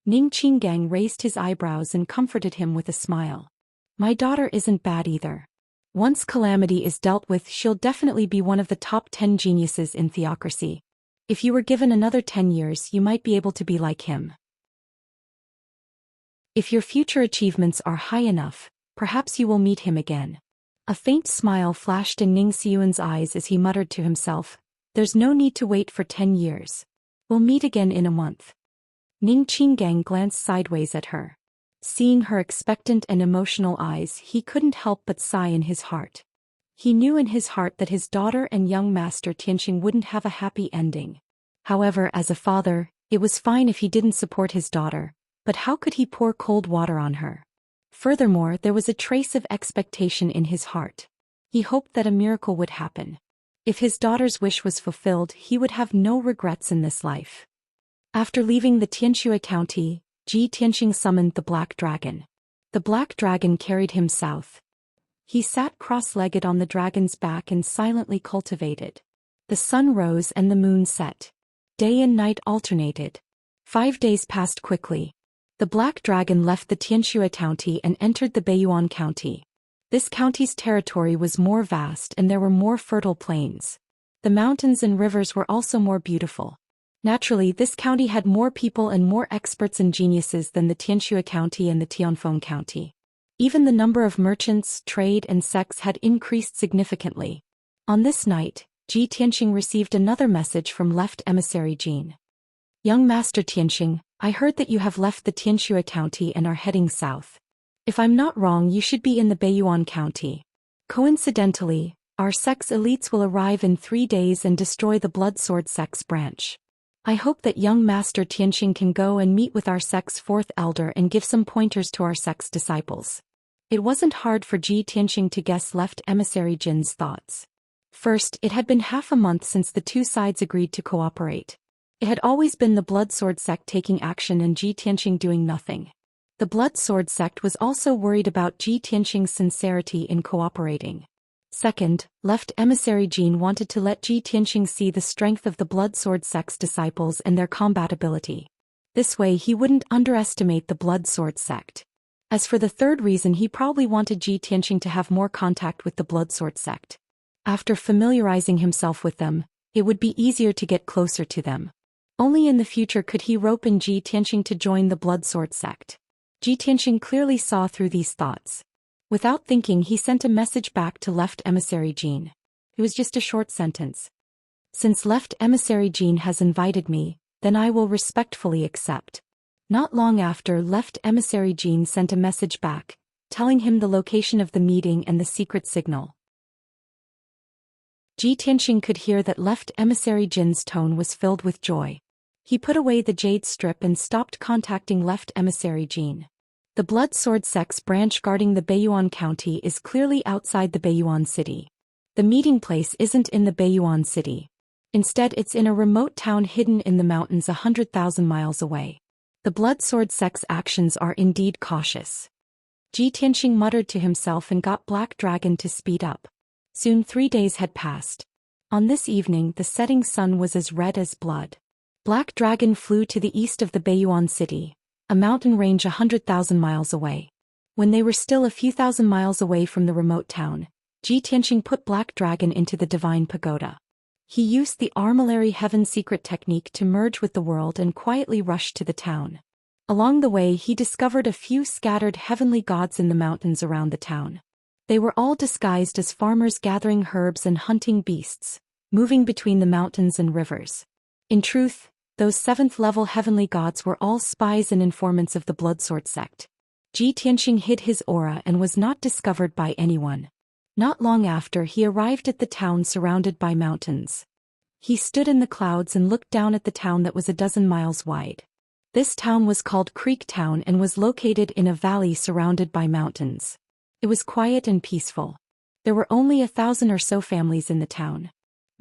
Ning Qinggang raised his eyebrows and comforted him with a smile. My daughter isn't bad either. Once Calamity is dealt with, she'll definitely be one of the top 10 geniuses in theocracy. If you were given another 10 years, you might be able to be like him. If your future achievements are high enough, perhaps you will meet him again. A faint smile flashed in Ning Xiyuan's eyes as he muttered to himself, there's no need to wait for 10 years. We'll meet again in a month. Ning Qinggang glanced sideways at her. Seeing her expectant and emotional eyes, he couldn't help but sigh in his heart. He knew in his heart that his daughter and young Master Tianxing wouldn't have a happy ending. However, as a father, it was fine if he didn't support his daughter, but how could he pour cold water on her? Furthermore, there was a trace of expectation in his heart. He hoped that a miracle would happen. If his daughter's wish was fulfilled, he would have no regrets in this life. After leaving the Tianxia county, Ji Tianxing summoned the Black Dragon. The Black Dragon carried him south. He sat cross-legged on the dragon's back and silently cultivated. The sun rose and the moon set. Day and night alternated. 5 days passed quickly. The Black Dragon left the Tianxia county and entered the Beiyuan county. This county's territory was more vast and there were more fertile plains. The mountains and rivers were also more beautiful. Naturally, this county had more people and more experts and geniuses than the Tianxia county and the Tianfeng county. Even the number of merchants, trade, and sects had increased significantly. On this night, Ji Tianxing received another message from left emissary Jin. Young Master Tianxing, I heard that you have left the Tianxia county and are heading south. If I'm not wrong, you should be in the Beiyuan county. Coincidentally, our sect's elites will arrive in 3 days and destroy the Blood Sword sect's branch. I hope that young Master Tianxing can go and meet with our sect's 4th elder and give some pointers to our sect's disciples. It wasn't hard for Ji Tianxing to guess left emissary Jin's thoughts. First, it had been half a month since the two sides agreed to cooperate. It had always been the Blood Sword sect taking action and Ji Tianxing doing nothing. The Blood Sword sect was also worried about Ji Tianqing's sincerity in cooperating. Second, left emissary Jin wanted to let Ji Tianqing see the strength of the Blood Sword sect's disciples and their combatability. This way he wouldn't underestimate the Blood Sword sect. As for the third reason, he probably wanted Ji Tianqing to have more contact with the Blood Sword sect. After familiarizing himself with them, it would be easier to get closer to them. Only in the future could he rope in Ji Tianqing to join the Blood Sword sect. Ji Tianqing clearly saw through these thoughts. Without thinking, he sent a message back to left emissary Jin. It was just a short sentence. Since left emissary Jin has invited me, then I will respectfully accept. Not long after, left emissary Jin sent a message back, telling him the location of the meeting and the secret signal. Ji Tianqing could hear that left emissary Jin's tone was filled with joy. He put away the jade strip and stopped contacting left emissary Jin. The Blood Sword sect's branch guarding the Beiyuan County is clearly outside the Beiyuan city. The meeting place isn't in the Beiyuan city. Instead, it's in a remote town hidden in the mountains 100,000 miles away. The Blood Sword sect's actions are indeed cautious. Ji Tianqing muttered to himself and got Black Dragon to speed up. Soon 3 days had passed. On this evening, the setting sun was as red as blood. Black Dragon flew to the east of the Beiyuan city, a mountain range 100,000 miles away. When they were still a few thousand miles away from the remote town, Ji Tianqing put Black Dragon into the Divine Pagoda. He used the Armillary Heaven secret technique to merge with the world and quietly rushed to the town. Along the way, he discovered a few scattered heavenly gods in the mountains around the town. They were all disguised as farmers gathering herbs and hunting beasts, moving between the mountains and rivers. In truth, those 7th-level heavenly gods were all spies and informants of the Blood Sword sect. Ji Tianqing hid his aura and was not discovered by anyone. Not long after, he arrived at the town surrounded by mountains. He stood in the clouds and looked down at the town that was a dozen miles wide. This town was called Creek Town and was located in a valley surrounded by mountains. It was quiet and peaceful. There were only 1,000 or so families in the town.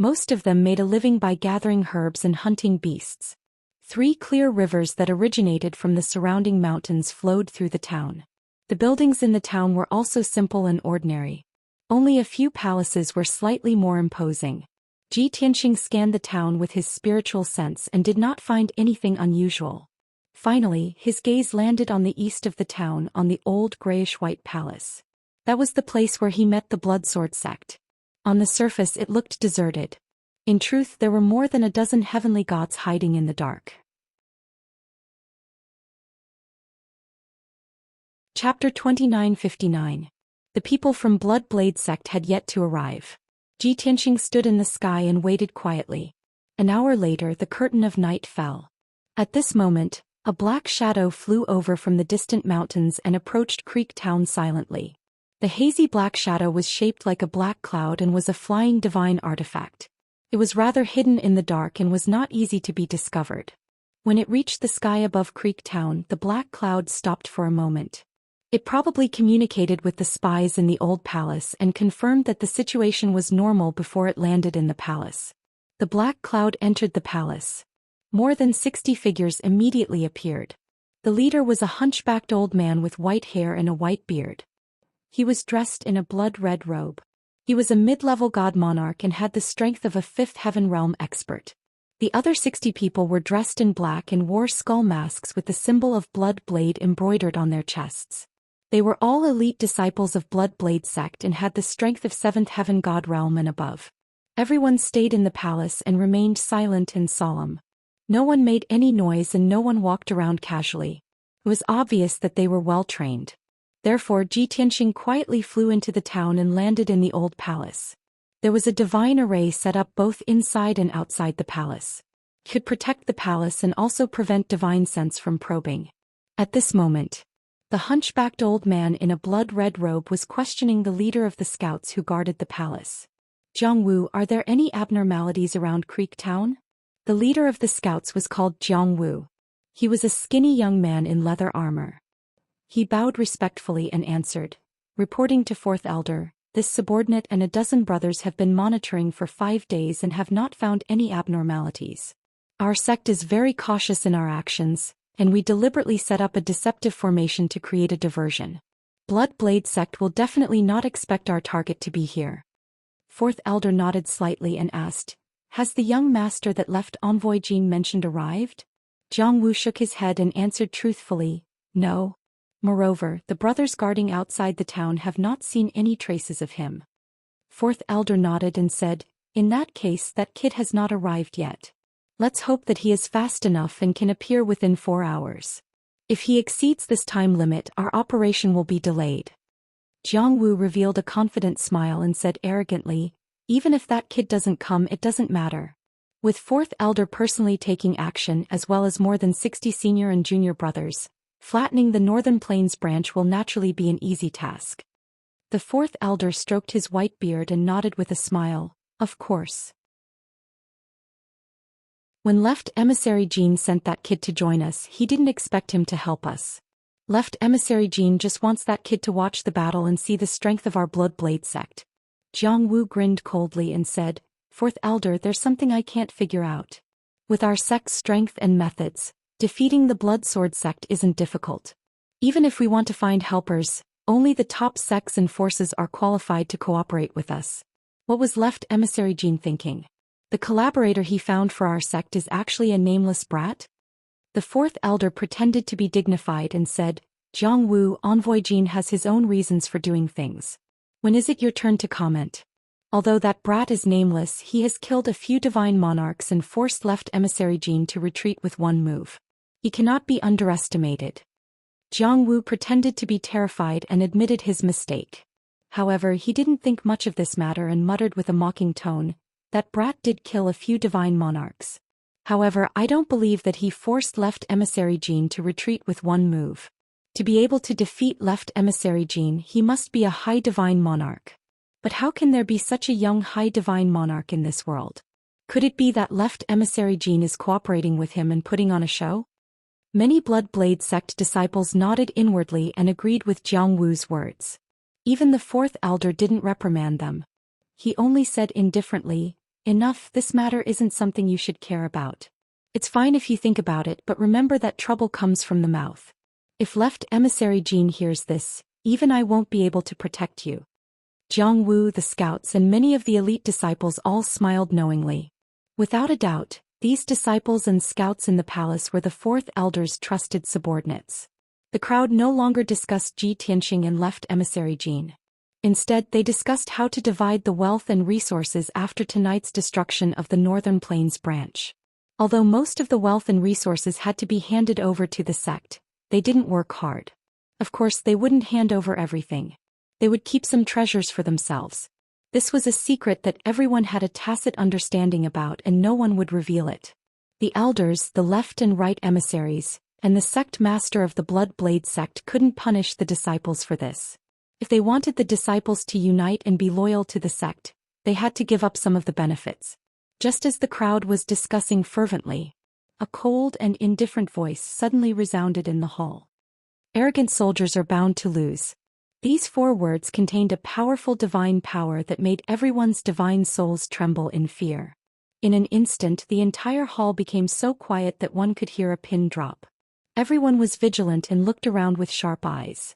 Most of them made a living by gathering herbs and hunting beasts. 3 clear rivers that originated from the surrounding mountains flowed through the town. The buildings in the town were also simple and ordinary. Only a few palaces were slightly more imposing. Ji Tianqing scanned the town with his spiritual sense and did not find anything unusual. Finally, his gaze landed on the east of the town on the old grayish-white palace. That was the place where he met the Blood Sword sect. On the surface it looked deserted. In truth, there were more than a dozen heavenly gods hiding in the dark. Chapter 2959. The people from Blood Blade sect had yet to arrive. Ji Tianqing stood in the sky and waited quietly. An hour later, the curtain of night fell. At this moment, a black shadow flew over from the distant mountains and approached Creek Town silently. The hazy black shadow was shaped like a black cloud and was a flying divine artifact. It was rather hidden in the dark and was not easy to be discovered. When it reached the sky above Creek Town, the black cloud stopped for a moment. It probably communicated with the spies in the old palace and confirmed that the situation was normal before it landed in the palace. The black cloud entered the palace. More than 60 figures immediately appeared. The leader was a hunchbacked old man with white hair and a white beard. He was dressed in a blood-red robe. He was a mid-level god monarch and had the strength of a 5th heaven realm expert. The other 60 people were dressed in black and wore skull masks with the symbol of Blood Blade embroidered on their chests. They were all elite disciples of Blood Blade sect and had the strength of 7th heaven god realm and above. Everyone stayed in the palace and remained silent and solemn. No one made any noise and no one walked around casually. It was obvious that they were well trained. Therefore, Ji Tianqing quietly flew into the town and landed in the old palace. There was a divine array set up both inside and outside the palace. It could protect the palace and also prevent divine sense from probing. At this moment, the hunchbacked old man in a blood-red robe was questioning the leader of the scouts who guarded the palace. "Jiang Wu, are there any abnormalities around Creek Town?" The leader of the scouts was called Jiang Wu. He was a skinny young man in leather armor. He bowed respectfully and answered, "Reporting to 4th Elder, this subordinate and a dozen brothers have been monitoring for 5 days and have not found any abnormalities. Our sect is very cautious in our actions, and we deliberately set up a deceptive formation to create a diversion. Blood Blade sect will definitely not expect our target to be here. Fourth elder nodded slightly and asked, has the young master that left Envoy Jin mentioned arrived? Jiang Wu shook his head and answered truthfully, no. Moreover, the brothers guarding outside the town have not seen any traces of him. Fourth elder nodded and said, in that case that kid has not arrived yet. Let's hope that he is fast enough and can appear within 4 hours. If he exceeds this time limit, our operation will be delayed. Jiang Wu revealed a confident smile and said arrogantly, even if that kid doesn't come, it doesn't matter. With fourth elder personally taking action as well as more than 60 senior and junior brothers, flattening the Northern Plains branch will naturally be an easy task. The fourth elder stroked his white beard and nodded with a smile, of course. When Left Emissary Jean sent that kid to join us, he didn't expect him to help us. Left Emissary Jean just wants that kid to watch the battle and see the strength of our Blood Blade sect. Jiang Wu grinned coldly and said, Fourth Elder, there's something I can't figure out. With our sect's strength and methods, defeating the Blood Sword sect isn't difficult. Even if we want to find helpers, only the top sects and forces are qualified to cooperate with us. What was Left Emissary Jean thinking? The collaborator he found for our sect is actually a nameless brat? The fourth elder pretended to be dignified and said, Jiang Wu, Envoy Jean has his own reasons for doing things. When is it your turn to comment? Although that brat is nameless, he has killed a few divine monarchs and forced Left Emissary Jean to retreat with one move. He cannot be underestimated. Jiang Wu pretended to be terrified and admitted his mistake. However, he didn't think much of this matter and muttered with a mocking tone, that brat did kill a few divine monarchs. However, I don't believe that he forced Left Emissary Jean to retreat with one move. To be able to defeat Left Emissary Jean, he must be a high divine monarch. But how can there be such a young high divine monarch in this world? Could it be that Left Emissary Jean is cooperating with him and putting on a show? Many Blood Blade sect disciples nodded inwardly and agreed with Jiang Wu's words. Even the fourth elder didn't reprimand them. He only said indifferently, enough, this matter isn't something you should care about. It's fine if you think about it, but remember that trouble comes from the mouth. If Left Emissary Jean hears this, even I won't be able to protect you. Jiang Wu, the scouts, and many of the elite disciples all smiled knowingly. Without a doubt, these disciples and scouts in the palace were the fourth elder's trusted subordinates. The crowd no longer discussed Ji Tianxing and Left Emissary Jean. Instead, they discussed how to divide the wealth and resources after tonight's destruction of the Northern Plains branch. Although most of the wealth and resources had to be handed over to the sect, they didn't work hard. Of course, they wouldn't hand over everything. They would keep some treasures for themselves. This was a secret that everyone had a tacit understanding about and no one would reveal it. The elders, the left and right emissaries, and the sect master of the Blood Blade sect couldn't punish the disciples for this. If they wanted the disciples to unite and be loyal to the sect, they had to give up some of the benefits. Just as the crowd was discussing fervently, a cold and indifferent voice suddenly resounded in the hall. Arrogant soldiers are bound to lose. These 4 words contained a powerful divine power that made everyone's divine souls tremble in fear. In an instant, the entire hall became so quiet that one could hear a pin drop. Everyone was vigilant and looked around with sharp eyes.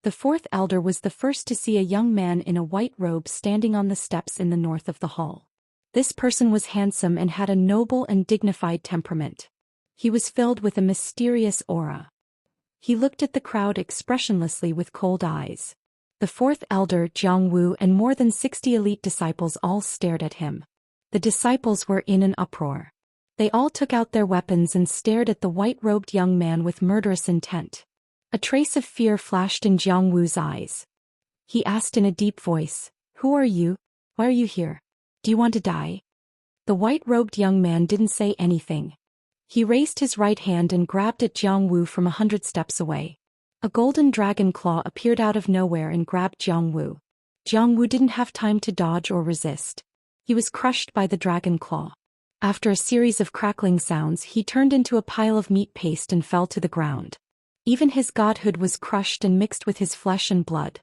The fourth elder was the first to see a young man in a white robe standing on the steps in the north of the hall. This person was handsome and had a noble and dignified temperament. He was filled with a mysterious aura. He looked at the crowd expressionlessly with cold eyes. The fourth elder, Jiang Wu, and more than 60 elite disciples all stared at him. The disciples were in an uproar. They all took out their weapons and stared at the white-robed young man with murderous intent. A trace of fear flashed in Jiang Wu's eyes. He asked in a deep voice, "Who are you? Why are you here? Do you want to die?" The white-robed young man didn't say anything. He raised his right hand and grabbed at Jiang Wu from 100 steps away. A golden dragon claw appeared out of nowhere and grabbed Jiang Wu. Jiang Wu didn't have time to dodge or resist. He was crushed by the dragon claw. After a series of crackling sounds, he turned into a pile of meat paste and fell to the ground. Even his godhood was crushed and mixed with his flesh and blood.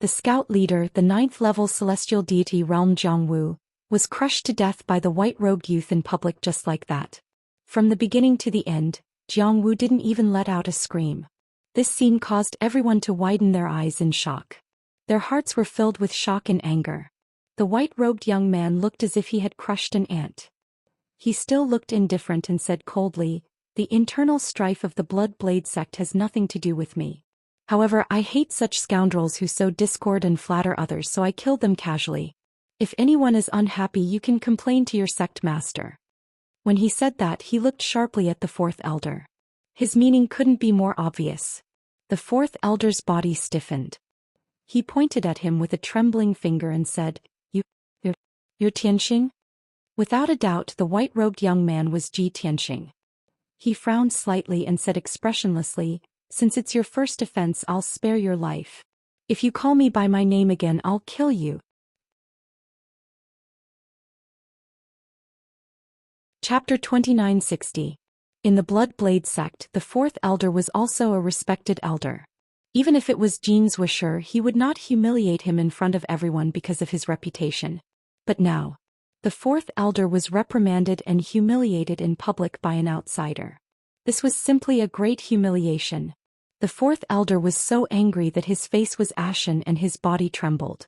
The scout leader, the 9th-level celestial deity realm Jiang Wu, was crushed to death by the white-robed youth in public just like that. From the beginning to the end, Jiangwu didn't even let out a scream. This scene caused everyone to widen their eyes in shock. Their hearts were filled with shock and anger. The white-robed young man looked as if he had crushed an ant. He still looked indifferent and said coldly, "The internal strife of the Blood Blade sect has nothing to do with me. However, I hate such scoundrels who sow discord and flatter others, so I killed them casually. If anyone is unhappy, you can complain to your sect master." When he said that, he looked sharply at the fourth elder. His meaning couldn't be more obvious. The fourth elder's body stiffened. He pointed at him with a trembling finger and said, You're Tianxing?" Without a doubt, the white-robed young man was Ji Tianxing. He frowned slightly and said expressionlessly, "Since it's your first offense, I'll spare your life. If you call me by my name again, I'll kill you." Chapter 2960. In the Blood Blade sect, the fourth elder was also a respected elder. Even if it was Zhou Xian, he would not humiliate him in front of everyone because of his reputation. But now, the fourth elder was reprimanded and humiliated in public by an outsider. This was simply a great humiliation. The fourth elder was so angry that his face was ashen and his body trembled.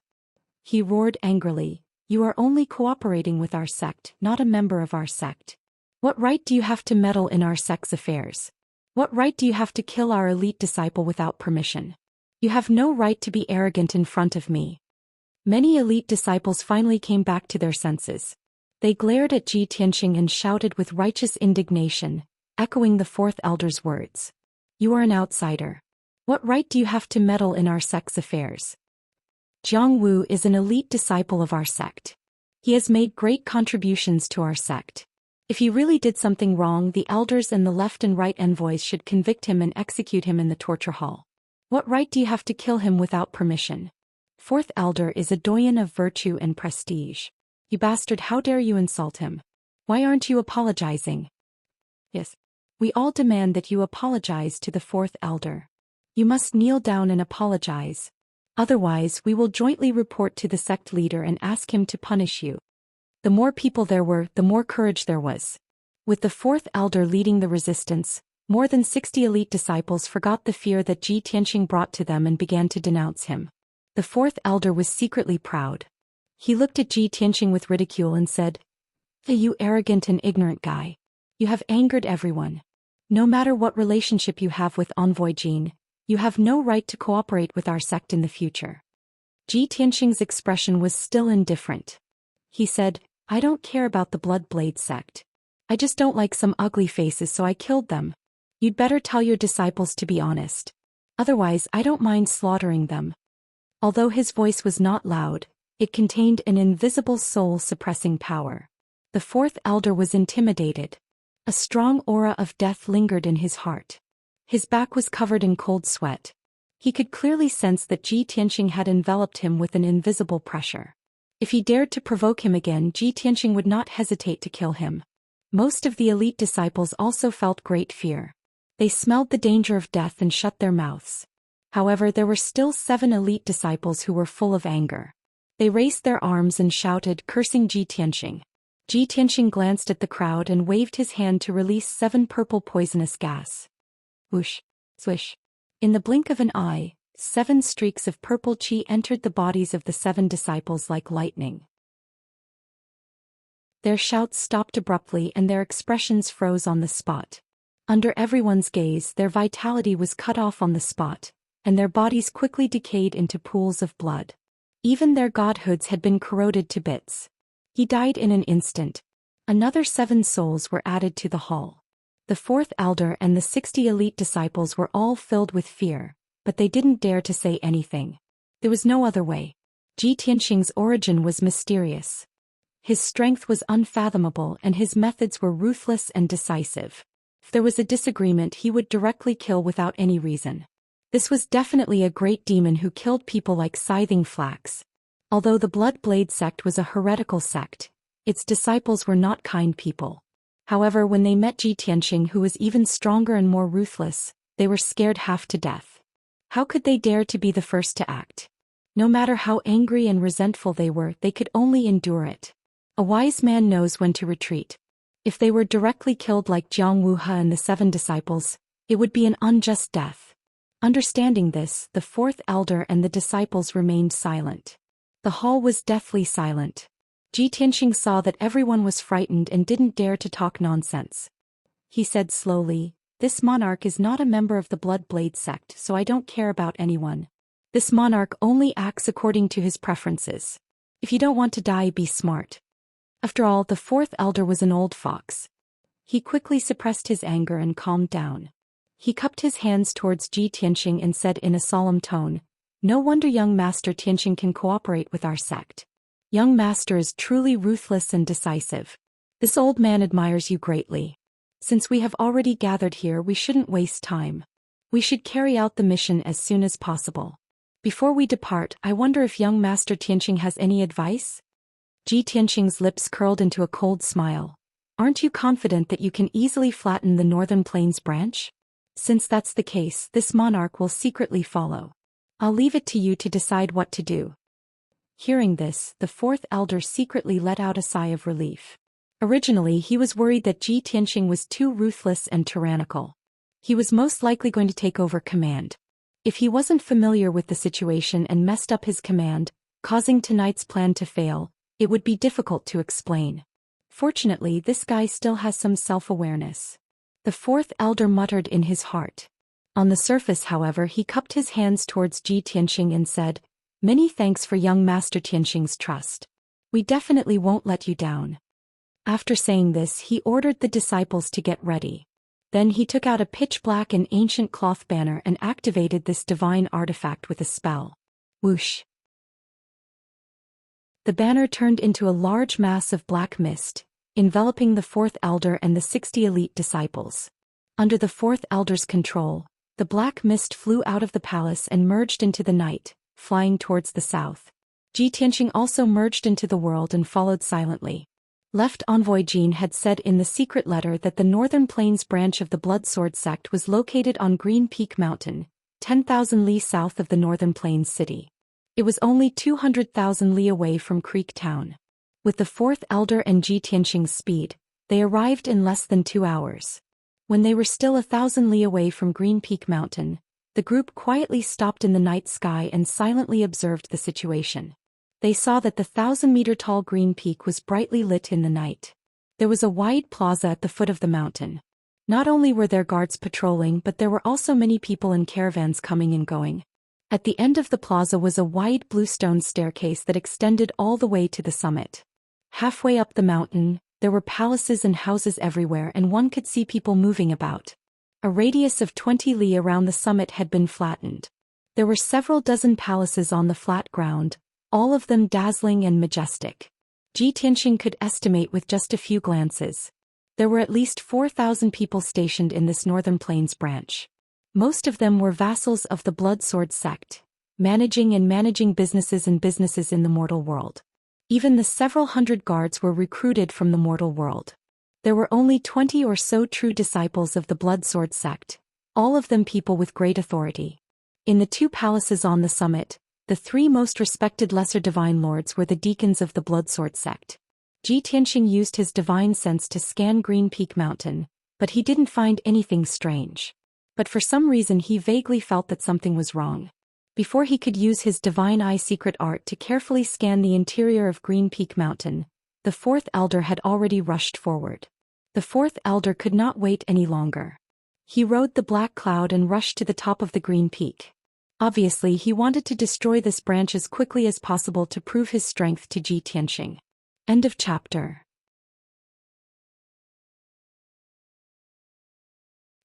He roared angrily, "You are only cooperating with our sect, not a member of our sect. What right do you have to meddle in our sect's affairs? What right do you have to kill our elite disciple without permission? You have no right to be arrogant in front of me." Many elite disciples finally came back to their senses. They glared at Ji Tianxing and shouted with righteous indignation, echoing the fourth elder's words. "You are an outsider. What right do you have to meddle in our sect's affairs? Jiangwu is an elite disciple of our sect. He has made great contributions to our sect. If he really did something wrong, the elders and the left and right envoys should convict him and execute him in the torture hall. What right do you have to kill him without permission? Fourth elder is a doyen of virtue and prestige. You bastard, how dare you insult him? Why aren't you apologizing?" "Yes. We all demand that you apologize to the fourth elder. You must kneel down and apologize. Otherwise, we will jointly report to the sect leader and ask him to punish you." The more people there were, the more courage there was. With the fourth elder leading the resistance, more than 60 elite disciples forgot the fear that Ji Tianxing brought to them and began to denounce him. The fourth elder was secretly proud. He looked at Ji Tianxing with ridicule and said, "You arrogant and ignorant guy. You have angered everyone. No matter what relationship you have with Envoy Jin, you have no right to cooperate with our sect in the future." Ji Tianxing's expression was still indifferent. He said, "I don't care about the Blood Blade sect. I just don't like some ugly faces, so I killed them. You'd better tell your disciples to be honest. Otherwise, I don't mind slaughtering them." Although his voice was not loud, it contained an invisible soul-suppressing power. The fourth elder was intimidated. A strong aura of death lingered in his heart. His back was covered in cold sweat. He could clearly sense that Ji Tianxing had enveloped him with an invisible pressure. If he dared to provoke him again, Ji Tianxing would not hesitate to kill him. Most of the elite disciples also felt great fear. They smelled the danger of death and shut their mouths. However, there were still 7 elite disciples who were full of anger. They raised their arms and shouted, cursing Ji Tianxing. Ji Tianxing glanced at the crowd and waved his hand to release 7 purple poisonous gas. Whoosh, swish. In the blink of an eye, 7 streaks of purple qi entered the bodies of the 7 disciples like lightning. Their shouts stopped abruptly and their expressions froze on the spot. Under everyone's gaze, their vitality was cut off on the spot, and their bodies quickly decayed into pools of blood. Even their godhoods had been corroded to bits. He died in an instant. Another 7 souls were added to the hall. The fourth elder and the 60 elite disciples were all filled with fear, but they didn't dare to say anything. There was no other way. Ji Tianxing's origin was mysterious. His strength was unfathomable and his methods were ruthless and decisive. If there was a disagreement, he would directly kill without any reason. This was definitely a great demon who killed people like scything flax. Although the Blood Blade sect was a heretical sect, its disciples were not kind people. However, when they met Ji Tianxing, who was even stronger and more ruthless, they were scared half to death. How could they dare to be the first to act? No matter how angry and resentful they were, they could only endure it. A wise man knows when to retreat. If they were directly killed like Jiang Wuhe and the 7 disciples, it would be an unjust death. Understanding this, the 4th elder and the disciples remained silent. The hall was deathly silent. Ji Tianxing saw that everyone was frightened and didn't dare to talk nonsense. He said slowly, "This monarch is not a member of the Blood Blade sect, so I don't care about anyone. This monarch only acts according to his preferences. If you don't want to die, be smart." After all, the 4th elder was an old fox. He quickly suppressed his anger and calmed down. He cupped his hands towards Ji Tianxing and said in a solemn tone, "No wonder young Master Tianxing can cooperate with our sect. Young Master is truly ruthless and decisive. This old man admires you greatly. Since we have already gathered here, we shouldn't waste time. We should carry out the mission as soon as possible. Before we depart, I wonder if young Master Tianxing has any advice?" Ji Tianxing's lips curled into a cold smile. "Aren't you confident that you can easily flatten the Northern Plains branch? Since that's the case, this monarch will secretly follow. I'll leave it to you to decide what to do." Hearing this, the 4th elder secretly let out a sigh of relief. Originally, he was worried that Ji Tianxing was too ruthless and tyrannical. He was most likely going to take over command. If he wasn't familiar with the situation and messed up his command, causing tonight's plan to fail, it would be difficult to explain. Fortunately, this guy still has some self-awareness. The 4th elder muttered in his heart. On the surface, however, he cupped his hands towards Ji Tianxing and said, "Many thanks for young Master Tianxing's trust. We definitely won't let you down." After saying this, he ordered the disciples to get ready. Then he took out a pitch-black and ancient cloth banner and activated this divine artifact with a spell. Whoosh! The banner turned into a large mass of black mist, enveloping the 4th elder and the 60 elite disciples. Under the 4th elder's control, the black mist flew out of the palace and merged into the night, flying towards the south. Ji Tianxing also merged into the world and followed silently. Left Envoy Jin had said in the secret letter that the Northern Plains branch of the Blood Sword sect was located on Green Peak Mountain, 10,000 li south of the Northern Plains city. It was only 200,000 li away from Creek Town. With the 4th elder and Ji Tianxing's speed, they arrived in less than 2 hours. When they were still 1,000 li away from Green Peak Mountain, the group quietly stopped in the night sky and silently observed the situation. They saw that the 1,000-meter-tall Green Peak was brightly lit in the night. There was a wide plaza at the foot of the mountain. Not only were there guards patrolling, but there were also many people in caravans coming and going. At the end of the plaza was a wide bluestone staircase that extended all the way to the summit. Halfway up the mountain, there were palaces and houses everywhere, and one could see people moving about. A radius of 20 li around the summit had been flattened. There were several dozen palaces on the flat ground, all of them dazzling and majestic. Ji Tianxing could estimate with just a few glances. There were at least 4,000 people stationed in this Northern Plains branch. Most of them were vassals of the Blood Sword sect, managing businesses in the mortal world. Even the several hundred guards were recruited from the mortal world. There were only 20 or so true disciples of the Blood Sword sect, all of them people with great authority. In the 2 palaces on the summit, the 3 most respected lesser divine lords were the deacons of the Blood Sword sect. Ji Tianxing used his divine sense to scan Green Peak Mountain, but he didn't find anything strange. But for some reason he vaguely felt that something was wrong. Before he could use his divine eye secret art to carefully scan the interior of Green Peak Mountain, the 4th elder had already rushed forward. The 4th elder could not wait any longer. He rode the black cloud and rushed to the top of the Green Peak. Obviously, he wanted to destroy this branch as quickly as possible to prove his strength to Ji Tianxing. End of chapter.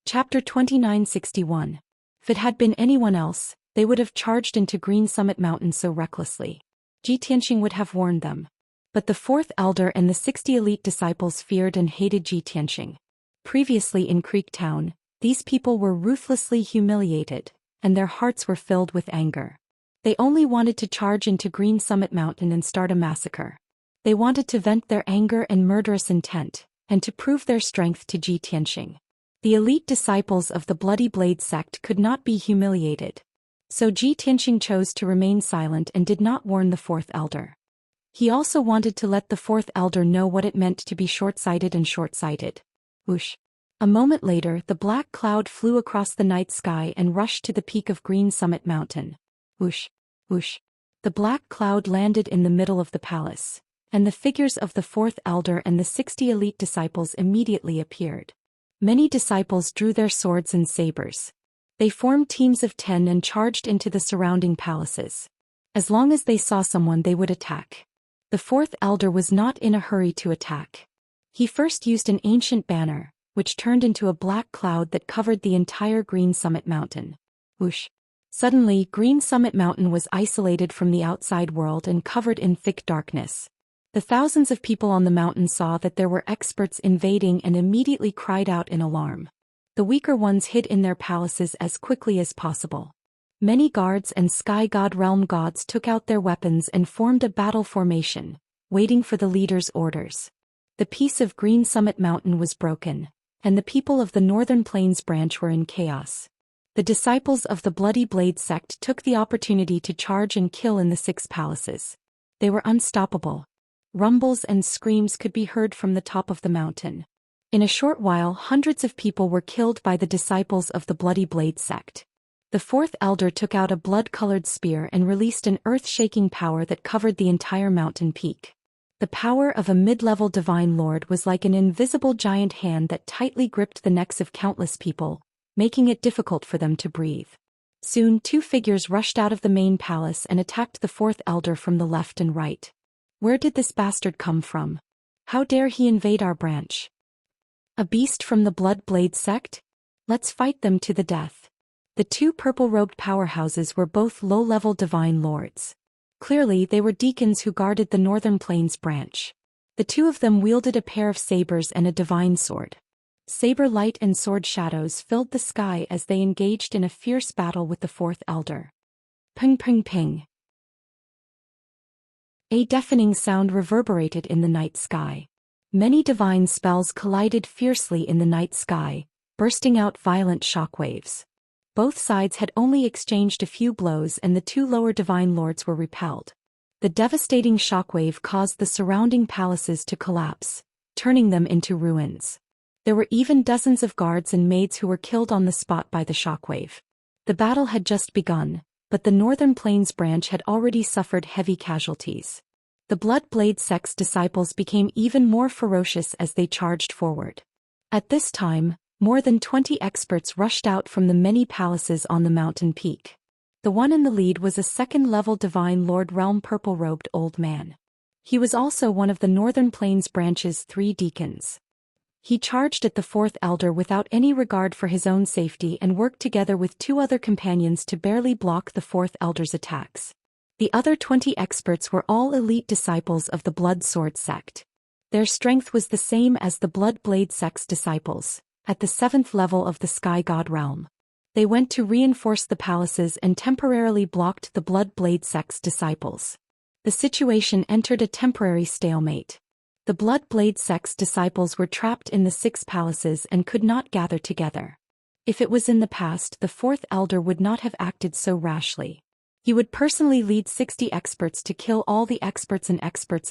Chapter 2961. If it had been anyone else, they would have charged into Green Summit Mountain so recklessly. Ji Tianxing would have warned them. But the 4th elder and the 60 elite disciples feared and hated Ji Tianxing. Previously in Creek Town, these people were ruthlessly humiliated, and their hearts were filled with anger. They only wanted to charge into Green Summit Mountain and start a massacre. They wanted to vent their anger and murderous intent, and to prove their strength to Ji Tianxing. The elite disciples of the Bloody Blade sect could not be humiliated. So Ji Tianxing chose to remain silent and did not warn the 4th elder. He also wanted to let the fourth elder know what it meant to be short-sighted and short-sighted. Whoosh. A moment later, the black cloud flew across the night sky and rushed to the peak of Green Summit Mountain. Whoosh. Whoosh. The black cloud landed in the middle of the palace, and the figures of the fourth elder and the 60 elite disciples immediately appeared. Many disciples drew their swords and sabers. They formed teams of 10 and charged into the surrounding palaces. As long as they saw someone, they would attack. The fourth elder was not in a hurry to attack. He first used an ancient banner, which turned into a black cloud that covered the entire Green Summit Mountain. Whoosh. Suddenly, Green Summit Mountain was isolated from the outside world and covered in thick darkness. The thousands of people on the mountain saw that there were experts invading and immediately cried out in alarm. The weaker ones hid in their palaces as quickly as possible. Many guards and sky god realm gods took out their weapons and formed a battle formation, waiting for the leader's orders. The peace of Green Summit Mountain was broken, and the people of the Northern Plains branch were in chaos. The disciples of the Bloody Blade sect took the opportunity to charge and kill in the 6 palaces. They were unstoppable. Rumbles and screams could be heard from the top of the mountain. In a short while, hundreds of people were killed by the disciples of the Bloody Blade sect. The fourth elder took out a blood-colored spear and released an earth-shaking power that covered the entire mountain peak. The power of a mid-level divine lord was like an invisible giant hand that tightly gripped the necks of countless people, making it difficult for them to breathe. Soon 2 figures rushed out of the main palace and attacked the fourth elder from the left and right. Where did this bastard come from? How dare he invade our branch? A beast from the Blood Blade sect? Let's fight them to the death. The 2 purple-robed powerhouses were both low-level divine lords. Clearly, they were deacons who guarded the Northern Plains branch. The 2 of them wielded a pair of sabers and a divine sword. Saber light and sword shadows filled the sky as they engaged in a fierce battle with the fourth elder. Ping ping ping. A deafening sound reverberated in the night sky. Many divine spells collided fiercely in the night sky, bursting out violent shockwaves. Both sides had only exchanged a few blows and the 2 lower divine lords were repelled. The devastating shockwave caused the surrounding palaces to collapse, turning them into ruins. There were even dozens of guards and maids who were killed on the spot by the shockwave. The battle had just begun, but the Northern Plains branch had already suffered heavy casualties. The Blood Blade sect's disciples became even more ferocious as they charged forward. At this time, more than 20 experts rushed out from the many palaces on the mountain peak. The one in the lead was a 2nd-level divine lord realm purple-robed old man. He was also one of the Northern Plains branch's 3 deacons. He charged at the fourth elder without any regard for his own safety and worked together with 2 other companions to barely block the fourth elder's attacks. The other 20 experts were all elite disciples of the Blood Sword sect. Their strength was the same as the Blood Blade sect's disciples, at the 7th level of the Sky God realm. They went to reinforce the palaces and temporarily blocked the Blood Blade sect's disciples. The situation entered a temporary stalemate. The Blood Blade sect's disciples were trapped in the 6 palaces and could not gather together. If it was in the past, the fourth elder would not have acted so rashly. He would personally lead 60 experts to kill all the experts in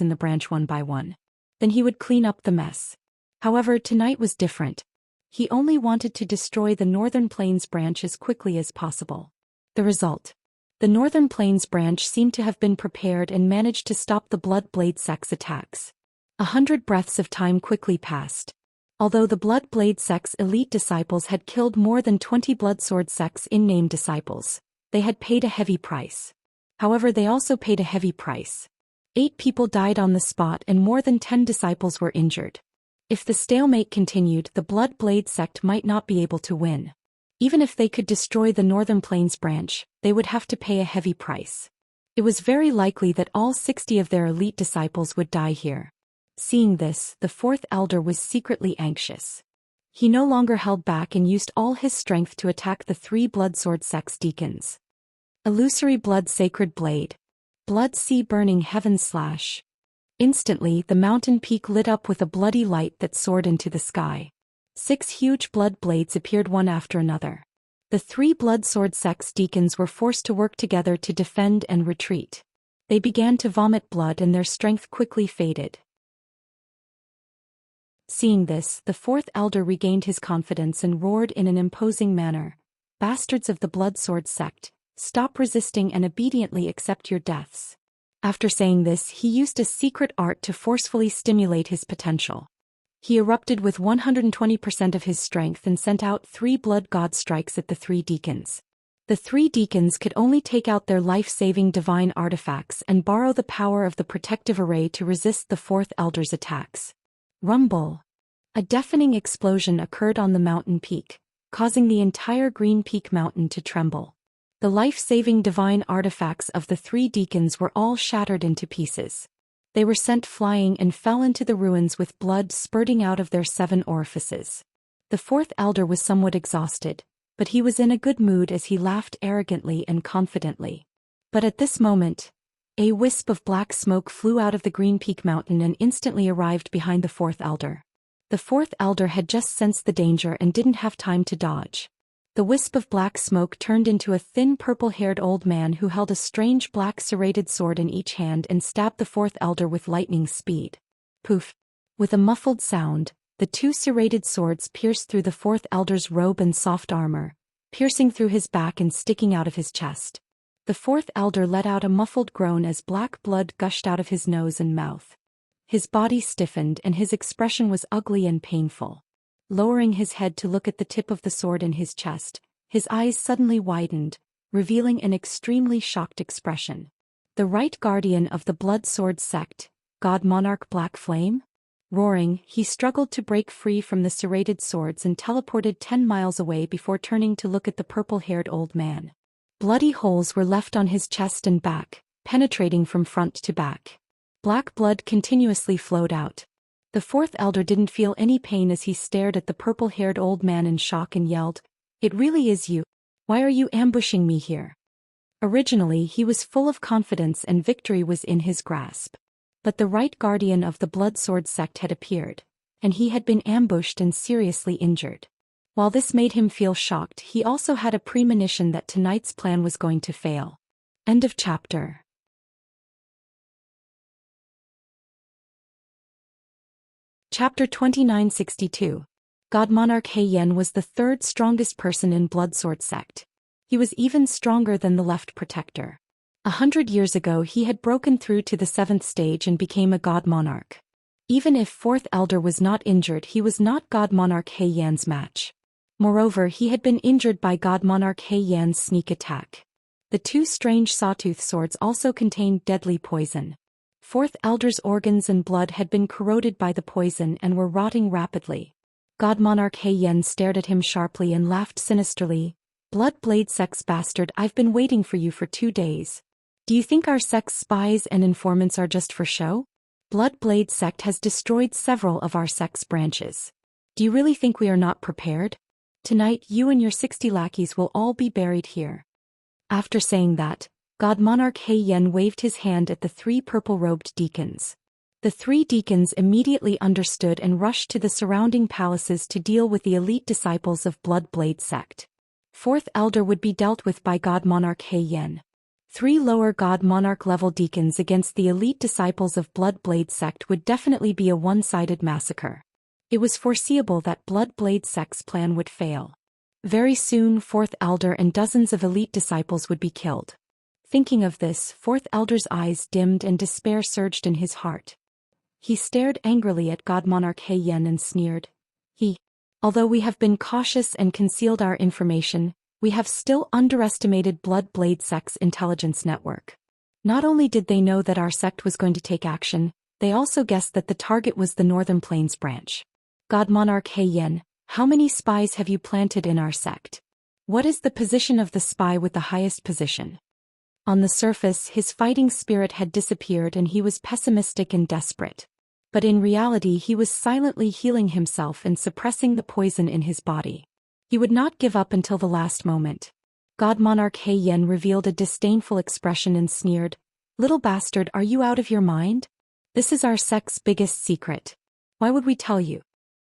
the branch one by one. Then he would clean up the mess. However, tonight was different. He only wanted to destroy the Northern Plains branch as quickly as possible. The result. The Northern Plains branch seemed to have been prepared and managed to stop the Blood Blade sect's attacks. 100 breaths of time quickly passed. Although the Blood Blade sect's elite disciples had killed more than 20 Blood Sword sect's in-name disciples, they had paid a heavy price. However, they also paid a heavy price. 8 people died on the spot and more than 10 disciples were injured. If the stalemate continued, the Blood Blade sect might not be able to win. Even if they could destroy the Northern Plains branch, they would have to pay a heavy price. It was very likely that all 60 of their elite disciples would die here. Seeing this, the fourth elder was secretly anxious. He no longer held back and used all his strength to attack the 3 Blood Sword sect's deacons. Illusory Blood Sacred Blade. Blood Sea Burning Heaven Slash. Instantly, the mountain peak lit up with a bloody light that soared into the sky. 6 huge blood blades appeared one after another. The 3 Blood Sword sect's deacons were forced to work together to defend and retreat. They began to vomit blood and their strength quickly faded. Seeing this, the fourth elder regained his confidence and roared in an imposing manner, "Bastards of the Blood Sword sect, stop resisting and obediently accept your deaths." After saying this, he used a secret art to forcefully stimulate his potential. He erupted with 120% of his strength and sent out 3 blood god strikes at the 3 deacons. The 3 deacons could only take out their life-saving divine artifacts and borrow the power of the protective array to resist the fourth elder's attacks. Rumble! A deafening explosion occurred on the mountain peak, causing the entire Green Peak mountain to tremble. The life-saving divine artifacts of the 3 deacons were all shattered into pieces. They were sent flying and fell into the ruins with blood spurting out of their 7 orifices. The fourth elder was somewhat exhausted, but he was in a good mood as he laughed arrogantly and confidently. But at this moment, a wisp of black smoke flew out of the Green Peak mountain and instantly arrived behind the fourth elder. The fourth elder had just sensed the danger and didn't have time to dodge. The wisp of black smoke turned into a thin purple-haired old man who held a strange black serrated sword in each hand and stabbed the fourth elder with lightning speed. Poof! With a muffled sound, the 2 serrated swords pierced through the fourth elder's robe and soft armor, piercing through his back and sticking out of his chest. The fourth elder let out a muffled groan as black blood gushed out of his nose and mouth. His body stiffened and his expression was ugly and painful. Lowering his head to look at the tip of the sword in his chest, his eyes suddenly widened, revealing an extremely shocked expression. The right guardian of the Blood Sword sect, God Monarch Black Flame? Roaring, he struggled to break free from the serrated swords and teleported 10 miles away before turning to look at the purple-haired old man. Bloody holes were left on his chest and back, penetrating from front to back. Black blood continuously flowed out. The fourth elder didn't feel any pain as he stared at the purple-haired old man in shock and yelled, "It really is you. Why are you ambushing me here?" Originally, he was full of confidence and victory was in his grasp. But the right guardian of the Blood Sword sect had appeared, and he had been ambushed and seriously injured. While this made him feel shocked, he also had a premonition that tonight's plan was going to fail. End of chapter. Chapter 2962. God Monarch Xian was the 3rd strongest person in Blood Sword sect. He was even stronger than the left protector. 100 years ago he had broken through to the 7th stage and became a God Monarch. Even if 4th Elder was not injured, he was not God Monarch Xian's match. Moreover, he had been injured by God Monarch Xian's sneak attack. The 2 strange sawtooth swords also contained deadly poison. 4th Elder's organs and blood had been corroded by the poison and were rotting rapidly. God Monarch Xian stared at him sharply and laughed sinisterly. "Blood Blade Sect's bastard, I've been waiting for you for 2 days. Do you think our sect's spies and informants are just for show? Blood Blade Sect has destroyed several of our sect's branches. Do you really think we are not prepared? Tonight you and your 60 lackeys will all be buried here." After saying that, God Monarch Xian waved his hand at the 3 purple-robed deacons. The 3 deacons immediately understood and rushed to the surrounding palaces to deal with the elite disciples of Blood Blade Sect. 4th Elder would be dealt with by God Monarch Xian. 3 lower God Monarch level deacons against the elite disciples of Blood Blade Sect would definitely be a one-sided massacre. It was foreseeable that Blood Blade Sect's plan would fail. Very soon 4th Elder and dozens of elite disciples would be killed. Thinking of this, 4th Elder's eyes dimmed and despair surged in his heart. He stared angrily at God Monarch Xian and sneered. Although we have been cautious and concealed our information, we have still underestimated Blood Blade Sect's intelligence network. Not only did they know that our sect was going to take action, they also guessed that the target was the Northern Plains branch. God Monarch Xian, how many spies have you planted in our sect? What is the position of the spy with the highest position? On the surface, his fighting spirit had disappeared and he was pessimistic and desperate. But in reality he was silently healing himself and suppressing the poison in his body. He would not give up until the last moment. God Monarch Xian revealed a disdainful expression and sneered, "Little bastard, are you out of your mind? This is our sect's biggest secret. Why would we tell you?"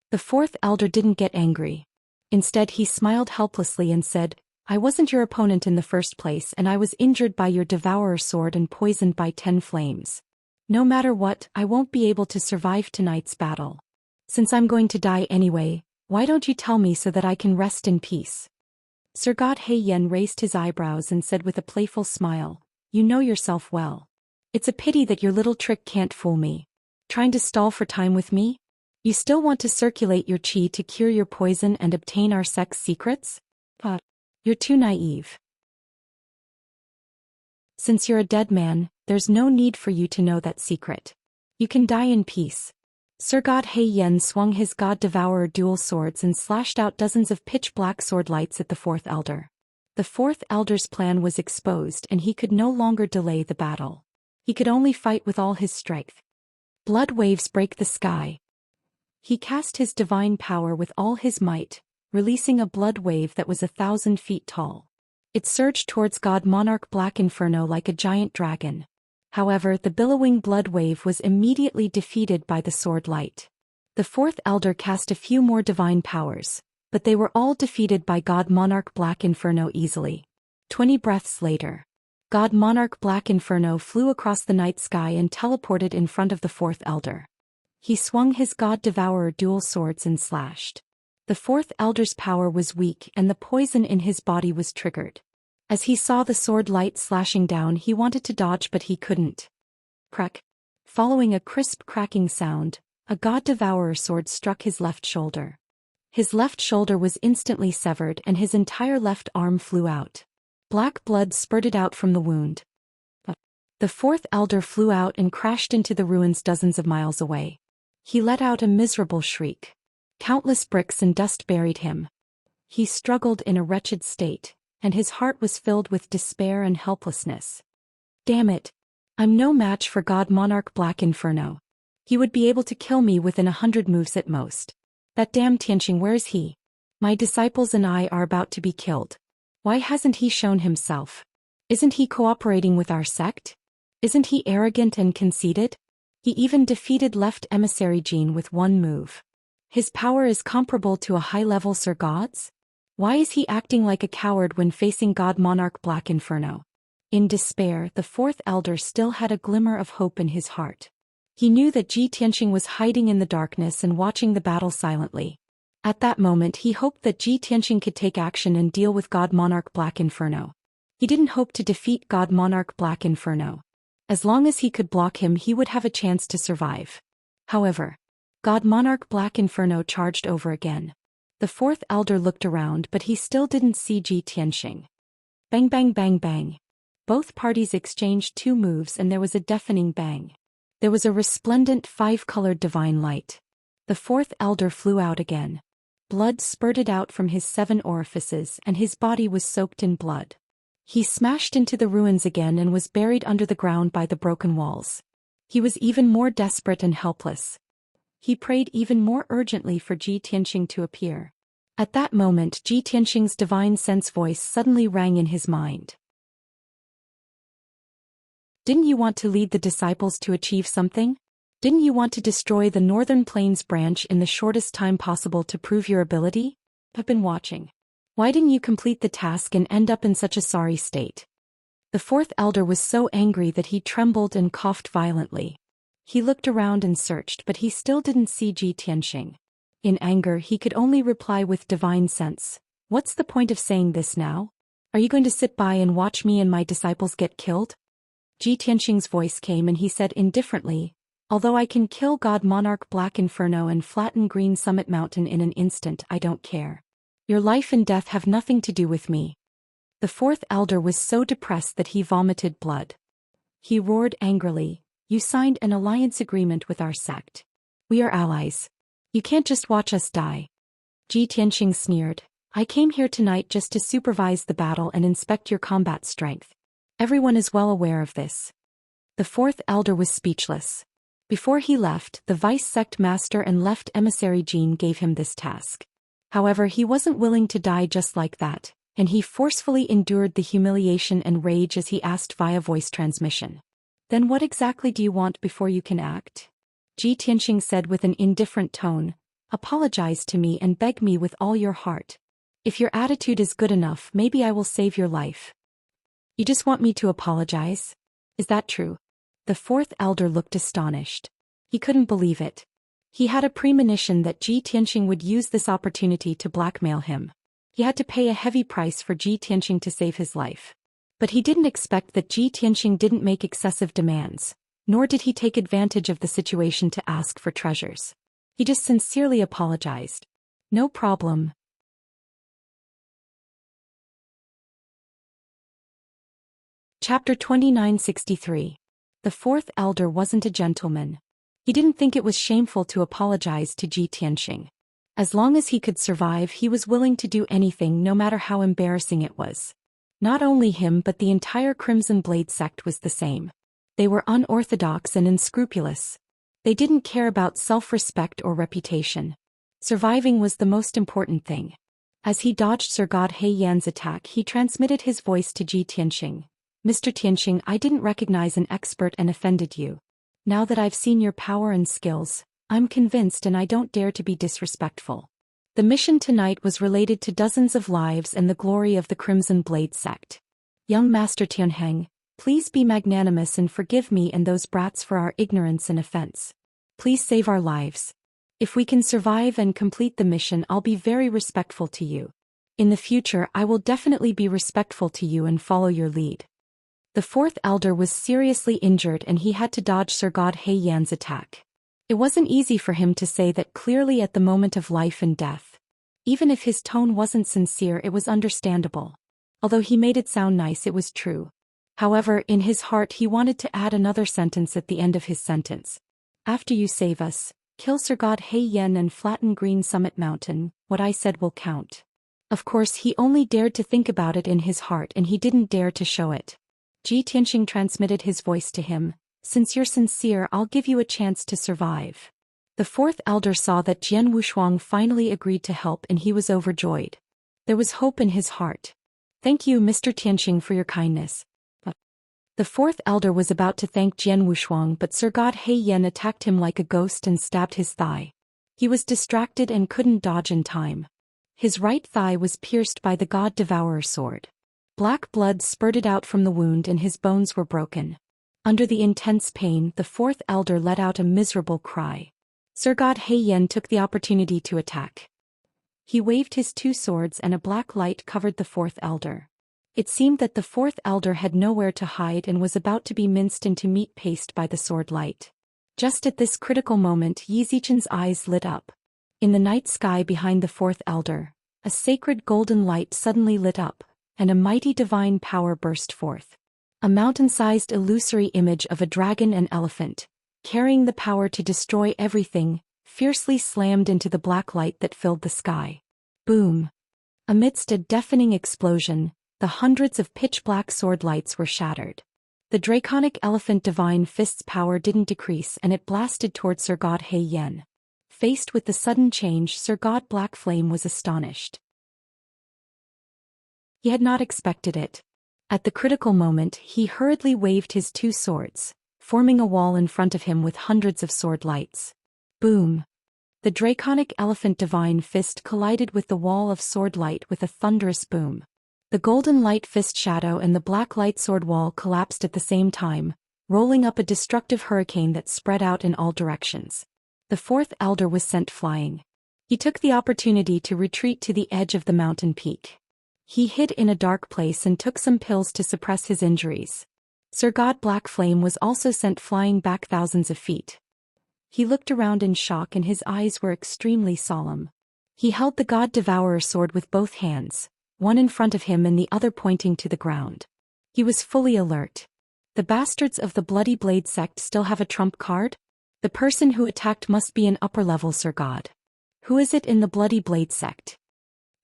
The 4th Elder didn't get angry. Instead he smiled helplessly and said, I wasn't your opponent in the first place and I was injured by your devourer sword and poisoned by 10 flames. No matter what, I won't be able to survive tonight's battle. Since I'm going to die anyway, why don't you tell me so that I can rest in peace? Sir God He Yen raised his eyebrows and said with a playful smile, you know yourself well. It's a pity that your little trick can't fool me. Trying to stall for time with me? You still want to circulate your qi to cure your poison and obtain our sect's secrets? But you're too naive. Since you're a dead man, there's no need for you to know that secret. You can die in peace. Sir God He Yen swung his God Devourer dual swords and slashed out dozens of pitch-black sword lights at the fourth elder. The fourth elder's plan was exposed and he could no longer delay the battle. He could only fight with all his strength. Blood waves break the sky. He cast his divine power with all his might, releasing a blood wave that was 1,000 feet tall. It surged towards God Monarch Black Inferno like a giant dragon. However, the billowing blood wave was immediately defeated by the sword light. The fourth elder cast a few more divine powers, but they were all defeated by God Monarch Black Inferno easily. 20 breaths later, God Monarch Black Inferno flew across the night sky and teleported in front of the fourth elder. He swung his God Devourer dual swords and slashed. The fourth elder's power was weak and the poison in his body was triggered. As he saw the sword light slashing down, he wanted to dodge but he couldn't. Crack. Following a crisp cracking sound, a God Devourer sword struck his left shoulder. His left shoulder was instantly severed and his entire left arm flew out. Black blood spurted out from the wound. The fourth elder flew out and crashed into the ruins dozens of miles away. He let out a miserable shriek. Countless bricks and dust buried him. He struggled in a wretched state, and his heart was filled with despair and helplessness. Damn it! I'm no match for God Monarch Black Inferno. He would be able to kill me within 100 moves at most. That damn Tianxing, where is he? My disciples and I are about to be killed. Why hasn't he shown himself? Isn't he cooperating with our sect? Isn't he arrogant and conceited? He even defeated Left Emissary Jean with one move. His power is comparable to a high-level Sir God's? Why is he acting like a coward when facing God Monarch Black Inferno? In despair, the fourth elder still had a glimmer of hope in his heart. He knew that Ji Tianxing was hiding in the darkness and watching the battle silently. At that moment he hoped that Ji Tianxing could take action and deal with God Monarch Black Inferno. He didn't hope to defeat God Monarch Black Inferno. As long as he could block him, he would have a chance to survive. However, God Monarch Black Inferno charged over again. The fourth elder looked around but he still didn't see Ji Tianxing. Bang bang bang bang. Both parties exchanged 2 moves and there was a deafening bang. There was a resplendent 5-colored divine light. The fourth elder flew out again. Blood spurted out from his 7 orifices and his body was soaked in blood. He smashed into the ruins again and was buried under the ground by the broken walls. He was even more desperate and helpless. He prayed even more urgently for Ji Tianxing to appear. At that moment, Ji Tianxing's divine sense voice suddenly rang in his mind. Didn't you want to lead the disciples to achieve something? Didn't you want to destroy the Northern Plains branch in the shortest time possible to prove your ability? I've been watching. Why didn't you complete the task and end up in such a sorry state? The fourth elder was so angry that he trembled and coughed violently. He looked around and searched but he still didn't see Ji Tianxing. In anger he could only reply with divine sense, "What's the point of saying this now? Are you going to sit by and watch me and my disciples get killed?" Ji Tianxing's voice came and he said indifferently, "Although I can kill God Monarch Black Inferno and flatten Green Summit Mountain in an instant, I don't care. Your life and death have nothing to do with me." The fourth elder was so depressed that he vomited blood. He roared angrily, "You signed an alliance agreement with our sect. We are allies. You can't just watch us die." Ji Tianxing sneered, "I came here tonight just to supervise the battle and inspect your combat strength. Everyone is well aware of this." The fourth elder was speechless. Before he left, the vice sect master and Left Emissary Jean gave him this task. However, he wasn't willing to die just like that, and he forcefully endured the humiliation and rage as he asked via voice transmission. "Then what exactly do you want before you can act?" Ji Tianxing said with an indifferent tone, "Apologize to me and beg me with all your heart. If your attitude is good enough, maybe I will save your life. You just want me to apologize? Is that true? The fourth elder looked astonished. He couldn't believe it. He had a premonition that Ji Tianxing would use this opportunity to blackmail him. He had to pay a heavy price for Ji Tianxing to save his life. But he didn't expect that Ji Tianxing didn't make excessive demands, nor did he take advantage of the situation to ask for treasures. He just sincerely apologized. No problem. Chapter 2963. The fourth elder wasn't a gentleman. He didn't think it was shameful to apologize to Ji Tianxing. As long as he could survive, he was willing to do anything, no matter how embarrassing it was. Not only him but the entire Crimson Blade sect was the same. They were unorthodox and unscrupulous. They didn't care about self-respect or reputation. Surviving was the most important thing. As he dodged Sir God He Yan's attack, he transmitted his voice to Ji Tianxing. Mr. Tianxing, I didn't recognize an expert and offended you. Now that I've seen your power and skills, I'm convinced and I don't dare to be disrespectful. The mission tonight was related to dozens of lives and the glory of the Crimson Blade sect. Young Master Tianheng, please be magnanimous and forgive me and those brats for our ignorance and offense. Please save our lives. If we can survive and complete the mission, I'll be very respectful to you. In the future, I will definitely be respectful to you and follow your lead. The fourth elder was seriously injured and he had to dodge Sir God He Yan's attack. It wasn't easy for him to say that clearly at the moment of life and death. Even if his tone wasn't sincere, it was understandable. Although he made it sound nice, it was true. However, in his heart he wanted to add another sentence at the end of his sentence. After you save us, kill Sir God He Yan and flatten Green Summit Mountain, what I said will count. Of course, he only dared to think about it in his heart and he didn't dare to show it. Ji Tianxing transmitted his voice to him. Since you're sincere, I'll give you a chance to survive. The fourth elder saw that Jian Wushuang finally agreed to help and he was overjoyed. There was hope in his heart. Thank you, Mr. Tianxing, for your kindness. The fourth elder was about to thank Jian Wushuang, but Sir God He Yan attacked him like a ghost and stabbed his thigh. He was distracted and couldn't dodge in time. His right thigh was pierced by the God Devourer sword. Black blood spurted out from the wound and his bones were broken. Under the intense pain, the fourth elder let out a miserable cry. Sir God He Yan took the opportunity to attack. He waved his two swords and a black light covered the fourth elder. It seemed that the fourth elder had nowhere to hide and was about to be minced into meat paste by the sword light. Just at this critical moment, Yi Zichen's eyes lit up. In the night sky behind the fourth elder, a sacred golden light suddenly lit up, and a mighty divine power burst forth. A mountain-sized illusory image of a dragon and elephant, carrying the power to destroy everything, fiercely slammed into the black light that filled the sky. Boom! Amidst a deafening explosion, the hundreds of pitch-black sword lights were shattered. The draconic elephant divine fist's power didn't decrease and it blasted toward Sir God He Yan. Faced with the sudden change, Sir God Black Flame was astonished. He had not expected it. At the critical moment, he hurriedly waved his two swords, forming a wall in front of him with hundreds of sword lights. Boom! The draconic elephant divine fist collided with the wall of sword light with a thunderous boom. The golden light fist shadow and the black light sword wall collapsed at the same time, rolling up a destructive hurricane that spread out in all directions. The fourth elder was sent flying. He took the opportunity to retreat to the edge of the mountain peak. He hid in a dark place and took some pills to suppress his injuries. Sir God Black Flame was also sent flying back thousands of feet. He looked around in shock and his eyes were extremely solemn. He held the God Devourer sword with both hands, one in front of him and the other pointing to the ground. He was fully alert. The bastards of the Bloody Blade sect still have a trump card? The person who attacked must be an upper-level Sir God. Who is it in the Bloody Blade sect?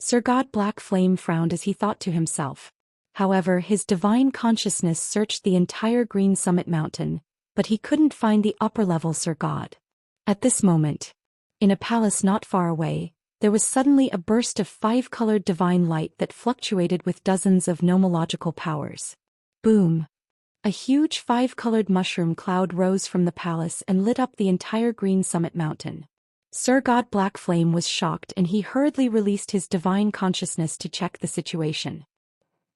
Sir God Black Flame frowned as he thought to himself. However, his divine consciousness searched the entire Green Summit Mountain, but he couldn't find the upper-level Sir God. At this moment, in a palace not far away, there was suddenly a burst of five-colored divine light that fluctuated with dozens of nomological powers. Boom! A huge five-colored mushroom cloud rose from the palace and lit up the entire Green Summit Mountain. Sir God Black Flame was shocked and he hurriedly released his divine consciousness to check the situation.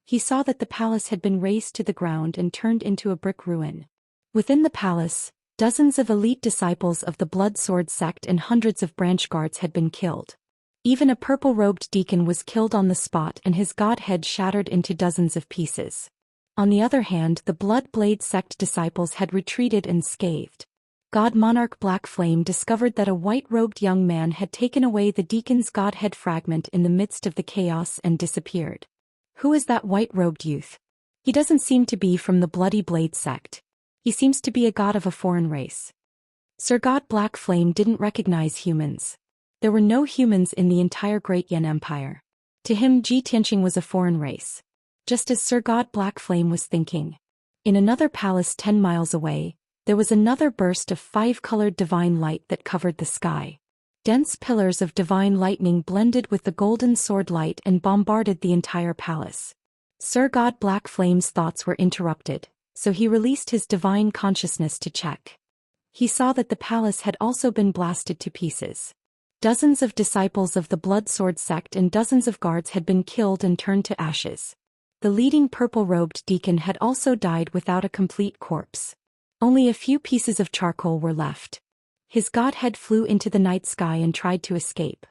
He saw that the palace had been razed to the ground and turned into a brick ruin. Within the palace, dozens of elite disciples of the Blood Sword sect and hundreds of branch guards had been killed. Even a purple-robed deacon was killed on the spot and his godhead shattered into dozens of pieces. On the other hand, the Blood Blade sect disciples had retreated unscathed. God Monarch Black Flame discovered that a white-robed young man had taken away the deacon's godhead fragment in the midst of the chaos and disappeared. Who is that white-robed youth? He doesn't seem to be from the Bloody Blade sect. He seems to be a god of a foreign race. Sir God Black Flame didn't recognize humans. There were no humans in the entire Great Yan Empire. To him, Ji Tianqing was a foreign race. Just as Sir God Black Flame was thinking. In another palace 10 miles away, there was another burst of 5-colored divine light that covered the sky. Dense pillars of divine lightning blended with the golden sword light and bombarded the entire palace. Sir God Black Flame's thoughts were interrupted, so he released his divine consciousness to check. He saw that the palace had also been blasted to pieces. Dozens of disciples of the Blood Sword sect and dozens of guards had been killed and turned to ashes. The leading purple-robed deacon had also died without a complete corpse. Only a few pieces of charcoal were left. His godhead flew into the night sky and tried to escape.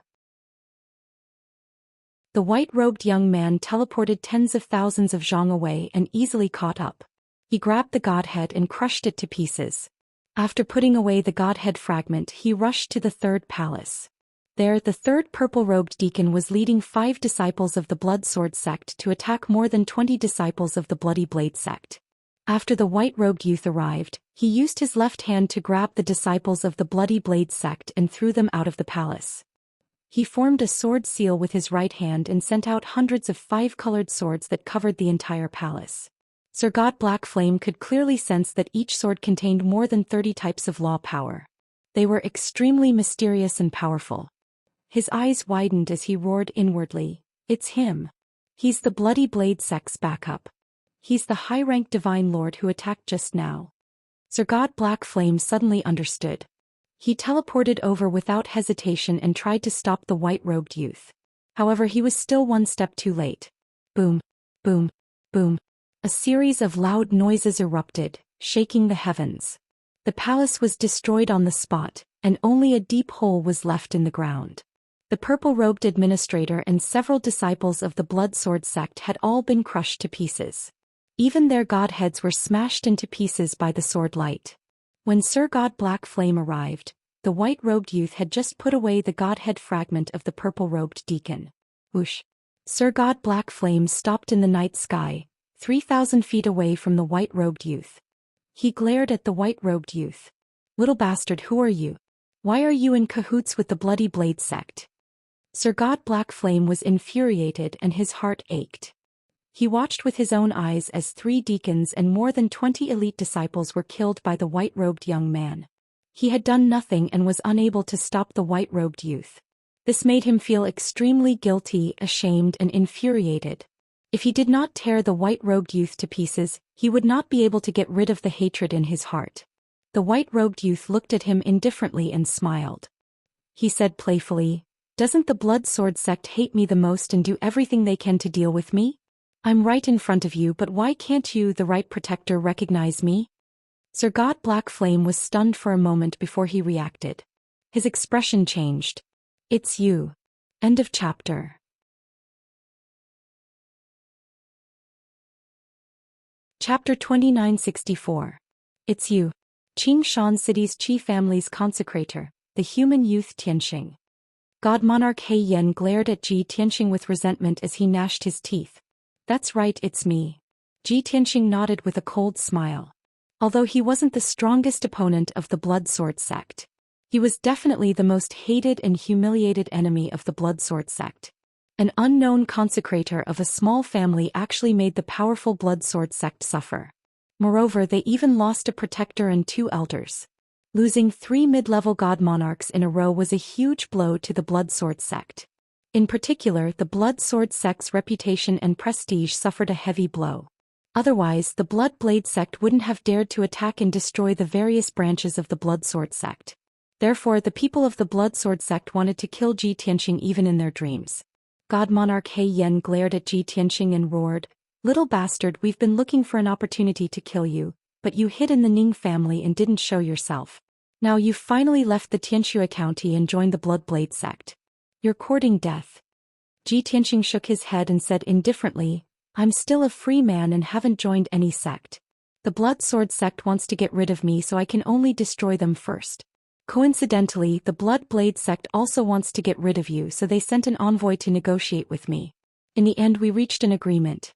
The white-robed young man teleported tens of thousands of zhang away and easily caught up. He grabbed the godhead and crushed it to pieces. After putting away the godhead fragment, he rushed to the third palace. There, the third purple-robed deacon was leading 5 disciples of the Blood Sword sect to attack more than 20 disciples of the Bloody Blade sect. After the white-robed youth arrived, he used his left hand to grab the disciples of the Bloody Blade sect and threw them out of the palace. He formed a sword seal with his right hand and sent out hundreds of 5-colored swords that covered the entire palace. Sir God Black Flame could clearly sense that each sword contained more than 30 types of law power. They were extremely mysterious and powerful. His eyes widened as he roared inwardly, "It's him. He's the Bloody Blade sect's backup. He's the high-ranked divine lord who attacked just now." Sir God Black Flame suddenly understood. He teleported over without hesitation and tried to stop the white-robed youth. However, he was still one step too late. Boom, boom, boom. A series of loud noises erupted, shaking the heavens. The palace was destroyed on the spot, and only a deep hole was left in the ground. The purple-robed administrator and several disciples of the Blood Sword sect had all been crushed to pieces. Even their godheads were smashed into pieces by the sword light. When Sir God Black Flame arrived, the white-robed youth had just put away the godhead fragment of the purple-robed deacon. Whoosh! Sir God Black Flame stopped in the night sky, 3,000 feet away from the white-robed youth. He glared at the white-robed youth. "Little bastard, who are you? Why are you in cahoots with the Bloody Blade sect?" Sir God Black Flame was infuriated and his heart ached. He watched with his own eyes as 3 deacons and more than 20 elite disciples were killed by the white-robed young man. He had done nothing and was unable to stop the white-robed youth. This made him feel extremely guilty, ashamed, and infuriated. If he did not tear the white-robed youth to pieces, he would not be able to get rid of the hatred in his heart. The white-robed youth looked at him indifferently and smiled. He said playfully, "Doesn't the Blood Sword sect hate me the most and do everything they can to deal with me? I'm right in front of you, but why can't you, the right protector, recognize me?" Sir God Black Flame was stunned for a moment before he reacted. His expression changed. "It's you." End of chapter. Chapter 2964. It's you. Qingshan City's Qi family's consecrator, the human youth Tianqing. God Monarch He Yen glared at Ji Tianqing with resentment as he gnashed his teeth. "That's right, it's me." Ji Tianqing nodded with a cold smile. Although he wasn't the strongest opponent of the Blood Sword sect, he was definitely the most hated and humiliated enemy of the Blood Sword sect. An unknown consecrator of a small family actually made the powerful Blood Sword sect suffer. Moreover, they even lost a protector and 2 elders. Losing 3 mid-level god monarchs in a row was a huge blow to the Blood Sword sect. In particular, the Blood Sword sect's reputation and prestige suffered a heavy blow. Otherwise, the Blood Blade sect wouldn't have dared to attack and destroy the various branches of the Blood Sword sect. Therefore, the people of the Blood Sword sect wanted to kill Ji Tianqing even in their dreams. God Monarch He Yan glared at Ji Tianqing and roared, "Little bastard, we've been looking for an opportunity to kill you, but you hid in the Ning family and didn't show yourself. Now you've finally left the Tianxia County and joined the Bloodblade sect. You're courting death." Ji Tianqing shook his head and said indifferently, "I'm still a free man and haven't joined any sect. The Blood Sword sect wants to get rid of me, so I can only destroy them first. Coincidentally, the Bloodblade sect also wants to get rid of you, so they sent an envoy to negotiate with me. In the end, we reached an agreement."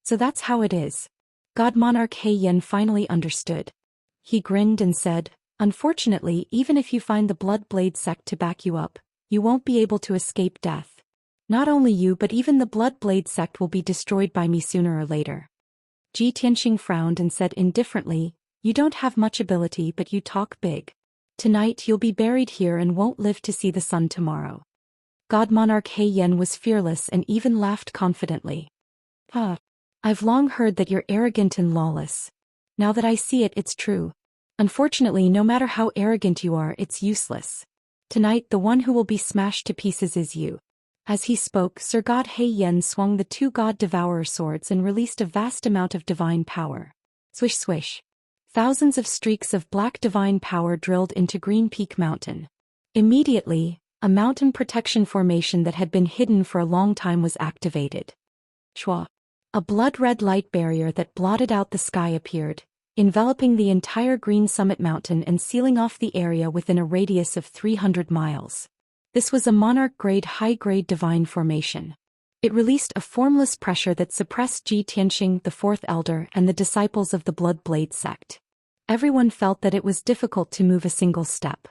"So that's how it is." God Monarch He Yan finally understood. He grinned and said, "Unfortunately, even if you find the Bloodblade sect to back you up, you won't be able to escape death. Not only you but even the Bloodblade sect will be destroyed by me sooner or later." Ji Tianqing frowned and said indifferently, "You don't have much ability but you talk big. Tonight you'll be buried here and won't live to see the sun tomorrow." God Monarch He Yan was fearless and even laughed confidently. "I've long heard that you're arrogant and lawless. Now that I see it, it's true. Unfortunately, no matter how arrogant you are, it's useless. Tonight the one who will be smashed to pieces is you." As he spoke, Sir God He Yan swung the two God Devourer swords and released a vast amount of divine power. Swish swish. Thousands of streaks of black divine power drilled into Green Peak Mountain. Immediately, a mountain protection formation that had been hidden for a long time was activated. Shwa. A blood-red light barrier that blotted out the sky appeared, enveloping the entire Green Summit Mountain and sealing off the area within a radius of 300 miles. This was a monarch-grade high-grade divine formation. It released a formless pressure that suppressed Ji Tianqing, the Fourth Elder, and the disciples of the Bloodblade sect. Everyone felt that it was difficult to move a single step.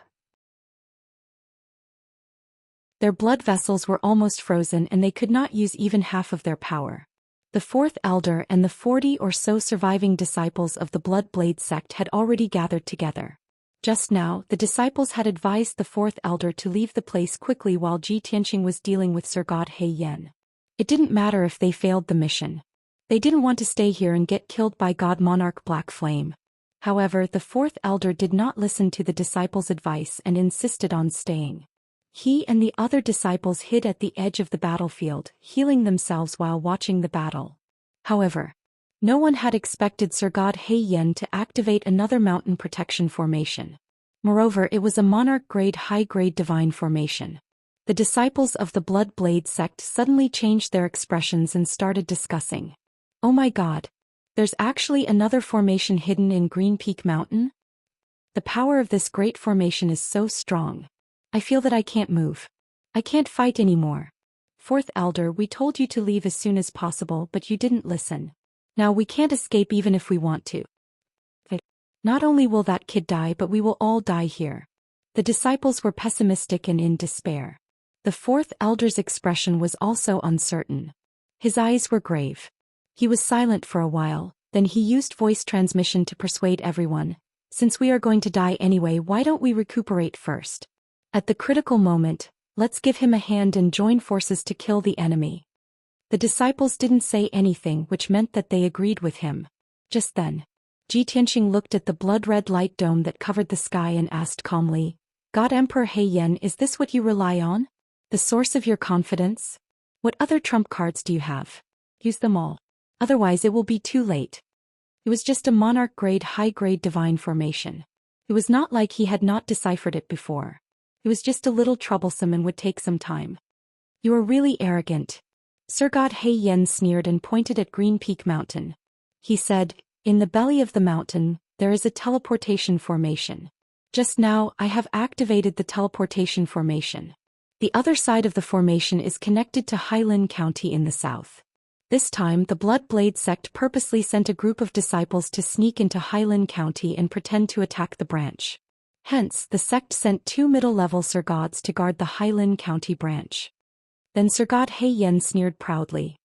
Their blood vessels were almost frozen and they could not use even half of their power. The Fourth Elder and the 40 or so surviving disciples of the Bloodblade sect had already gathered together. Just now, the disciples had advised the Fourth Elder to leave the place quickly while Ji Tianqing was dealing with Sir God He Yan. It didn't matter if they failed the mission. They didn't want to stay here and get killed by God Monarch Black Flame. However, the Fourth Elder did not listen to the disciples' advice and insisted on staying. He and the other disciples hid at the edge of the battlefield, healing themselves while watching the battle. However, no one had expected Sir God He Yan to activate another mountain protection formation. Moreover, it was a monarch-grade high-grade divine formation. The disciples of the Bloodblade sect suddenly changed their expressions and started discussing. "Oh my God! There's actually another formation hidden in Green Peak Mountain? The power of this great formation is so strong. I feel that I can't move. I can't fight anymore. Fourth Elder, we told you to leave as soon as possible but you didn't listen. Now we can't escape even if we want to. Not only will that kid die but we will all die here." The disciples were pessimistic and in despair. The Fourth Elder's expression was also uncertain. His eyes were grave. He was silent for a while, then he used voice transmission to persuade everyone, "Since we are going to die anyway, why don't we recuperate first? At the critical moment, let's give him a hand and join forces to kill the enemy." The disciples didn't say anything, which meant that they agreed with him. Just then, Ji Tianqing looked at the blood-red light dome that covered the sky and asked calmly, "God Emperor He Yan, is this what you rely on? The source of your confidence? What other trump cards do you have? Use them all. Otherwise it will be too late." It was just a monarch-grade high-grade divine formation. It was not like he had not deciphered it before. It was just a little troublesome and would take some time. "You are really arrogant." Sir God He Yan sneered and pointed at Green Peak Mountain. He said, "In the belly of the mountain, there is a teleportation formation. Just now, I have activated the teleportation formation. The other side of the formation is connected to Hailin County in the south. This time, the Bloodblade sect purposely sent a group of disciples to sneak into Hailin County and pretend to attack the branch. Hence, the sect sent 2 middle-level Sir Gods to guard the Hailin County branch." Then Sir God He Yan sneered proudly.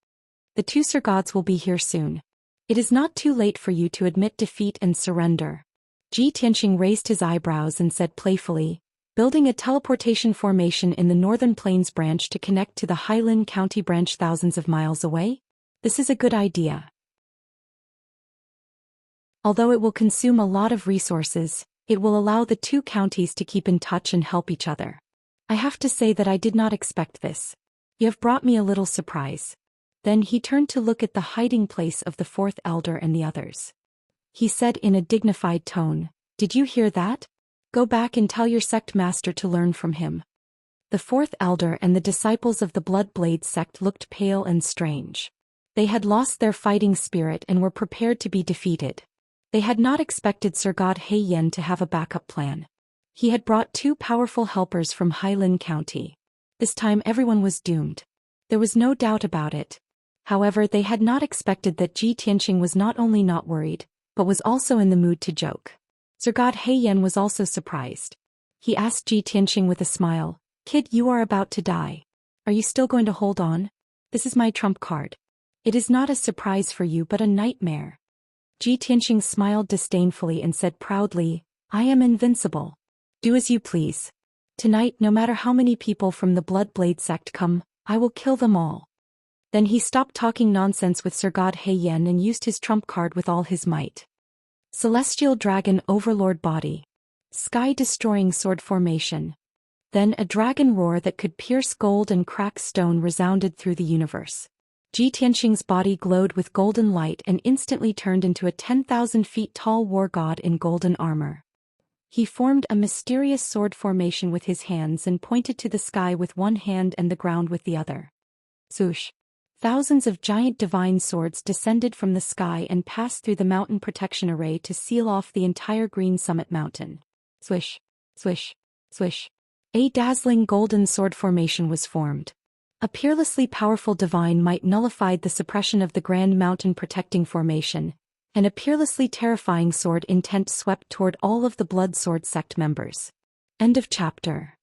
"The 2 Sir Gods will be here soon. It is not too late for you to admit defeat and surrender." Ji Tianqing raised his eyebrows and said playfully, "Building a teleportation formation in the Northern Plains branch to connect to the Hailin County branch thousands of miles away? This is a good idea. Although it will consume a lot of resources, It will allow the two counties to keep in touch and help each other. I have to say that I did not expect this. You have brought me a little surprise. Then he turned to look at the hiding place of the fourth elder and the others. He said in a dignified tone, "Did you hear that? Go back and tell your sect master to learn from him." The fourth elder and the disciples of the Blood Blade sect looked pale and strange. They had lost their fighting spirit and were prepared to be defeated. They had not expected Sir God Yen to have a backup plan. He had brought two powerful helpers from Hailin County. This time everyone was doomed. There was no doubt about it. However, they had not expected that Ji Tianqing was not only not worried, but was also in the mood to joke. Sir God Yen was also surprised. He asked Ji Tianqing with a smile, "Kid, you are about to die. Are you still going to hold on? This is my trump card. It is not a surprise for you but a nightmare." Ji Tianqing smiled disdainfully and said proudly, "I am invincible. Do as you please. Tonight, no matter how many people from the Blood Blade sect come, I will kill them all." Then he stopped talking nonsense with Sir God Yen and used his trump card with all his might. Celestial Dragon Overlord Body. Sky-destroying sword formation. Then a dragon roar that could pierce gold and crack stone resounded through the universe. Ji Tianqing's body glowed with golden light and instantly turned into a 10,000 feet tall war god in golden armor. He formed a mysterious sword formation with his hands and pointed to the sky with one hand and the ground with the other. Swoosh! Thousands of giant divine swords descended from the sky and passed through the mountain protection array to seal off the entire Green Summit Mountain. Swish! Swish! Swish! A dazzling golden sword formation was formed. A peerlessly powerful divine might nullified the suppression of the Grand Mountain protecting formation, and a peerlessly terrifying sword intent swept toward all of the Blood Sword sect members. End of chapter.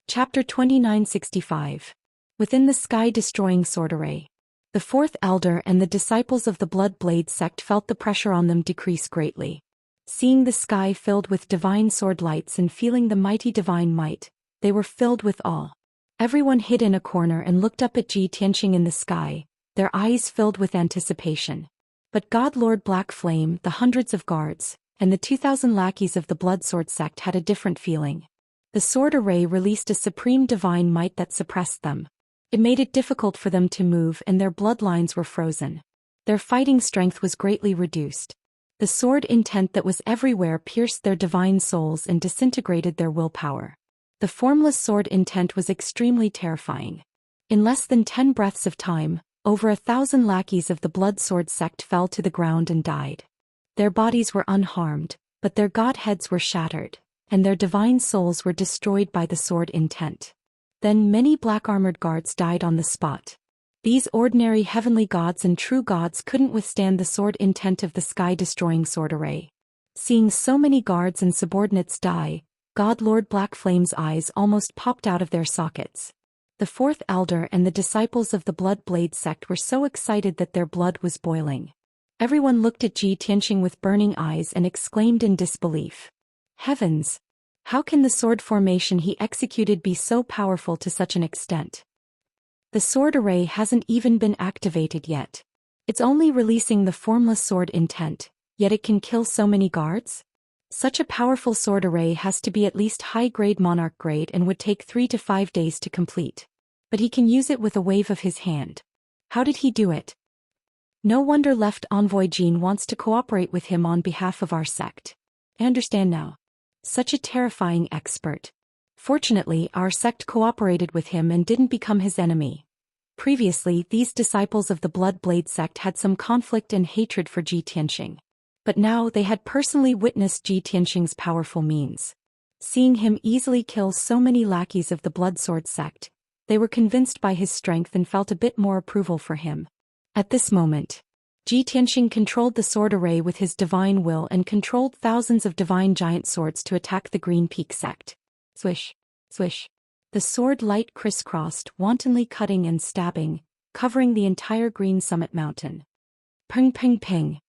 Chapter 2965. Within the sky-destroying sword array. The fourth elder and the disciples of the Blood Blade sect felt the pressure on them decrease greatly. Seeing the sky filled with divine sword lights and feeling the mighty divine might, they were filled with awe. Everyone hid in a corner and looked up at Ji Tianqing in the sky, their eyes filled with anticipation. But God Lord Black Flame, the hundreds of guards, and the 2,000 lackeys of the Blood Sword sect had a different feeling. The sword array released a supreme divine might that suppressed them. It made it difficult for them to move and their bloodlines were frozen. Their fighting strength was greatly reduced. The sword intent that was everywhere pierced their divine souls and disintegrated their willpower. The formless sword intent was extremely terrifying. In less than 10 breaths of time, over 1,000 lackeys of the Blood Sword sect fell to the ground and died. Their bodies were unharmed, but their godheads were shattered, and their divine souls were destroyed by the sword intent. Then many black-armored guards died on the spot. These ordinary heavenly gods and true gods couldn't withstand the sword intent of the sky-destroying sword array. Seeing so many guards and subordinates die, God Lord Black Flame's eyes almost popped out of their sockets. The fourth elder and the disciples of the Blood Blade sect were so excited that their blood was boiling. Everyone looked at Ji Tianqing with burning eyes and exclaimed in disbelief. Heavens! How can the sword formation he executed be so powerful to such an extent? The sword array hasn't even been activated yet. It's only releasing the formless sword intent, yet it can kill so many guards? Such a powerful sword array has to be at least high-grade monarch grade and would take 3 to 5 days to complete. But he can use it with a wave of his hand. How did he do it? No wonder Left Envoy Jean wants to cooperate with him on behalf of our sect. I understand now. Such a terrifying expert. Fortunately, our sect cooperated with him and didn't become his enemy. Previously, these disciples of the Blood Blade sect had some conflict and hatred for Ji Tianqing. But now they had personally witnessed Ji Tianqing's powerful means. Seeing him easily kill so many lackeys of the Blood Sword sect, they were convinced by his strength and felt a bit more approval for him. At this moment, Ji Tianqing controlled the sword array with his divine will and controlled thousands of divine giant swords to attack the Green Peak sect. Swish, swish. The sword light crisscrossed, wantonly cutting and stabbing, covering the entire Green Summit Mountain. Ping ping ping.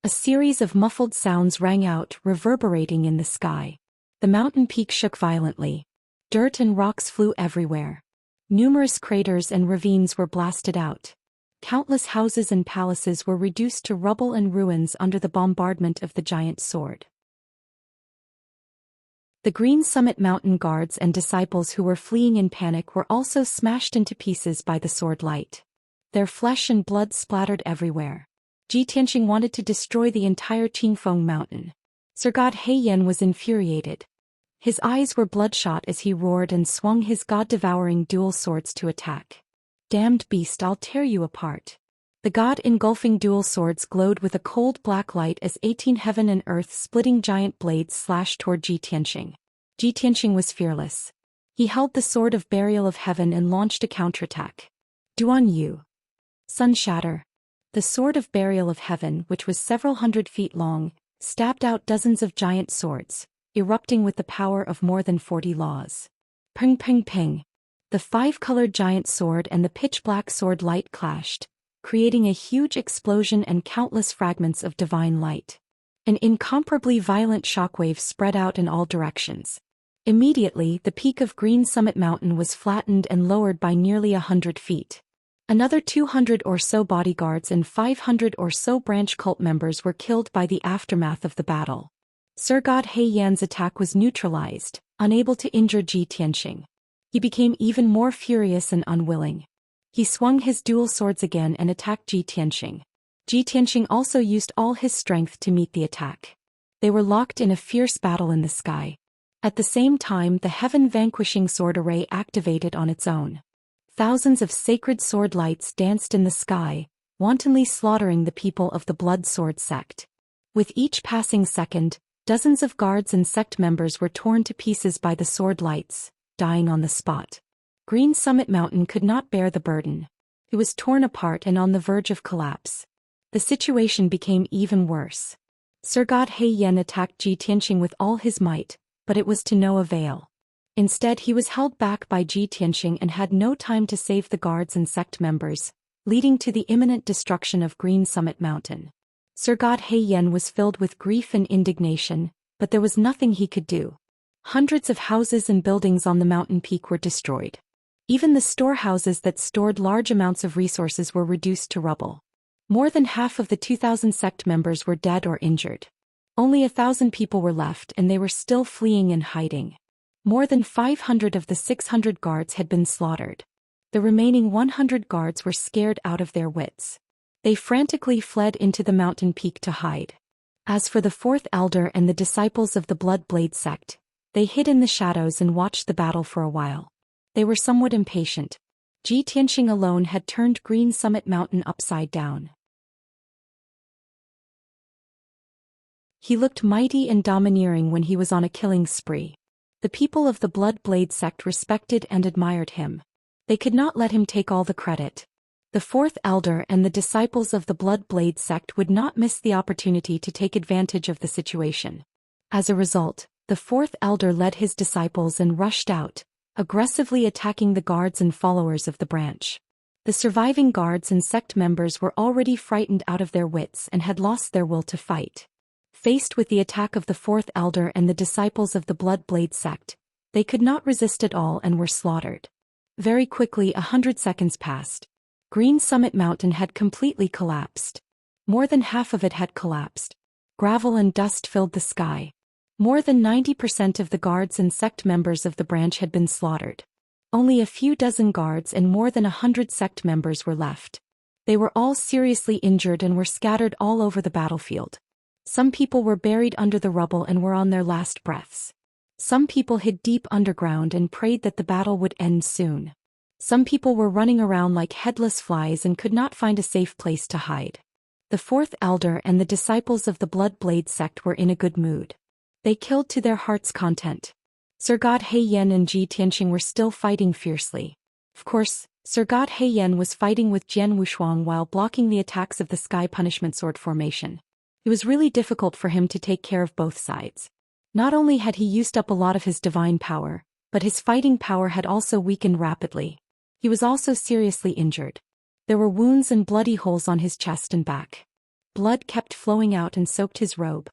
A series of muffled sounds rang out, reverberating in the sky. The mountain peak shook violently. Dirt and rocks flew everywhere. Numerous craters and ravines were blasted out. Countless houses and palaces were reduced to rubble and ruins under the bombardment of the giant sword. The Green Summit Mountain guards and disciples who were fleeing in panic were also smashed into pieces by the sword light. Their flesh and blood splattered everywhere. Ji Tianxing wanted to destroy the entire Qingfeng mountain. Sir God Heiyan was infuriated. His eyes were bloodshot as he roared and swung his god-devouring dual swords to attack. "Damned beast, I'll tear you apart." The god-engulfing dual swords glowed with a cold black light as 18 heaven and earth-splitting giant blades slashed toward Ji Tianxing. Ji Tianxing was fearless. He held the sword of burial of heaven and launched a counterattack. Duan Yu. Sun Shatter. The sword of burial of heaven, which was several hundred feet long, stabbed out dozens of giant swords, erupting with the power of more than 40 laws. Ping ping ping. The five-colored giant sword and the pitch-black sword light clashed, creating a huge explosion and countless fragments of divine light. An incomparably violent shockwave spread out in all directions. Immediately, the peak of Green Summit Mountain was flattened and lowered by nearly 100 feet. Another 200 or so bodyguards and 500 or so branch cult members were killed by the aftermath of the battle. Sir God Heiyan's attack was neutralized, unable to injure Ji Tianxing. He became even more furious and unwilling. He swung his dual swords again and attacked Ji Tianxing. Ji Tianxing also used all his strength to meet the attack. They were locked in a fierce battle in the sky. At the same time, the heaven-vanquishing sword array activated on its own. Thousands of sacred sword lights danced in the sky, wantonly slaughtering the people of the Blood Sword sect. With each passing second, dozens of guards and sect members were torn to pieces by the sword lights, dying on the spot. Green Summit Mountain could not bear the burden. It was torn apart and on the verge of collapse. The situation became even worse. Sir God Heiyan attacked Ji Tianxing with all his might, but it was to no avail. Instead, he was held back by Ji Tianxing and had no time to save the guards and sect members, leading to the imminent destruction of Green Summit Mountain. Sir God Heiyan was filled with grief and indignation, but there was nothing he could do. Hundreds of houses and buildings on the mountain peak were destroyed. Even the storehouses that stored large amounts of resources were reduced to rubble. More than half of the 2,000 sect members were dead or injured. Only 1,000 people were left and they were still fleeing and hiding. More than 500 of the 600 guards had been slaughtered. The remaining 100 guards were scared out of their wits. They frantically fled into the mountain peak to hide. As for the fourth elder and the disciples of the Blood Blade sect, they hid in the shadows and watched the battle for a while. They were somewhat impatient. Ji Tianxing alone had turned Green Summit Mountain upside down. He looked mighty and domineering when he was on a killing spree. The people of the Blood Blade sect respected and admired him. They could not let him take all the credit. The fourth elder and the disciples of the Blood Blade sect would not miss the opportunity to take advantage of the situation. As a result, the fourth elder led his disciples and rushed out, aggressively attacking the guards and followers of the branch. The surviving guards and sect members were already frightened out of their wits and had lost their will to fight. Faced with the attack of the fourth elder and the disciples of the Blood Blade sect, they could not resist at all and were slaughtered. Very quickly 100 seconds passed. Green Summit Mountain had completely collapsed. More than half of it had collapsed. Gravel and dust filled the sky. More than 90% of the guards and sect members of the branch had been slaughtered. Only a few dozen guards and more than 100 sect members were left. They were all seriously injured and were scattered all over the battlefield. Some people were buried under the rubble and were on their last breaths. Some people hid deep underground and prayed that the battle would end soon. Some people were running around like headless flies and could not find a safe place to hide. The fourth elder and the disciples of the Blood Blade sect were in a good mood. They killed to their heart's content. Sir God Heiyan and Ji Tianxing were still fighting fiercely. Of course, Sir God Heiyan was fighting with Jian Wushuang while blocking the attacks of the Sky Punishment Sword formation. It was really difficult for him to take care of both sides. Not only had he used up a lot of his divine power, but his fighting power had also weakened rapidly. He was also seriously injured. There were wounds and bloody holes on his chest and back. Blood kept flowing out and soaked his robe.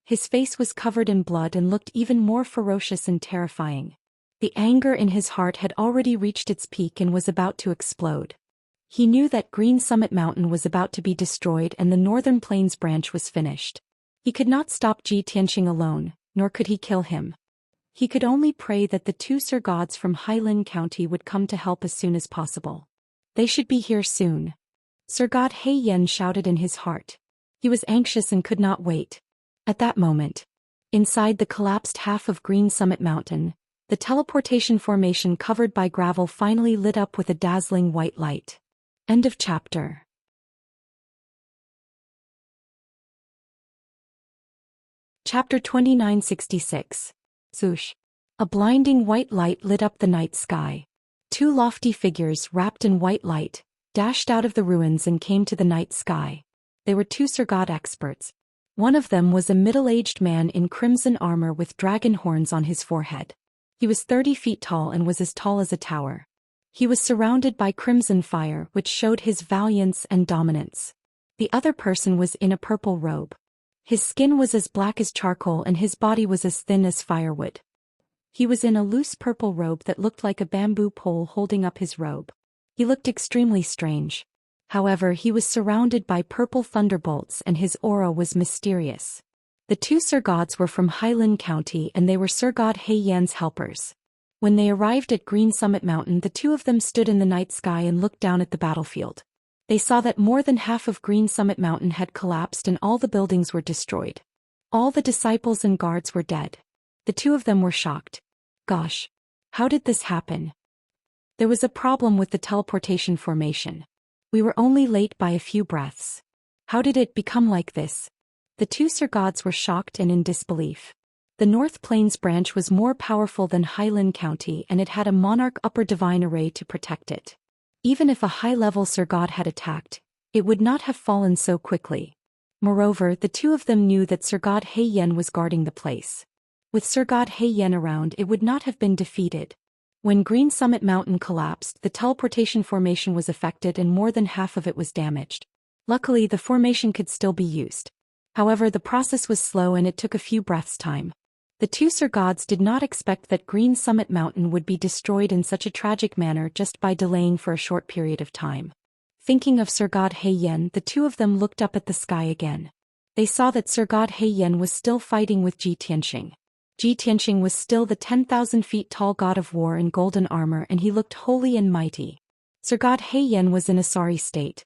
His face was covered in blood and looked even more ferocious and terrifying. The anger in his heart had already reached its peak and was about to explode. He knew that Green Summit Mountain was about to be destroyed and the Northern Plains branch was finished. He could not stop Ji Tianxing alone, nor could he kill him. He could only pray that the two Sir Gods from Hailin County would come to help as soon as possible. They should be here soon. Sir God He Yen shouted in his heart. He was anxious and could not wait. At that moment, inside the collapsed half of Green Summit Mountain, the teleportation formation covered by gravel finally lit up with a dazzling white light. End of chapter. Chapter 2966. Zhoush. A blinding white light lit up the night sky. Two lofty figures wrapped in white light dashed out of the ruins and came to the night sky. They were two Sir God experts. One of them was a middle-aged man in crimson armor with dragon horns on his forehead. He was 30 feet tall and was as tall as a tower. He was surrounded by crimson fire, which showed his valiance and dominance. The other person was in a purple robe. His skin was as black as charcoal and his body was as thin as firewood. He was in a loose purple robe that looked like a bamboo pole holding up his robe. He looked extremely strange. However, he was surrounded by purple thunderbolts and his aura was mysterious. The two Sir Gods were from Hailin County and they were Sir God He Yan's helpers. When they arrived at Green Summit Mountain, the two of them stood in the night sky and looked down at the battlefield. They saw that more than half of Green Summit Mountain had collapsed and all the buildings were destroyed. All the disciples and guards were dead. The two of them were shocked. Gosh! How did this happen? There was a problem with the teleportation formation. We were only late by a few breaths. How did it become like this? The two Sir Gods were shocked and in disbelief. The North Plains branch was more powerful than Hailin County and it had a monarch upper divine array to protect it. Even if a high-level Sir God had attacked, it would not have fallen so quickly. Moreover, the two of them knew that Sir God He Yen was guarding the place. With Sir God He Yen around, it would not have been defeated. When Green Summit Mountain collapsed, the teleportation formation was affected and more than half of it was damaged. Luckily, the formation could still be used. However, the process was slow and it took a few breaths' time. The two Sir Gods did not expect that Green Summit Mountain would be destroyed in such a tragic manner just by delaying for a short period of time. Thinking of Sir God He Yen, the two of them looked up at the sky again. They saw that Sir God He Yen was still fighting with Ji Tianxing. Ji Tianxing was still the 10,000 feet tall god of war in golden armor and he looked holy and mighty. Sir God He Yen was in a sorry state.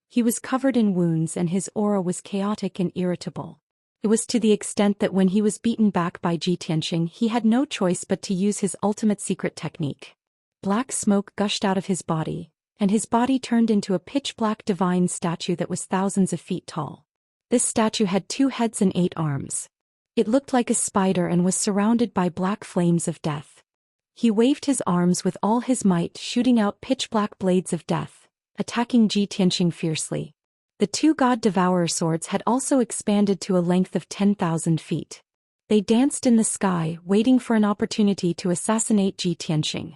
He was covered in wounds and his aura was chaotic and irritable. It was to the extent that when he was beaten back by Ji Tianxing, he had no choice but to use his ultimate secret technique. Black smoke gushed out of his body, and his body turned into a pitch-black divine statue that was thousands of feet tall. This statue had 2 heads and 8 arms. It looked like a spider and was surrounded by black flames of death. He waved his arms with all his might, shooting out pitch-black blades of death, attacking Ji Tianxing fiercely. The 2 God Devourer swords had also expanded to a length of 10,000 feet. They danced in the sky, waiting for an opportunity to assassinate Ji Tianxing.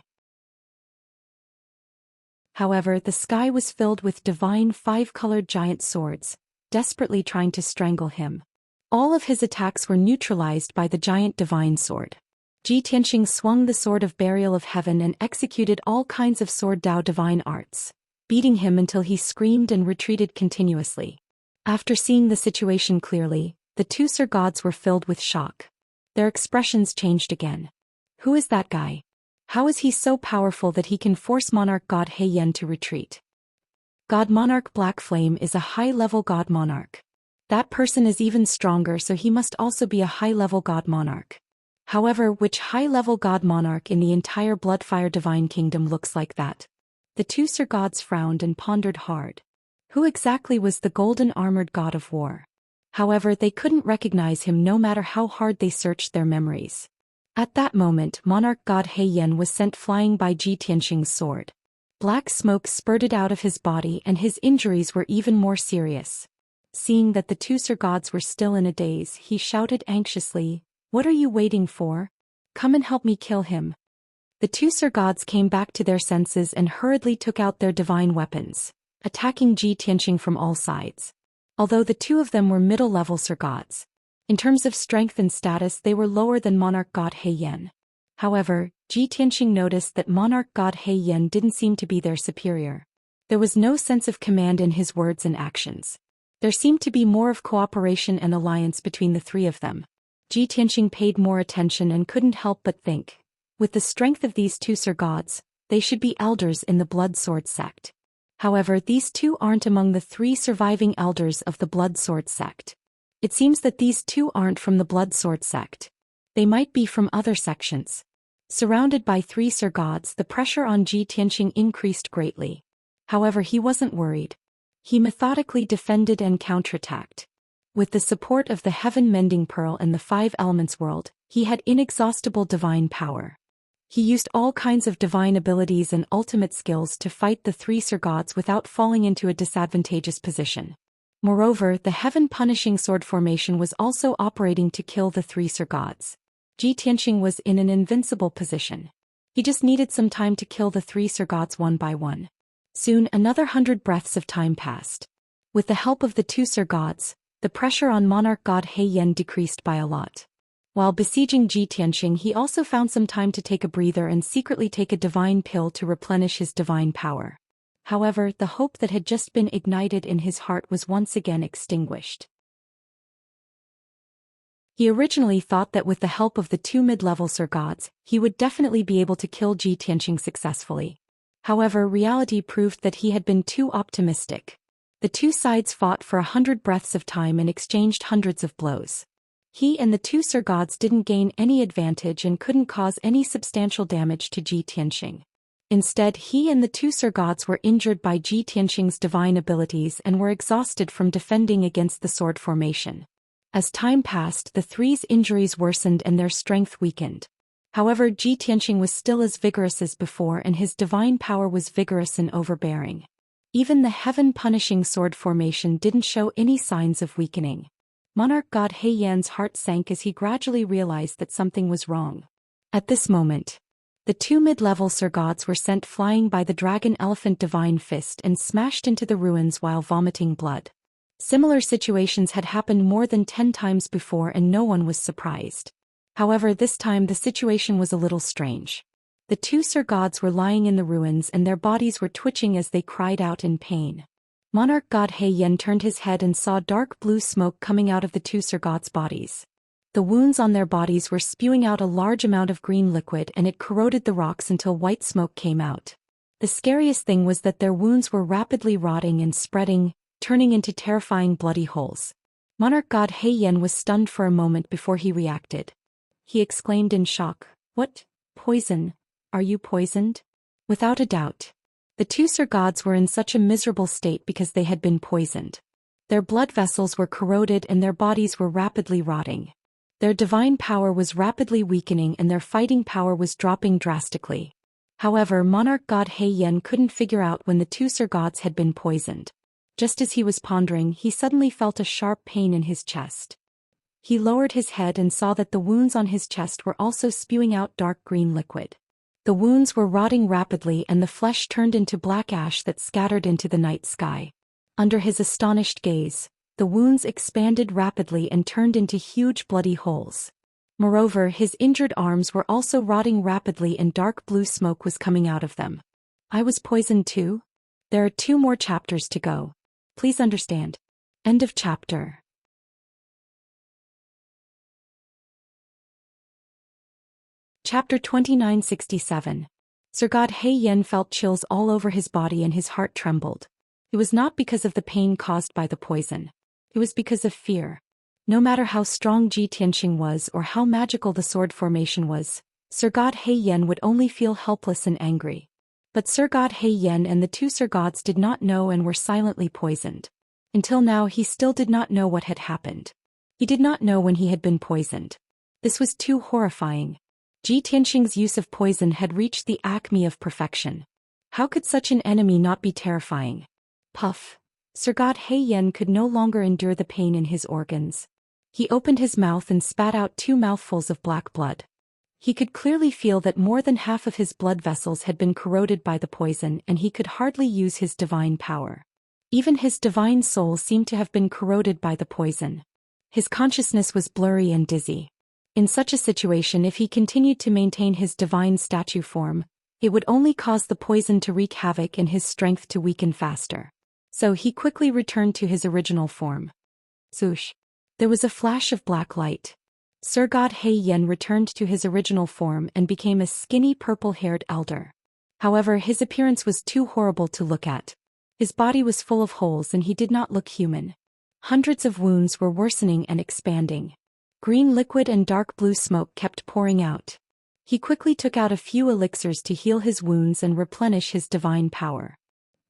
However, the sky was filled with divine 5-colored giant swords, desperately trying to strangle him. All of his attacks were neutralized by the giant divine sword. Ji Tianxing swung the sword of burial of heaven and executed all kinds of sword Dao divine arts, beating him until he screamed and retreated continuously. After seeing the situation clearly, the 2 Sir Gods were filled with shock. Their expressions changed again. Who is that guy? How is he so powerful that he can force Monarch God He Yen to retreat? God Monarch Black Flame is a high-level God Monarch. That person is even stronger, so he must also be a high-level God Monarch. However, which high-level God Monarch in the entire Bloodfire Divine Kingdom looks like that? The 2 Sir Gods frowned and pondered hard. Who exactly was the golden armored god of war? However, they couldn't recognize him no matter how hard they searched their memories. At that moment, Monarch God He Yen was sent flying by Ji Tianxing's sword. Black smoke spurted out of his body and his injuries were even more serious. Seeing that the 2 Sir Gods were still in a daze, he shouted anxiously, "What are you waiting for? Come and help me kill him." The 2 Sir Gods came back to their senses and hurriedly took out their divine weapons, attacking Ji Tianxing from all sides. Although the 2 of them were middle-level Sir Gods, in terms of strength and status they were lower than Monarch God He Yen. However, Ji Tianxing noticed that Monarch God He Yen didn't seem to be their superior. There was no sense of command in his words and actions. There seemed to be more of cooperation and alliance between the three of them. Ji Tianxing paid more attention and couldn't help but think, with the strength of these two Sir Gods, they should be elders in the Blood Sword sect. However, these two aren't among the 3 surviving elders of the Blood Sword sect. It seems that these two aren't from the Blood Sword sect. They might be from other sections. Surrounded by 3 Sir Gods, the pressure on Ji Tianxing increased greatly. However, he wasn't worried. He methodically defended and counterattacked. With the support of the Heaven-Mending Pearl and the 5 Elements world, he had inexhaustible divine power. He used all kinds of divine abilities and ultimate skills to fight the 3 Sir Gods without falling into a disadvantageous position. Moreover, the heaven-punishing sword formation was also operating to kill the 3 Sir Gods. Ji Tianxing was in an invincible position. He just needed some time to kill the 3 Sir Gods one by one. Soon another 100 breaths of time passed. With the help of the 2 Sir Gods, the pressure on monarch god He Yan decreased by a lot. While besieging Ji Tianxing, he also found some time to take a breather and secretly take a divine pill to replenish his divine power. However, the hope that had just been ignited in his heart was once again extinguished. He originally thought that with the help of the 2 mid-level Sir Gods, he would definitely be able to kill Ji Tianxing successfully. However, reality proved that he had been too optimistic. The 2 sides fought for 100 breaths of time and exchanged hundreds of blows. He and the 2 Sir Gods didn't gain any advantage and couldn't cause any substantial damage to Ji Tianxing. Instead, he and the 2 Sir Gods were injured by Ji Tianxing's divine abilities and were exhausted from defending against the sword formation. As time passed, the 3's injuries worsened and their strength weakened. However, Ji Tianxing was still as vigorous as before and his divine power was vigorous and overbearing. Even the heaven-punishing sword formation didn't show any signs of weakening. Monarch god He Yan's heart sank as he gradually realized that something was wrong. At this moment, the 2 mid-level Sir Gods were sent flying by the dragon elephant divine fist and smashed into the ruins while vomiting blood. Similar situations had happened more than 10 times before and no one was surprised. However, this time the situation was a little strange. The 2 Sir Gods were lying in the ruins and their bodies were twitching as they cried out in pain. Monarch god He Yan turned his head and saw dark blue smoke coming out of the 2 Sir Gods' bodies. The wounds on their bodies were spewing out a large amount of green liquid and it corroded the rocks until white smoke came out. The scariest thing was that their wounds were rapidly rotting and spreading, turning into terrifying bloody holes. Monarch god He Yan was stunned for a moment before he reacted. He exclaimed in shock, "What? Poison? Are you poisoned?" Without a doubt. The 2 Sir Gods were in such a miserable state because they had been poisoned. Their blood vessels were corroded and their bodies were rapidly rotting. Their divine power was rapidly weakening and their fighting power was dropping drastically. However, monarch god He Yan couldn't figure out when the 2 Sir Gods had been poisoned. Just as he was pondering, he suddenly felt a sharp pain in his chest. He lowered his head and saw that the wounds on his chest were also spewing out dark green liquid. The wounds were rotting rapidly and the flesh turned into black ash that scattered into the night sky. Under his astonished gaze, the wounds expanded rapidly and turned into huge bloody holes. Moreover, his injured arms were also rotting rapidly and dark blue smoke was coming out of them. I was poisoned too? There are 2 more chapters to go. Please understand. End of chapter. Chapter 2967. Sir God He Yan felt chills all over his body and his heart trembled. It was not because of the pain caused by the poison. It was because of fear. No matter how strong Ji Tianxing was or how magical the sword formation was, Sir God He Yan would only feel helpless and angry. But Sir God He Yan and the 2 Sir Gods did not know and were silently poisoned. Until now he still did not know what had happened. He did not know when he had been poisoned. This was too horrifying. Ji Tianxing's use of poison had reached the acme of perfection. How could such an enemy not be terrifying? Puff. Sir God He Yan could no longer endure the pain in his organs. He opened his mouth and spat out 2 mouthfuls of black blood. He could clearly feel that more than half of his blood vessels had been corroded by the poison and he could hardly use his divine power. Even his divine soul seemed to have been corroded by the poison. His consciousness was blurry and dizzy. In such a situation, if he continued to maintain his divine statue form, It would only cause the poison to wreak havoc and his strength to weaken faster. So he quickly returned to his original form. Swoosh. There was a flash of black light. Sir God He Yen returned to his original form and became a skinny purple-haired elder. However, his appearance was too horrible to look at. His body was full of holes and he did not look human. Hundreds of wounds were worsening and expanding. Green liquid and dark blue smoke kept pouring out. He quickly took out a few elixirs to heal his wounds and replenish his divine power.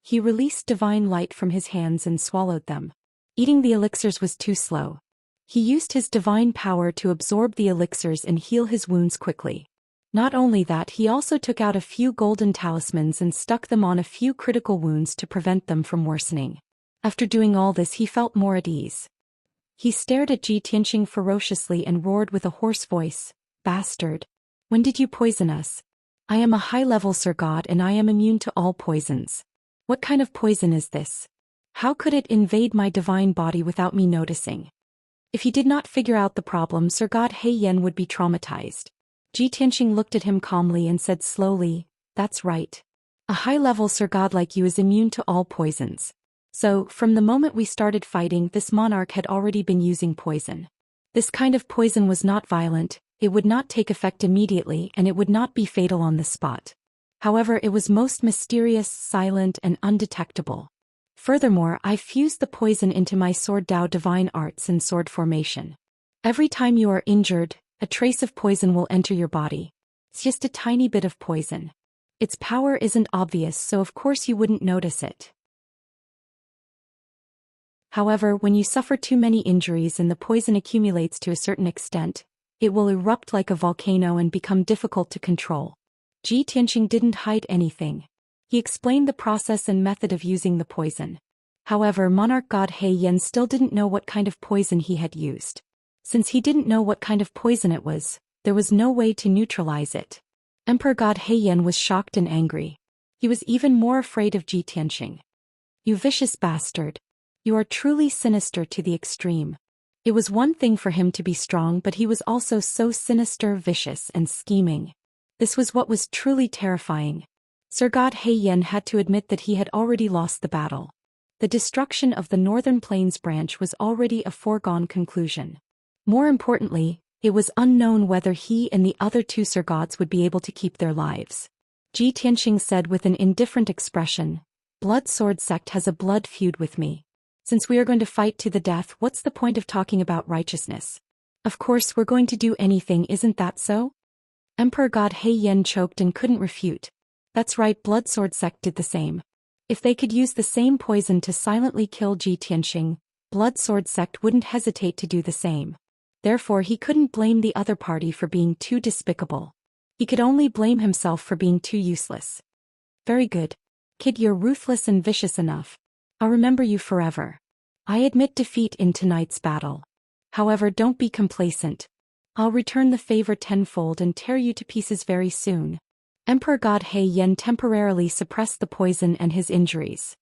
He released divine light from his hands and swallowed them. Eating the elixirs was too slow. He used his divine power to absorb the elixirs and heal his wounds quickly. Not only that, he also took out a few golden talismans and stuck them on a few critical wounds to prevent them from worsening. After doing all this, he felt more at ease. He stared at Ji Tianxing ferociously and roared with a hoarse voice, "Bastard! When did you poison us? I am a high-level Sir God and I am immune to all poisons. What kind of poison is this? How could it invade my divine body without me noticing?" If he did not figure out the problem, Sir God He Yen would be traumatized. Ji Tianxing looked at him calmly and said slowly, "That's right. A high-level Sir God like you is immune to all poisons. So, from the moment we started fighting, this monarch had already been using poison. This kind of poison was not violent, it would not take effect immediately, and it would not be fatal on the spot. However, it was most mysterious, silent, and undetectable. Furthermore, I fused the poison into my Sword Dao divine arts and sword formation. Every time you are injured, a trace of poison will enter your body. It's just a tiny bit of poison. Its power isn't obvious, so of course you wouldn't notice it. However, when you suffer too many injuries and the poison accumulates to a certain extent, it will erupt like a volcano and become difficult to control." Ji Tianxing didn't hide anything. He explained the process and method of using the poison. However, Monarch God He Yen still didn't know what kind of poison he had used. Since he didn't know what kind of poison it was, there was no way to neutralize it. Emperor God He Yen was shocked and angry. He was even more afraid of Ji Tianxing. "You vicious bastard. You are truly sinister to the extreme." It was one thing for him to be strong, but he was also so sinister, vicious, and scheming. This was what was truly terrifying. Sir God He Yen had to admit that he had already lost the battle. The destruction of the Northern Plains branch was already a foregone conclusion. More importantly, it was unknown whether he and the other two Sir Gods would be able to keep their lives. Ji Tianxing said with an indifferent expression, "Blood Sword Sect has a blood feud with me. Since we are going to fight to the death, what's the point of talking about righteousness? Of course we're going to do anything, isn't that so?" Emperor God He Yen choked and couldn't refute. That's right, Blood Sword Sect did the same. If they could use the same poison to silently kill Ji Tianxing, Blood Sword Sect wouldn't hesitate to do the same. Therefore he couldn't blame the other party for being too despicable. He could only blame himself for being too useless. "Very good. Kid, you're ruthless and vicious enough. I'll remember you forever. I admit defeat in tonight's battle. However, don't be complacent. I'll return the favor tenfold and tear you to pieces very soon." Emperor God He Yen temporarily suppressed the poison and his injuries.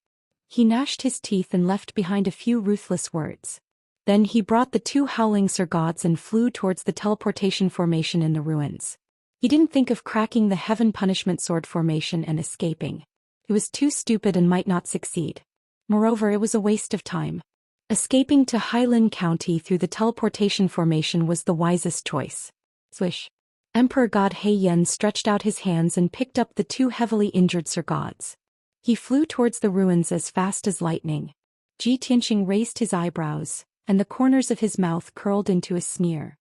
He gnashed his teeth and left behind a few ruthless words. Then he brought the two howling Sir Gods and flew towards the teleportation formation in the ruins. He didn't think of cracking the Heaven Punishment Sword formation and escaping. It was too stupid and might not succeed. Moreover, it was a waste of time. Escaping to Hailin County through the teleportation formation was the wisest choice. Swish. Emperor God He Yen stretched out his hands and picked up the two heavily injured Sir Gods. He flew towards the ruins as fast as lightning. Ji Tianxing raised his eyebrows, and the corners of his mouth curled into a sneer.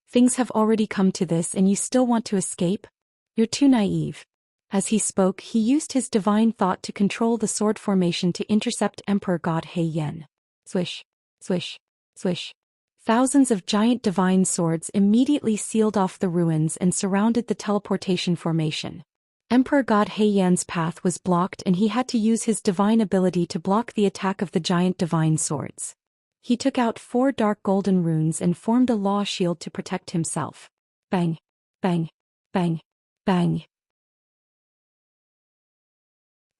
"Things have already come to this and you still want to escape? You're too naive." As he spoke, he used his divine thought to control the sword formation to intercept Emperor God He Yen. Swish, swish, swish. Thousands of giant divine swords immediately sealed off the ruins and surrounded the teleportation formation. Emperor God He Yan's path was blocked and he had to use his divine ability to block the attack of the giant divine swords. He took out 4 dark golden runes and formed a law shield to protect himself. Bang, bang, bang, bang.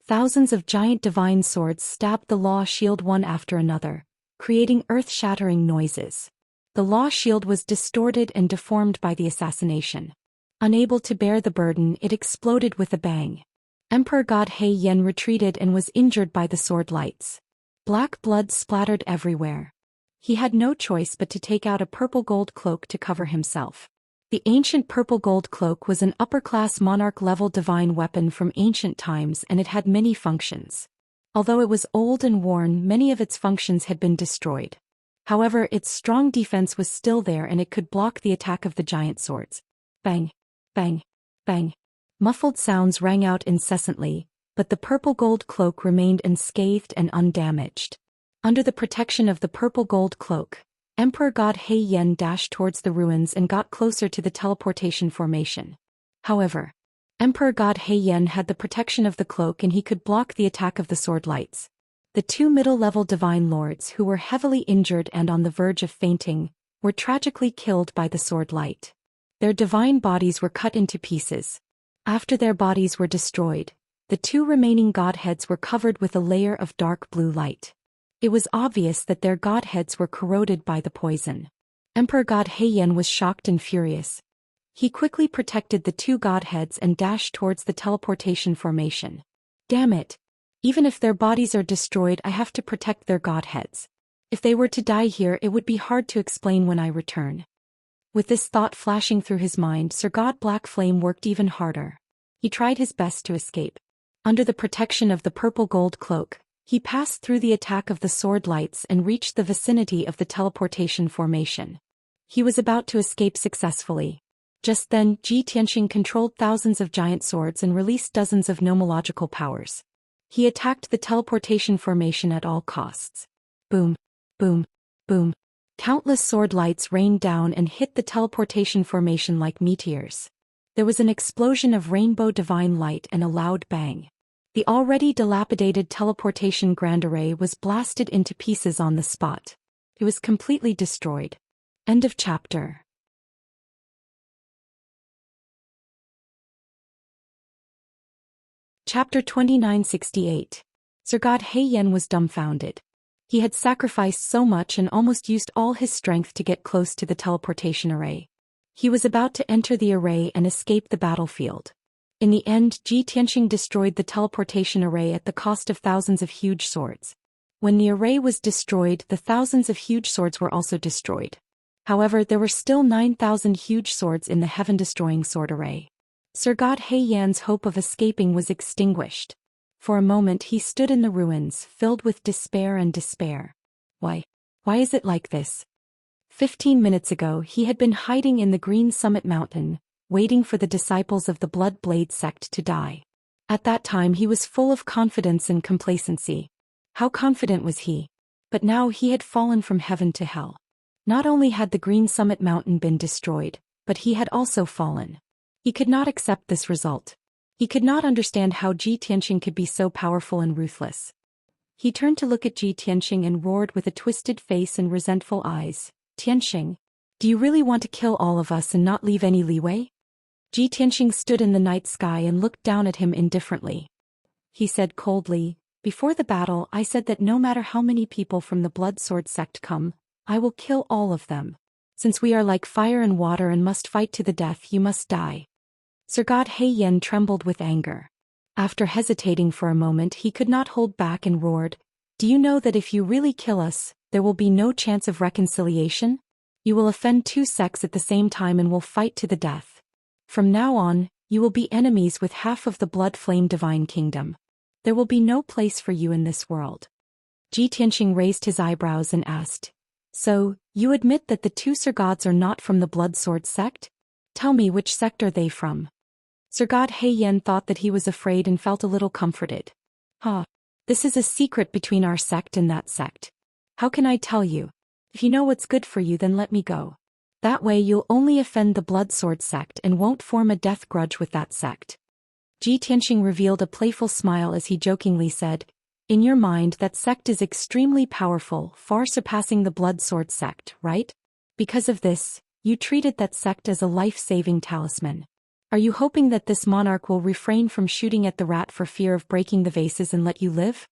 Thousands of giant divine swords stabbed the law shield one after another, creating earth-shattering noises. The law shield was distorted and deformed by the assassination. Unable to bear the burden, it exploded with a bang. Emperor God He Yen retreated and was injured by the sword lights. Black blood splattered everywhere. He had no choice but to take out a purple gold cloak to cover himself. The ancient purple gold cloak was an upper-class monarch-level divine weapon from ancient times, and it had many functions. Although it was old and worn, many of its functions had been destroyed. However, its strong defense was still there, and it could block the attack of the giant swords. Bang! Bang! Bang! Muffled sounds rang out incessantly, but the purple gold cloak remained unscathed and undamaged. Under the protection of the purple gold cloak, Emperor God He Yen dashed towards the ruins and got closer to the teleportation formation. However, Emperor God He Yen had the protection of the cloak, and he could block the attack of the sword lights. The two middle-level divine lords, who were heavily injured and on the verge of fainting, were tragically killed by the sword light. Their divine bodies were cut into pieces. After their bodies were destroyed, the two remaining godheads were covered with a layer of dark blue light. It was obvious that their godheads were corroded by the poison. Emperor God He Yen was shocked and furious. He quickly protected the two godheads and dashed towards the teleportation formation. Damn it! Even if their bodies are destroyed, I have to protect their godheads. If they were to die here, it would be hard to explain when I return. With this thought flashing through his mind, Sir God Black Flame worked even harder. He tried his best to escape. Under the protection of the purple gold cloak, he passed through the attack of the sword lights and reached the vicinity of the teleportation formation. He was about to escape successfully. Just then, Ji Tianxing controlled thousands of giant swords and released dozens of nomological powers. He attacked the teleportation formation at all costs. Boom, boom, boom. Countless sword lights rained down and hit the teleportation formation like meteors. There was an explosion of rainbow divine light and a loud bang. The already dilapidated teleportation grand array was blasted into pieces on the spot. It was completely destroyed. End of chapter. Chapter 2968. Sir God He Yen was dumbfounded. He had sacrificed so much and almost used all his strength to get close to the teleportation array. He was about to enter the array and escape the battlefield. In the end, Ji Tianxing destroyed the teleportation array at the cost of thousands of huge swords. When the array was destroyed, the thousands of huge swords were also destroyed. However, there were still 9,000 huge swords in the heaven-destroying sword array. Sir God He Yan's hope of escaping was extinguished. For a moment he stood in the ruins, filled with despair and despair. Why is it like this? 15 minutes ago he had been hiding in the Green Summit Mountain, waiting for the disciples of the Blood Blade sect to die. At that time he was full of confidence and complacency. How confident was he? But now he had fallen from heaven to hell. Not only had the Green Summit Mountain been destroyed, but he had also fallen. He could not accept this result. He could not understand how Ji Tianxing could be so powerful and ruthless. He turned to look at Ji Tianxing and roared with a twisted face and resentful eyes. Tianxing, do you really want to kill all of us and not leave any leeway? Ji Tianxing stood in the night sky and looked down at him indifferently. He said coldly, "Before the battle I said that no matter how many people from the Blood Sword sect come, I will kill all of them. Since we are like fire and water and must fight to the death, you must die." Sir God He Yen trembled with anger. After hesitating for a moment, he could not hold back and roared, "Do you know that if you really kill us, there will be no chance of reconciliation? You will offend two sects at the same time and will fight to the death. From now on, you will be enemies with half of the Blood Flame Divine Kingdom. There will be no place for you in this world." Ji Tianxing raised his eyebrows and asked, "So, you admit that the two Sir Gods are not from the Blood Sword sect? Tell me, which sect are they from?" Sir God He Yen thought that he was afraid and felt a little comforted. This is a secret between our sect and that sect. How can I tell you? If you know what's good for you, then let me go. That way you'll only offend the Blood Sword sect and won't form a death grudge with that sect." Ji Tianxing revealed a playful smile as he jokingly said, "In your mind that sect is extremely powerful, far surpassing the Blood Sword sect, right? Because of this, you treated that sect as a life-saving talisman. Are you hoping that this monarch will refrain from shooting at the rat for fear of breaking the vases and let you live?"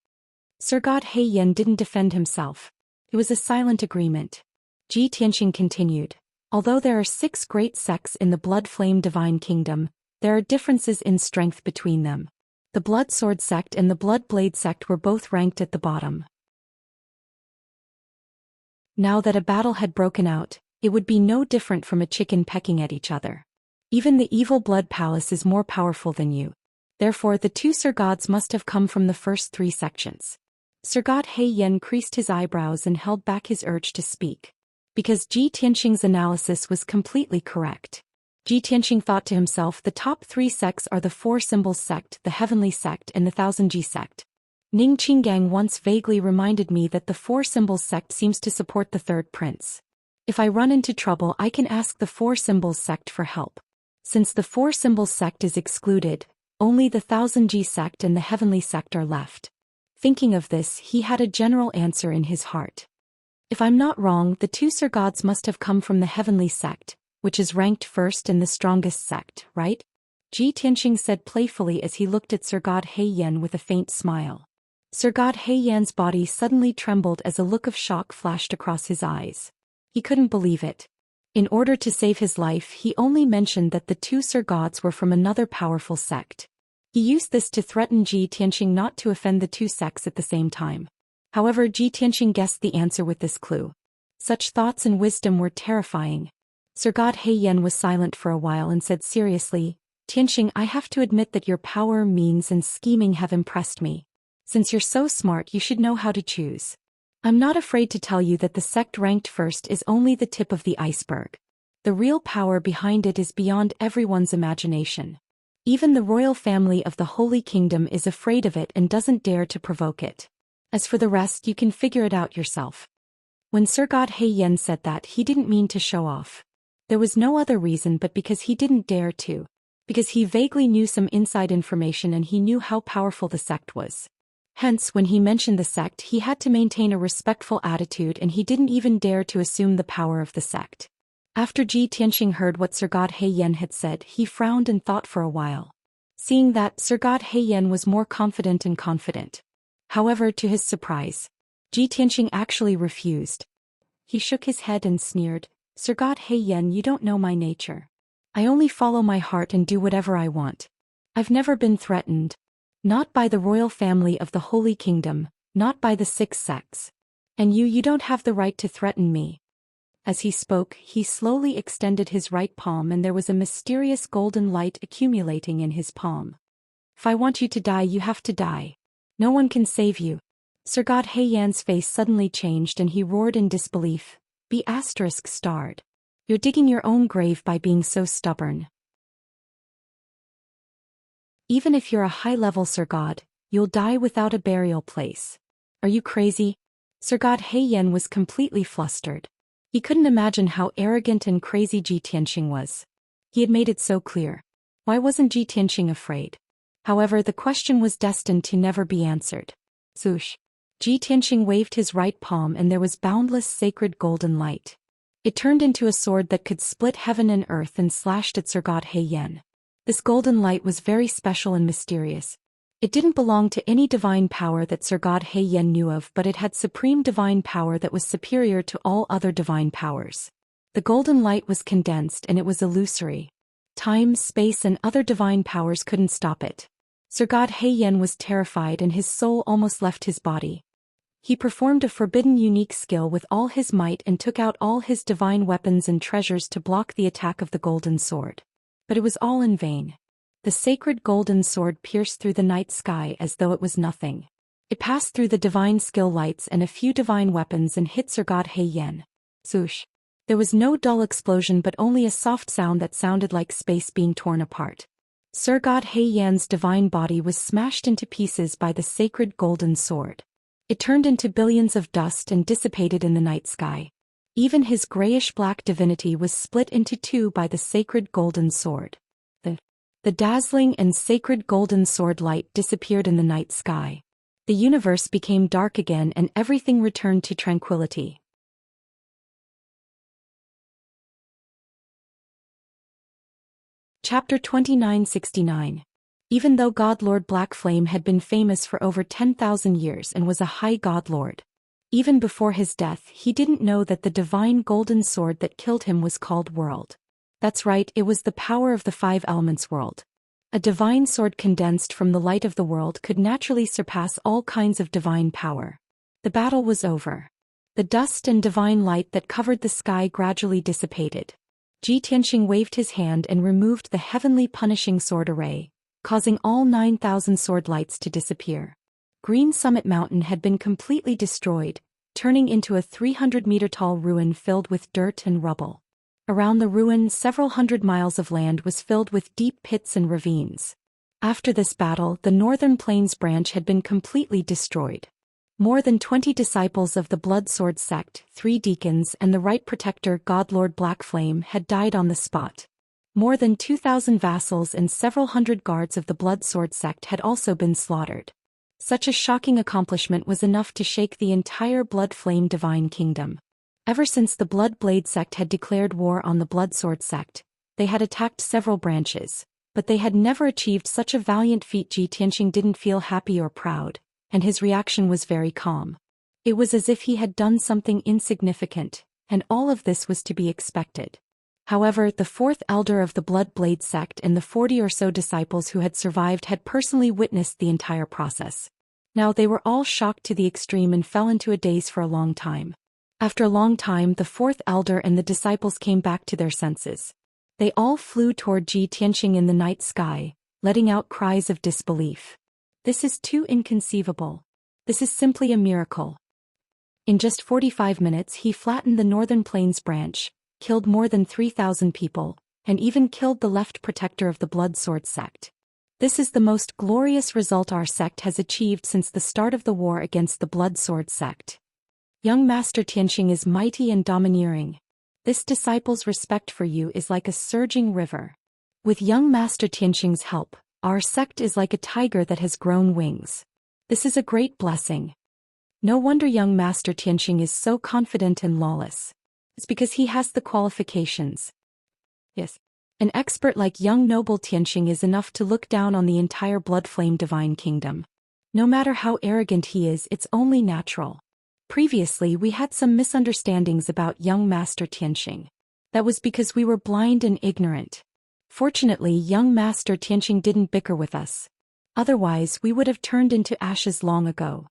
Sir God He Yen didn't defend himself. It was a silent agreement. Ji Tianxing continued, Although there are 6 great sects in the Blood Flame Divine Kingdom, there are differences in strength between them. The Blood Sword sect and the Blood Blade sect were both ranked at the bottom. Now that a battle had broken out, it would be no different from a chicken pecking at each other. Even the evil Blood Palace is more powerful than you. Therefore the 2 Sir Gods must have come from the first 3 sections. Sir God He Yan creased his eyebrows and held back his urge to speak. Because Ji Tianxing's analysis was completely correct. Ji Tianxing thought to himself, the top 3 sects are the 4 Symbols sect, the Heavenly sect and the Thousand Ji sect. Ning Qinggang once vaguely reminded me that the 4 Symbols sect seems to support the 3rd prince. If I run into trouble, I can ask the 4 Symbols sect for help. Since the 4 Symbols sect is excluded, only the Thousand Ji sect and the Heavenly sect are left. Thinking of this, he had a general answer in his heart. If I'm not wrong, the 2 Sir Gods must have come from the Heavenly sect, which is ranked first and the strongest sect, right? Ji Tianxing said playfully as he looked at Sir God He Yan with a faint smile. Sir God He Yan's body suddenly trembled as a look of shock flashed across his eyes. He couldn't believe it. In order to save his life, he only mentioned that the 2 Sir Gods were from another powerful sect. He used this to threaten Ji Tianxing not to offend the 2 sects at the same time. However, Ji Tianxing guessed the answer with this clue. Such thoughts and wisdom were terrifying. Sir God He Yan was silent for a while and said seriously, Tianxing, I have to admit that your power, means and scheming have impressed me. Since you're so smart, you should know how to choose. I'm not afraid to tell you that the sect ranked first is only the tip of the iceberg. The real power behind it is beyond everyone's imagination. Even the royal family of the Holy Kingdom is afraid of it and doesn't dare to provoke it. As for the rest, you can figure it out yourself. When Sir God He Yan said that, he didn't mean to show off. There was no other reason but because he didn't dare to. Because he vaguely knew some inside information and he knew how powerful the sect was. Hence, when he mentioned the sect, he had to maintain a respectful attitude and he didn't even dare to assume the power of the sect. After Ji Tianxing heard what Sir God He Yan had said, he frowned and thought for a while. Seeing that, Sir God He Yan was more confident and confident. However, to his surprise, Ji Tianxing actually refused. He shook his head and sneered, Sir God He Yan, you don't know my nature. I only follow my heart and do whatever I want. I've never been threatened. Not by the royal family of the Holy Kingdom, not by the 6 sects. And you don't have the right to threaten me. As he spoke, he slowly extended his right palm and there was a mysterious golden light accumulating in his palm. If I want you to die, you have to die. No one can save you. Sir God He Yan's face suddenly changed and he roared in disbelief. Be ****. You're digging your own grave by being so stubborn. Even if you're a high-level Sir God, you'll die without a burial place. Are you crazy? Sir God He Yan was completely flustered. He couldn't imagine how arrogant and crazy Ji Tianxing was. He had made it so clear. Why wasn't Ji Tianxing afraid? However, the question was destined to never be answered. Swoosh. Ji Tianxing waved his right palm and there was boundless sacred golden light. It turned into a sword that could split heaven and earth and slashed at Sir God He Yan. This golden light was very special and mysterious. It didn't belong to any divine power that Sir God He Yan knew of, but it had supreme divine power that was superior to all other divine powers. The golden light was condensed and it was illusory. Time, space and other divine powers couldn't stop it. Sir God He Yan was terrified and his soul almost left his body. He performed a forbidden unique skill with all his might and took out all his divine weapons and treasures to block the attack of the golden sword. But it was all in vain. The sacred golden sword pierced through the night sky as though it was nothing. It passed through the divine skill lights and a few divine weapons and hit Sir God He Yan. Swoosh. There was no dull explosion but only a soft sound that sounded like space being torn apart. Sir God He Yan's divine body was smashed into pieces by the sacred golden sword. It turned into billions of dust and dissipated in the night sky. Even his grayish-black divinity was split into 2 by the sacred golden sword. The dazzling and sacred golden sword light disappeared in the night sky. The universe became dark again and everything returned to tranquility. Chapter 2969. Even though God Lord Black Flame had been famous for over 10,000 years and was a high God Lord, Even before his death, he didn't know that the divine golden sword that killed him was called World. That's right, it was the power of the five elements world. A divine sword condensed from the light of the world could naturally surpass all kinds of divine power. The battle was over. The dust and divine light that covered the sky gradually dissipated. Ji Tianxing waved his hand and removed the heavenly punishing sword array, causing all 9,000 sword lights to disappear. Green Summit Mountain had been completely destroyed, turning into a 300-meter-tall ruin filled with dirt and rubble. Around the ruin, several hundred miles of land was filled with deep pits and ravines. After this battle, the Northern Plains branch had been completely destroyed. More than 20 disciples of the Blood Sword sect, 3 deacons and the Right Protector God Lord Blackflame had died on the spot. More than 2,000 vassals and several hundred guards of the Blood Sword sect had also been slaughtered. Such a shocking accomplishment was enough to shake the entire Blood Flame Divine Kingdom. Ever since the Blood Blade sect had declared war on the Blood Sword sect, they had attacked several branches, but they had never achieved such a valiant feat. Ji Tianxing didn't feel happy or proud, and his reaction was very calm. It was as if he had done something insignificant, and all of this was to be expected. However, the fourth elder of the Blood Blade sect and the 40 or so disciples who had survived had personally witnessed the entire process. Now they were all shocked to the extreme and fell into a daze for a long time. After a long time, the fourth elder and the disciples came back to their senses. They all flew toward Ji Tianxing in the night sky, letting out cries of disbelief. This is too inconceivable. This is simply a miracle. In just 45 minutes he flattened the Northern Plains branch, killed more than 3,000 people, and even killed the left protector of the Blood Sword sect. This is the most glorious result our sect has achieved since the start of the war against the Blood Sword sect. Young Master Tianxing is mighty and domineering. This disciple's respect for you is like a surging river. With young Master Tianxing's help, our sect is like a tiger that has grown wings. This is a great blessing. No wonder young Master Tianxing is so confident and lawless. It's because he has the qualifications. Yes. An expert like young noble Tianxing is enough to look down on the entire Blood Flame Divine Kingdom. No matter how arrogant he is, it's only natural. Previously we had some misunderstandings about young Master Tianxing. That was because we were blind and ignorant. Fortunately, young Master Tianxing didn't bicker with us. Otherwise we would have turned into ashes long ago.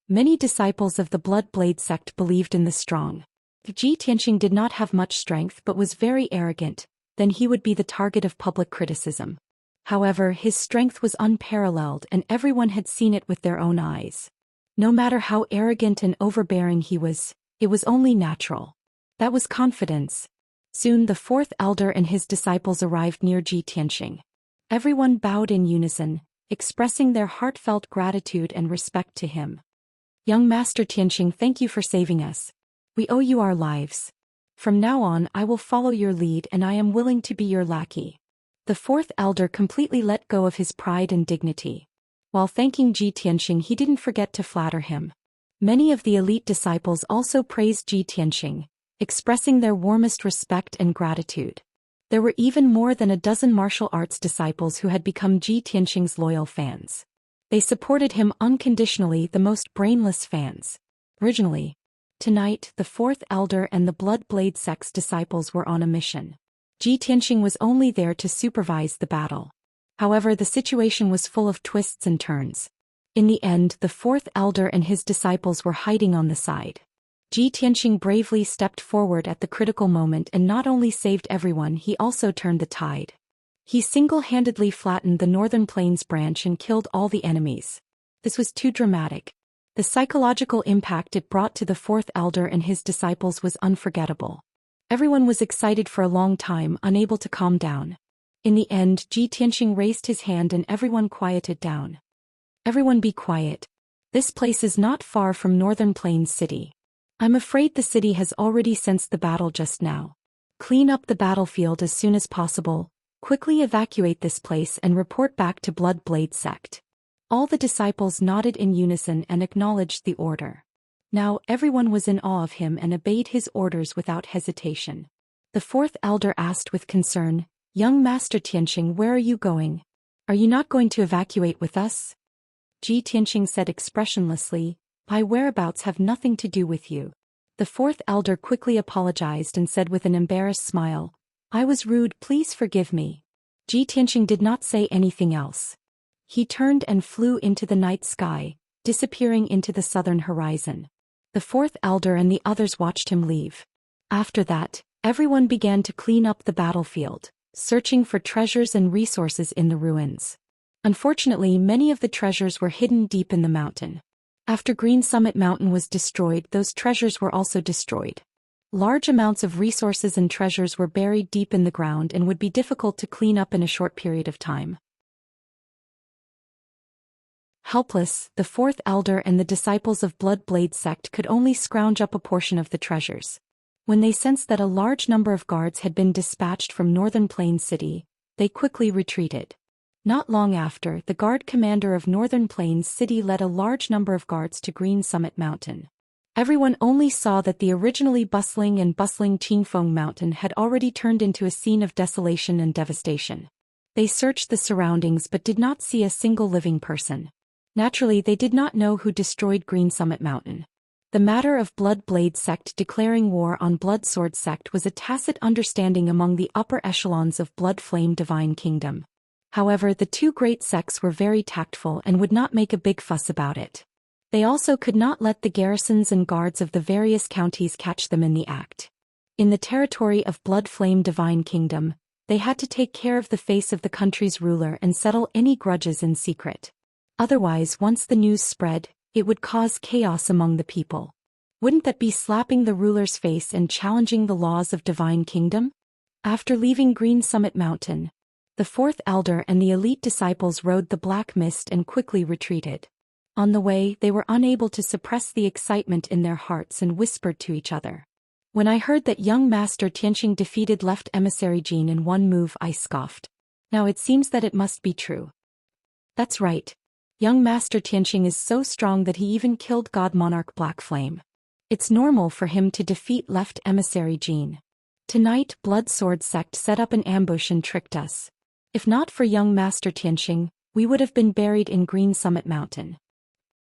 Many disciples of the Blood Blade sect believed in the strong. If Ji Tianxing did not have much strength but was very arrogant, then he would be the target of public criticism. However, his strength was unparalleled and everyone had seen it with their own eyes. No matter how arrogant and overbearing he was, it was only natural. That was confidence. Soon the fourth elder and his disciples arrived near Ji Tianxing. Everyone bowed in unison, expressing their heartfelt gratitude and respect to him. Young Master Tianxing, thank you for saving us. We owe you our lives. From now on I will follow your lead and I am willing to be your lackey. The fourth elder completely let go of his pride and dignity. While thanking Ji Tianxing, he didn't forget to flatter him. Many of the elite disciples also praised Ji Tianxing, expressing their warmest respect and gratitude. There were even more than a dozen martial arts disciples who had become Ji Tianxing's loyal fans. They supported him unconditionally, the most brainless fans. Originally, tonight the fourth elder and the Blood Blade sect's disciples were on a mission. Ji Tianxing was only there to supervise the battle. However, the situation was full of twists and turns. In the end, the fourth elder and his disciples were hiding on the side. Ji Tianxing bravely stepped forward at the critical moment and not only saved everyone, he also turned the tide. He single-handedly flattened the Northern Plains branch and killed all the enemies. This was too dramatic. The psychological impact it brought to the fourth elder and his disciples was unforgettable. Everyone was excited for a long time, unable to calm down. In the end, Ji Tianxing raised his hand and everyone quieted down. Everyone be quiet. This place is not far from Northern Plains City. I'm afraid the city has already sensed the battle just now. Clean up the battlefield as soon as possible, quickly evacuate this place and report back to Blood Blade sect. All the disciples nodded in unison and acknowledged the order. Now everyone was in awe of him and obeyed his orders without hesitation. The fourth elder asked with concern, "Young Master Tianxing, where are you going? Are you not going to evacuate with us?" Ji Tianqing said expressionlessly, "My whereabouts have nothing to do with you." The fourth elder quickly apologized and said with an embarrassed smile, "I was rude, please forgive me." Ji Tianqing did not say anything else. He turned and flew into the night sky, disappearing into the southern horizon. The fourth elder and the others watched him leave. After that, everyone began to clean up the battlefield, searching for treasures and resources in the ruins. Unfortunately, many of the treasures were hidden deep in the mountain. After Green Summit Mountain was destroyed, those treasures were also destroyed. Large amounts of resources and treasures were buried deep in the ground and would be difficult to clean up in a short period of time. Helpless, the fourth elder and the disciples of Blood Blade sect could only scrounge up a portion of the treasures. When they sensed that a large number of guards had been dispatched from Northern Plains City, they quickly retreated. Not long after, the guard commander of Northern Plains City led a large number of guards to Green Summit Mountain. Everyone only saw that the originally bustling Qingfeng Mountain had already turned into a scene of desolation and devastation. They searched the surroundings but did not see a single living person. Naturally, they did not know who destroyed Green Summit Mountain. The matter of Blood Blade sect declaring war on Blood Sword sect was a tacit understanding among the upper echelons of Blood Flame Divine Kingdom. However, the two great sects were very tactful and would not make a big fuss about it. They also could not let the garrisons and guards of the various counties catch them in the act. In the territory of Blood Flame Divine Kingdom, they had to take care of the face of the country's ruler and settle any grudges in secret. Otherwise, once the news spread, it would cause chaos among the people. Wouldn't that be slapping the ruler's face and challenging the laws of Divine Kingdom? After leaving Green Summit Mountain, the fourth elder and the elite disciples rode the black mist and quickly retreated. On the way, they were unable to suppress the excitement in their hearts and whispered to each other. "When I heard that young Master Tianqing defeated Left Emissary Jin in one move, I scoffed. Now it seems that it must be true." That's right. Young Master Tianqing is so strong that he even killed God Monarch Black Flame. It's normal for him to defeat Left Emissary Jin. Tonight, Blood Sword sect set up an ambush and tricked us. If not for young Master Tianqing, we would have been buried in Green Summit Mountain.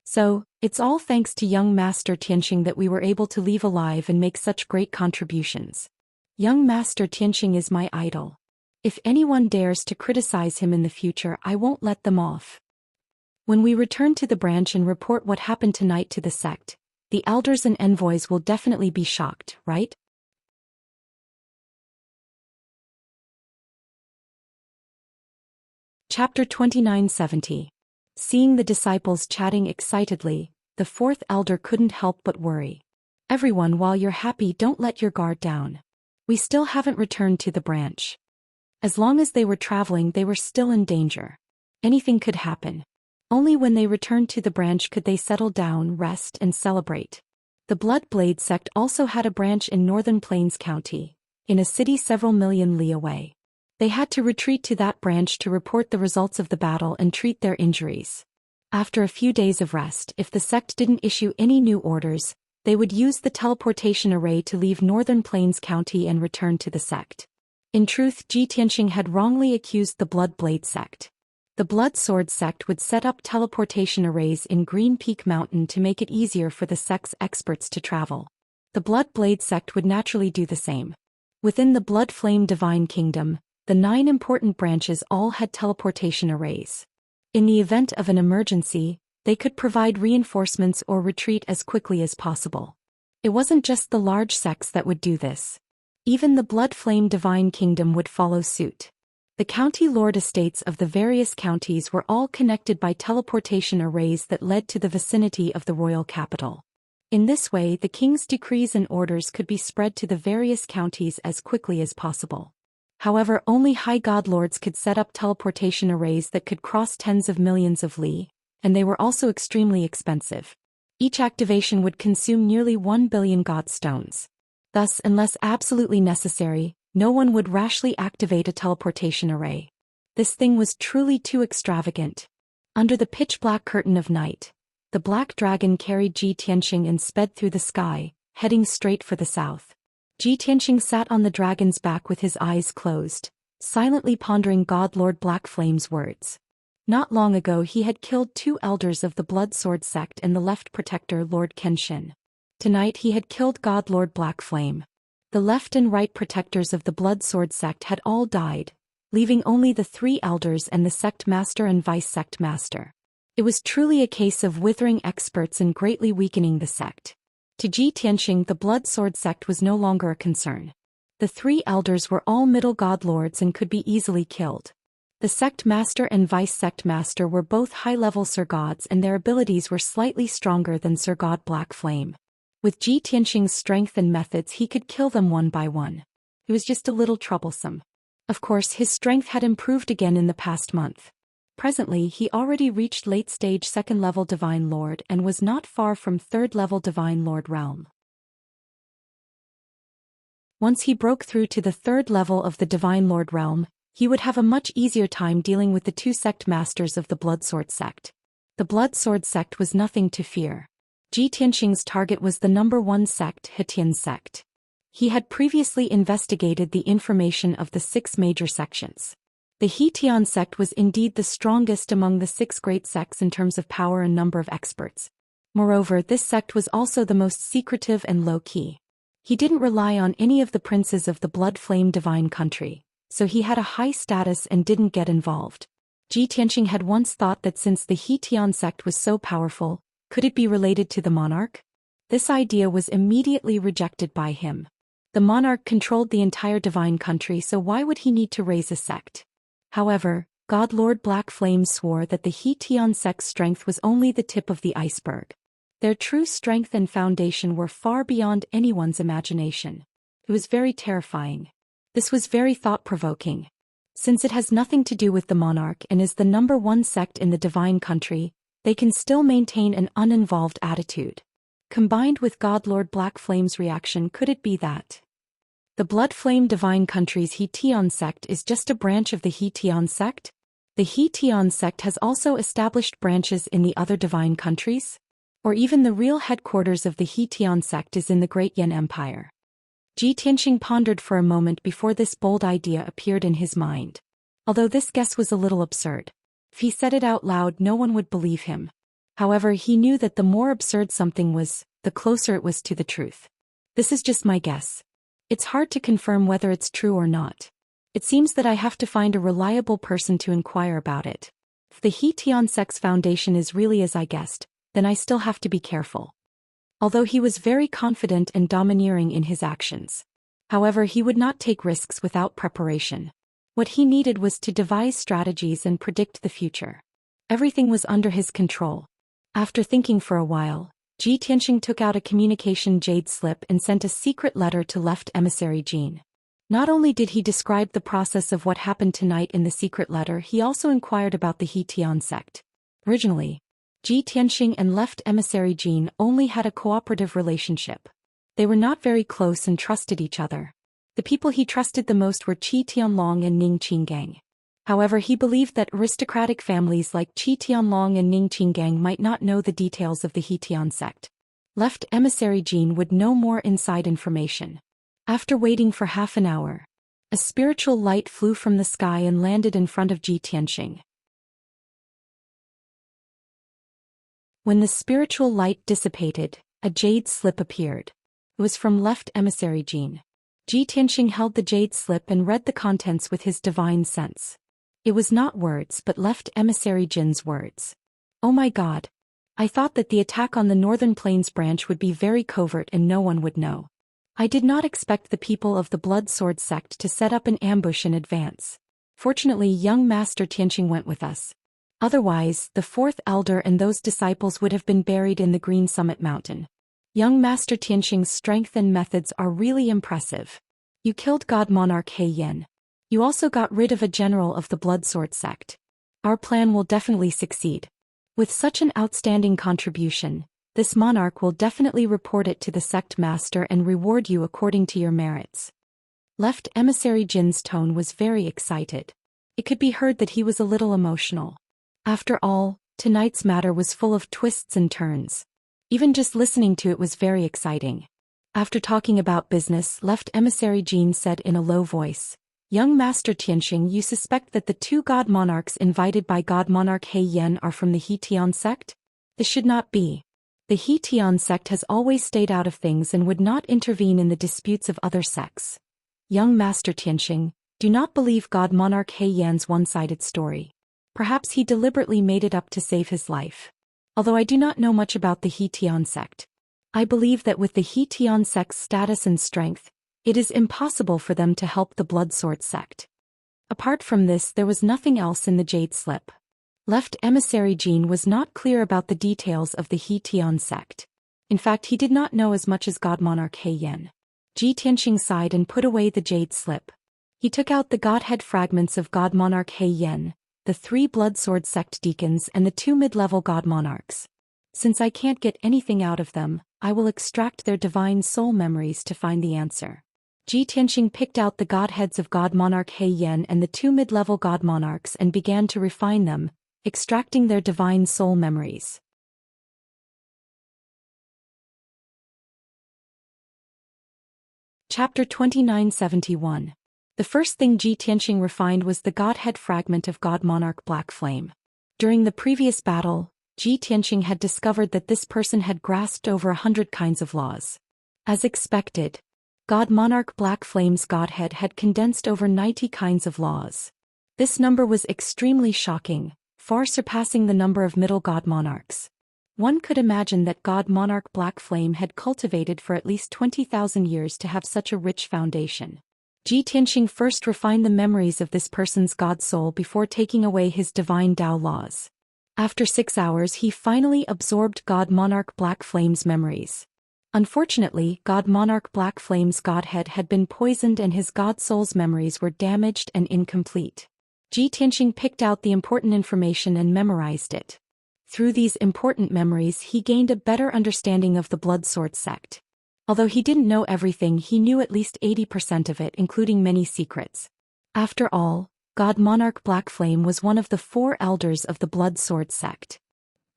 So, it's all thanks to young Master Tianqing that we were able to leave alive and make such great contributions. Young Master Tianqing is my idol. If anyone dares to criticize him in the future, I won't let them off. When we return to the branch and report what happened tonight to the sect, the elders and envoys will definitely be shocked, right? Chapter 2970. Seeing the disciples chatting excitedly, the fourth elder couldn't help but worry. "Everyone, while you're happy, don't let your guard down. We still haven't returned to the branch." As long as they were traveling, they were still in danger. Anything could happen. Only when they returned to the branch could they settle down, rest, and celebrate. The Blood Blade sect also had a branch in Northern Plains County, in a city several million li away. They had to retreat to that branch to report the results of the battle and treat their injuries. After a few days of rest, if the sect didn't issue any new orders, they would use the teleportation array to leave Northern Plains County and return to the sect. In truth, Ji Tianqing had wrongly accused the Blood Blade sect. The Blood Sword sect would set up teleportation arrays in Green Peak Mountain to make it easier for the sect's experts to travel. The Blood Blade sect would naturally do the same. Within the Blood Flame Divine Kingdom, the 9 important branches all had teleportation arrays. In the event of an emergency, they could provide reinforcements or retreat as quickly as possible. It wasn't just the large sects that would do this. Even the Blood Flame Divine Kingdom would follow suit. The county lord estates of the various counties were all connected by teleportation arrays that led to the vicinity of the royal capital. In this way, the king's decrees and orders could be spread to the various counties as quickly as possible. However, only high god lords could set up teleportation arrays that could cross tens of millions of li, and they were also extremely expensive. Each activation would consume nearly 1 billion god stones. Thus, unless absolutely necessary, no one would rashly activate a teleportation array. This thing was truly too extravagant. Under the pitch-black curtain of night, the black dragon carried Ji Tianqing and sped through the sky, heading straight for the south. Ji Tianqing sat on the dragon's back with his eyes closed, silently pondering God Lord Black Flame's words. Not long ago he had killed 2 elders of the Blood Sword sect and the left protector Lord Kenshin. Tonight he had killed God Lord Black Flame. The left and right protectors of the Blood Sword sect had all died, leaving only the 3 elders and the sect master and vice sect master. It was truly a case of withering experts and greatly weakening the sect. To Ji Tianxing, the Blood Sword sect was no longer a concern. The 3 elders were all middle god lords and could be easily killed. The sect master and vice sect master were both high-level Sir Gods and their abilities were slightly stronger than Sir God Black Flame. With Ji Tianxing's strength and methods he could kill them one by one. It was just a little troublesome. Of course his strength had improved again in the past month. Presently he already reached late-stage 2nd-level Divine Lord and was not far from 3rd-level Divine Lord realm. Once he broke through to the 3rd level of the Divine Lord realm, he would have a much easier time dealing with the 2 sect masters of the Blood Sword sect. The Blood Sword sect was nothing to fear. Ji Tianxing's target was the number 1 sect, Hetian sect. He had previously investigated the information of the 6 major sections. The Hetian sect was indeed the strongest among the 6 great sects in terms of power and number of experts. Moreover, this sect was also the most secretive and low-key. He didn't rely on any of the princes of the Blood Flame Divine Country, so he had a high status and didn't get involved. Ji Tianxing had once thought that since the Hetian sect was so powerful, could it be related to the monarch? This idea was immediately rejected by him. The monarch controlled the entire divine country, so why would he need to raise a sect? However, God Lord Black Flame swore that the Hetian sect's strength was only the tip of the iceberg. Their true strength and foundation were far beyond anyone's imagination. It was very terrifying. This was very thought-provoking. Since it has nothing to do with the monarch and is the number 1 sect in the divine country, they can still maintain an uninvolved attitude. Combined with God Lord Black Flame's reaction, could it be that the Blood Flame Divine Country's Hetian sect is just a branch of the Hetian sect? The Hetian sect has also established branches in the other divine countries? Or even the real headquarters of the Hetian sect is in the Great Yan Empire? Ji Tianxing pondered for a moment before this bold idea appeared in his mind. Although this guess was a little absurd. If he said it out loud, no one would believe him. However, he knew that the more absurd something was, the closer it was to the truth. This is just my guess. It's hard to confirm whether it's true or not. It seems that I have to find a reliable person to inquire about it. If the Hetian sect's foundation is really as I guessed, then I still have to be careful. Although he was very confident and domineering in his actions. However, he would not take risks without preparation. What he needed was to devise strategies and predict the future. Everything was under his control. After thinking for a while, Ji Tianxing took out a communication jade slip and sent a secret letter to left emissary Jean. Not only did he describe the process of what happened tonight in the secret letter, he also inquired about the Hetian sect. Originally, Ji Tianxing and left emissary Jean only had a cooperative relationship. They were not very close and trusted each other. The people he trusted the most were Qi Tianlong and Ning Qinggang. However, he believed that aristocratic families like Qi Tianlong and Ning Qinggang might not know the details of the Hetian sect. Left emissary Jean would know more inside information. After waiting for half an hour, a spiritual light flew from the sky and landed in front of Ji Tianxing. When the spiritual light dissipated, a jade slip appeared. It was from left emissary Jean. Ji Tianxing held the jade slip and read the contents with his divine sense. It was not words but left emissary Jin's words. Oh my God! I thought that the attack on the Northern Plains branch would be very covert and no one would know. I did not expect the people of the Blood Sword sect to set up an ambush in advance. Fortunately, young Master Tianxing went with us. Otherwise, the 4th elder and those disciples would have been buried in the Green Summit Mountain. Young Master Tianxing's strength and methods are really impressive. You killed God Monarch He Yen. You also got rid of a general of the Blood Sword sect. Our plan will definitely succeed. With such an outstanding contribution, this monarch will definitely report it to the sect master and reward you according to your merits. Left emissary Jin's tone was very excited. It could be heard that he was a little emotional. After all, tonight's matter was full of twists and turns. Even just listening to it was very exciting. After talking about business, left emissary Jean said in a low voice, Young Master Tianxing, you suspect that the two god monarchs invited by God Monarch He Yan are from the He Tian sect? This should not be. The He Tian sect has always stayed out of things and would not intervene in the disputes of other sects. Young Master Tianxing, do not believe God Monarch He Yan's one-sided story. Perhaps he deliberately made it up to save his life. Although I do not know much about the He Tian sect, I believe that with the He Tian sect's status and strength, it is impossible for them to help the Blood Sword sect. Apart from this, there was nothing else in the Jade Slip. Left Emissary Jin was not clear about the details of the He Tian sect. In fact, he did not know as much as God Monarch He Yan. Ji Tianxing sighed and put away the Jade Slip. He took out the Godhead fragments of God Monarch He Yan, the 3 Blood Sword sect deacons and the 2 mid-level God Monarchs. Since I can't get anything out of them, I will extract their divine soul memories to find the answer. Ji Tianxing picked out the Godheads of God Monarch He Yan and the 2 mid-level God Monarchs and began to refine them, extracting their divine soul memories. Chapter 2971. The first thing Ji Tianxing refined was the Godhead fragment of God Monarch Black Flame. During the previous battle, Ji Tianxing had discovered that this person had grasped over 100 kinds of laws. As expected, God Monarch Black Flame's Godhead had condensed over 90 kinds of laws. This number was extremely shocking, far surpassing the number of middle God Monarchs. One could imagine that God Monarch Black Flame had cultivated for at least 20,000 years to have such a rich foundation. Ji Tianxing first refined the memories of this person's God soul before taking away his divine Dao laws. After 6 hours, he finally absorbed God Monarch Black Flame's memories. Unfortunately, God Monarch Black Flame's Godhead had been poisoned and his God soul's memories were damaged and incomplete. Ji Tianxing picked out the important information and memorized it. Through these important memories, he gained a better understanding of the Blood Sword sect. Although he didn't know everything, he knew at least 80% of it, including many secrets. After all, God Monarch Black Flame was one of the 4 elders of the Blood Sword sect.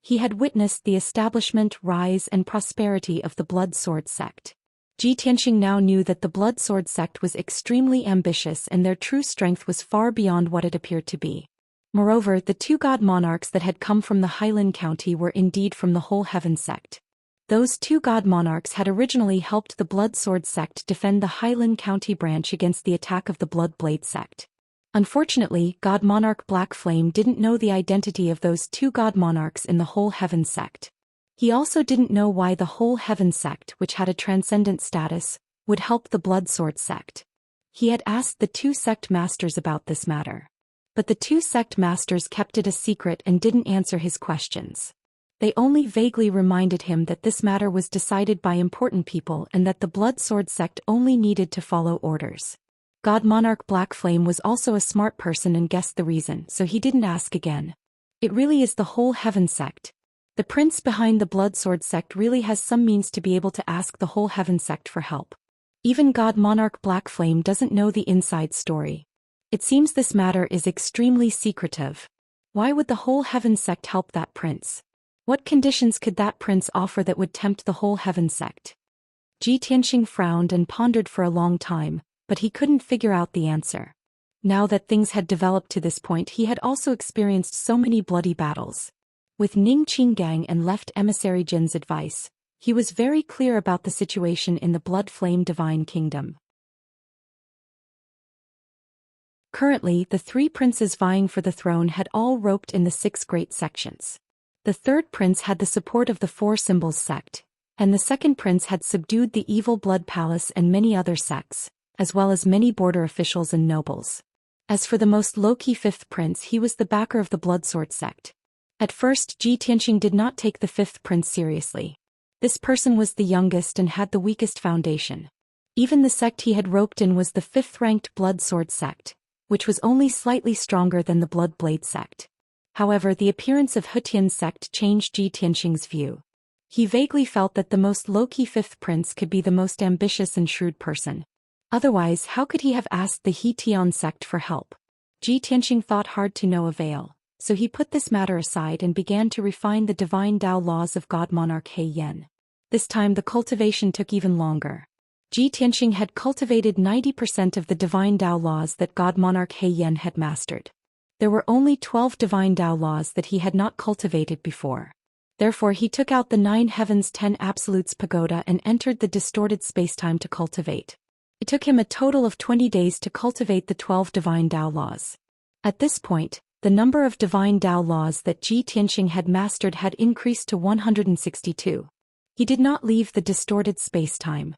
He had witnessed the establishment, rise and prosperity of the Blood Sword sect. Ji Tianxing now knew that the Blood Sword sect was extremely ambitious and their true strength was far beyond what it appeared to be. Moreover, the 2 God Monarchs that had come from the Highland County were indeed from the Whole Heaven sect. Those 2 God Monarchs had originally helped the Blood Sword sect defend the Highland County branch against the attack of the Blood Blade sect. Unfortunately, God Monarch Black Flame didn't know the identity of those 2 God Monarchs in the Whole Heaven sect. He also didn't know why the Whole Heaven sect, which had a transcendent status, would help the Blood Sword sect. He had asked the 2 sect masters about this matter. But the 2 sect masters kept it a secret and didn't answer his questions. They only vaguely reminded him that this matter was decided by important people and that the Blood Sword sect only needed to follow orders. God Monarch Black Flame was also a smart person and guessed the reason, so he didn't ask again. It really is the Whole Heaven sect. The prince behind the Blood Sword sect really has some means to be able to ask the Whole Heaven sect for help. Even God Monarch Black Flame doesn't know the inside story. It seems this matter is extremely secretive. Why would the Whole Heaven sect help that prince? What conditions could that prince offer that would tempt the Whole Heaven sect? Ji Tianxing frowned and pondered for a long time, but he couldn't figure out the answer. Now that things had developed to this point, he had also experienced so many bloody battles. With Ning Qinggang and left Emissary Jin's advice, he was very clear about the situation in the Blood Flame Divine Kingdom. Currently, the 3 princes vying for the throne had all roped in the 6 great sections. The 3rd prince had the support of the 4 Symbols sect, and the 2nd prince had subdued the Evil Blood Palace and many other sects, as well as many border officials and nobles. As for the most low-key 5th prince, he was the backer of the Blood Sword sect. At first, Ji Tianxing did not take the 5th prince seriously. This person was the youngest and had the weakest foundation. Even the sect he had roped in was the 5th-ranked Blood Sword sect, which was only slightly stronger than the Blood Blade sect. However, the appearance of Hutian's sect changed Ji Tianxing's view. He vaguely felt that the most low-key 5th prince could be the most ambitious and shrewd person. Otherwise, how could he have asked the He Tian sect for help? Ji Tianxing thought hard to no avail, so he put this matter aside and began to refine the divine Dao laws of God Monarch He Yan. This time the cultivation took even longer. Ji Tianxing had cultivated 90% of the divine Tao laws that God monarch He Yan had mastered. There were only 12 divine Tao laws that he had not cultivated before. Therefore he took out the 9 heavens 10 absolutes pagoda and entered the distorted spacetime to cultivate. It took him a total of 20 days to cultivate the 12 divine Tao laws. At this point, the number of divine Tao laws that Ji Tianxing had mastered had increased to 162. He did not leave the distorted spacetime.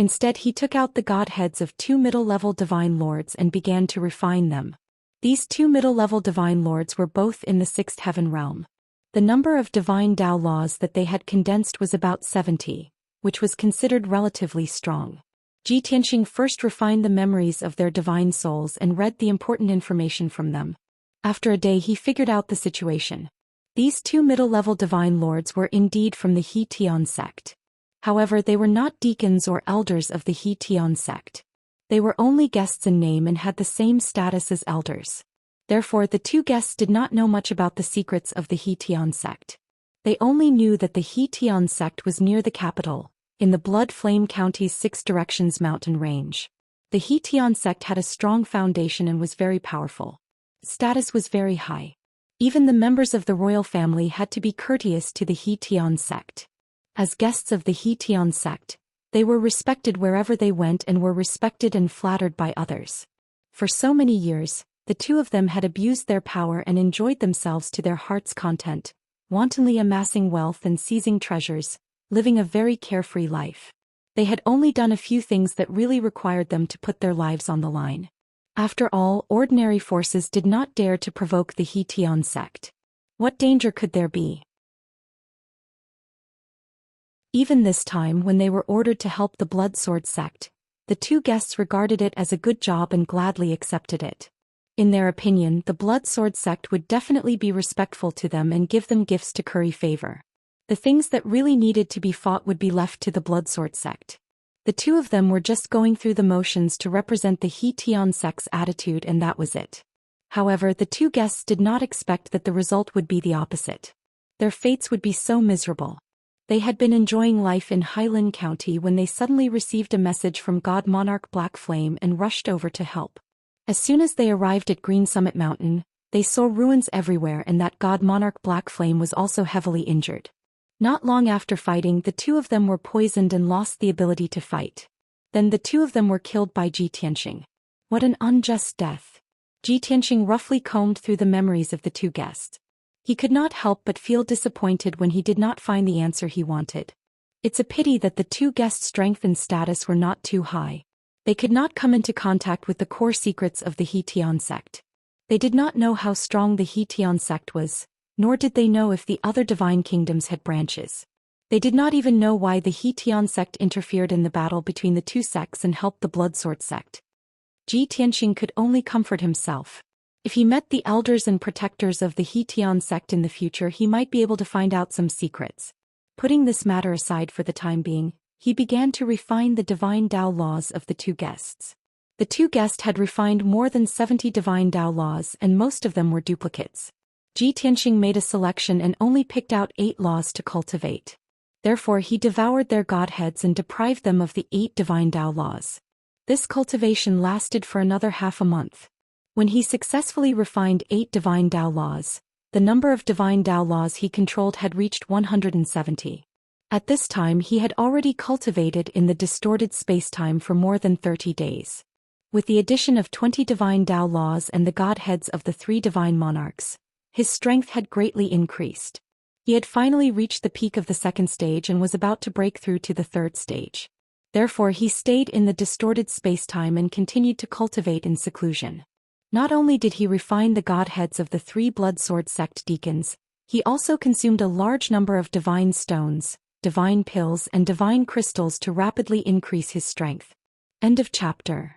Instead he took out the godheads of 2 middle-level divine lords and began to refine them. These 2 middle-level divine lords were both in the 6th heaven realm. The number of divine Tao laws that they had condensed was about 70, which was considered relatively strong. Ji Tianxing first refined the memories of their divine souls and read the important information from them. After a day he figured out the situation. These 2 middle-level divine lords were indeed from the He Tian sect. However, they were not deacons or elders of the He Tian sect. They were only guests in name and had the same status as elders. Therefore the 2 guests did not know much about the secrets of the He Tian sect. They only knew that the He Tian sect was near the capital, in the Blood Flame County's 6 Directions mountain range. The He Tian sect had a strong foundation and was very powerful. Status was very high. Even the members of the royal family had to be courteous to the He Tian sect. As guests of the He Tian sect, they were respected wherever they went and were respected and flattered by others. For so many years, the 2 of them had abused their power and enjoyed themselves to their heart's content, wantonly amassing wealth and seizing treasures, living a very carefree life. They had only done a few things that really required them to put their lives on the line. After all, ordinary forces did not dare to provoke the He Tian sect. What danger could there be? Even this time when they were ordered to help the Blood Sword sect, the 2 guests regarded it as a good job and gladly accepted it. In their opinion, the Blood Sword sect would definitely be respectful to them and give them gifts to curry favor. The things that really needed to be fought would be left to the Blood Sword sect. The 2 of them were just going through the motions to represent the He Tian sect's attitude, and that was it. However, the 2 guests did not expect that the result would be the opposite. Their fates would be so miserable. They had been enjoying life in Highland County when they suddenly received a message from God Monarch Black Flame and rushed over to help. As soon as they arrived at Green Summit Mountain, they saw ruins everywhere and that God Monarch Black Flame was also heavily injured. Not long after fighting, the 2 of them were poisoned and lost the ability to fight. Then the 2 of them were killed by Ji Tianxing. What an unjust death. Ji Tianxing roughly combed through the memories of the 2 guests. He could not help but feel disappointed when he did not find the answer he wanted. It's a pity that the 2 guests' strength and status were not too high. They could not come into contact with the core secrets of the He Tian sect. They did not know how strong the He Tian sect was, nor did they know if the other divine kingdoms had branches. They did not even know why the He Tian sect interfered in the battle between the 2 sects and helped the Blood Sword sect. Ji Tianxing could only comfort himself. If he met the elders and protectors of the He Tian sect in the future, he might be able to find out some secrets. Putting this matter aside for the time being, he began to refine the divine Tao laws of the 2 guests. The 2 guests had refined more than 70 divine Tao laws, and most of them were duplicates. Ji Tianxing made a selection and only picked out 8 laws to cultivate. Therefore he devoured their godheads and deprived them of the 8 divine Tao laws. This cultivation lasted for another half a month. When he successfully refined 8 divine Tao laws, the number of divine Tao laws he controlled had reached 170. At this time he had already cultivated in the distorted spacetime for more than 30 days. With the addition of 20 divine Tao laws and the godheads of the 3 divine monarchs, his strength had greatly increased. He had finally reached the peak of the 2nd stage and was about to break through to the 3rd stage. Therefore he stayed in the distorted spacetime and continued to cultivate in seclusion. Not only did he refine the godheads of the 3 Blood Sword sect deacons, he also consumed a large number of divine stones, divine pills and divine crystals to rapidly increase his strength. End of chapter.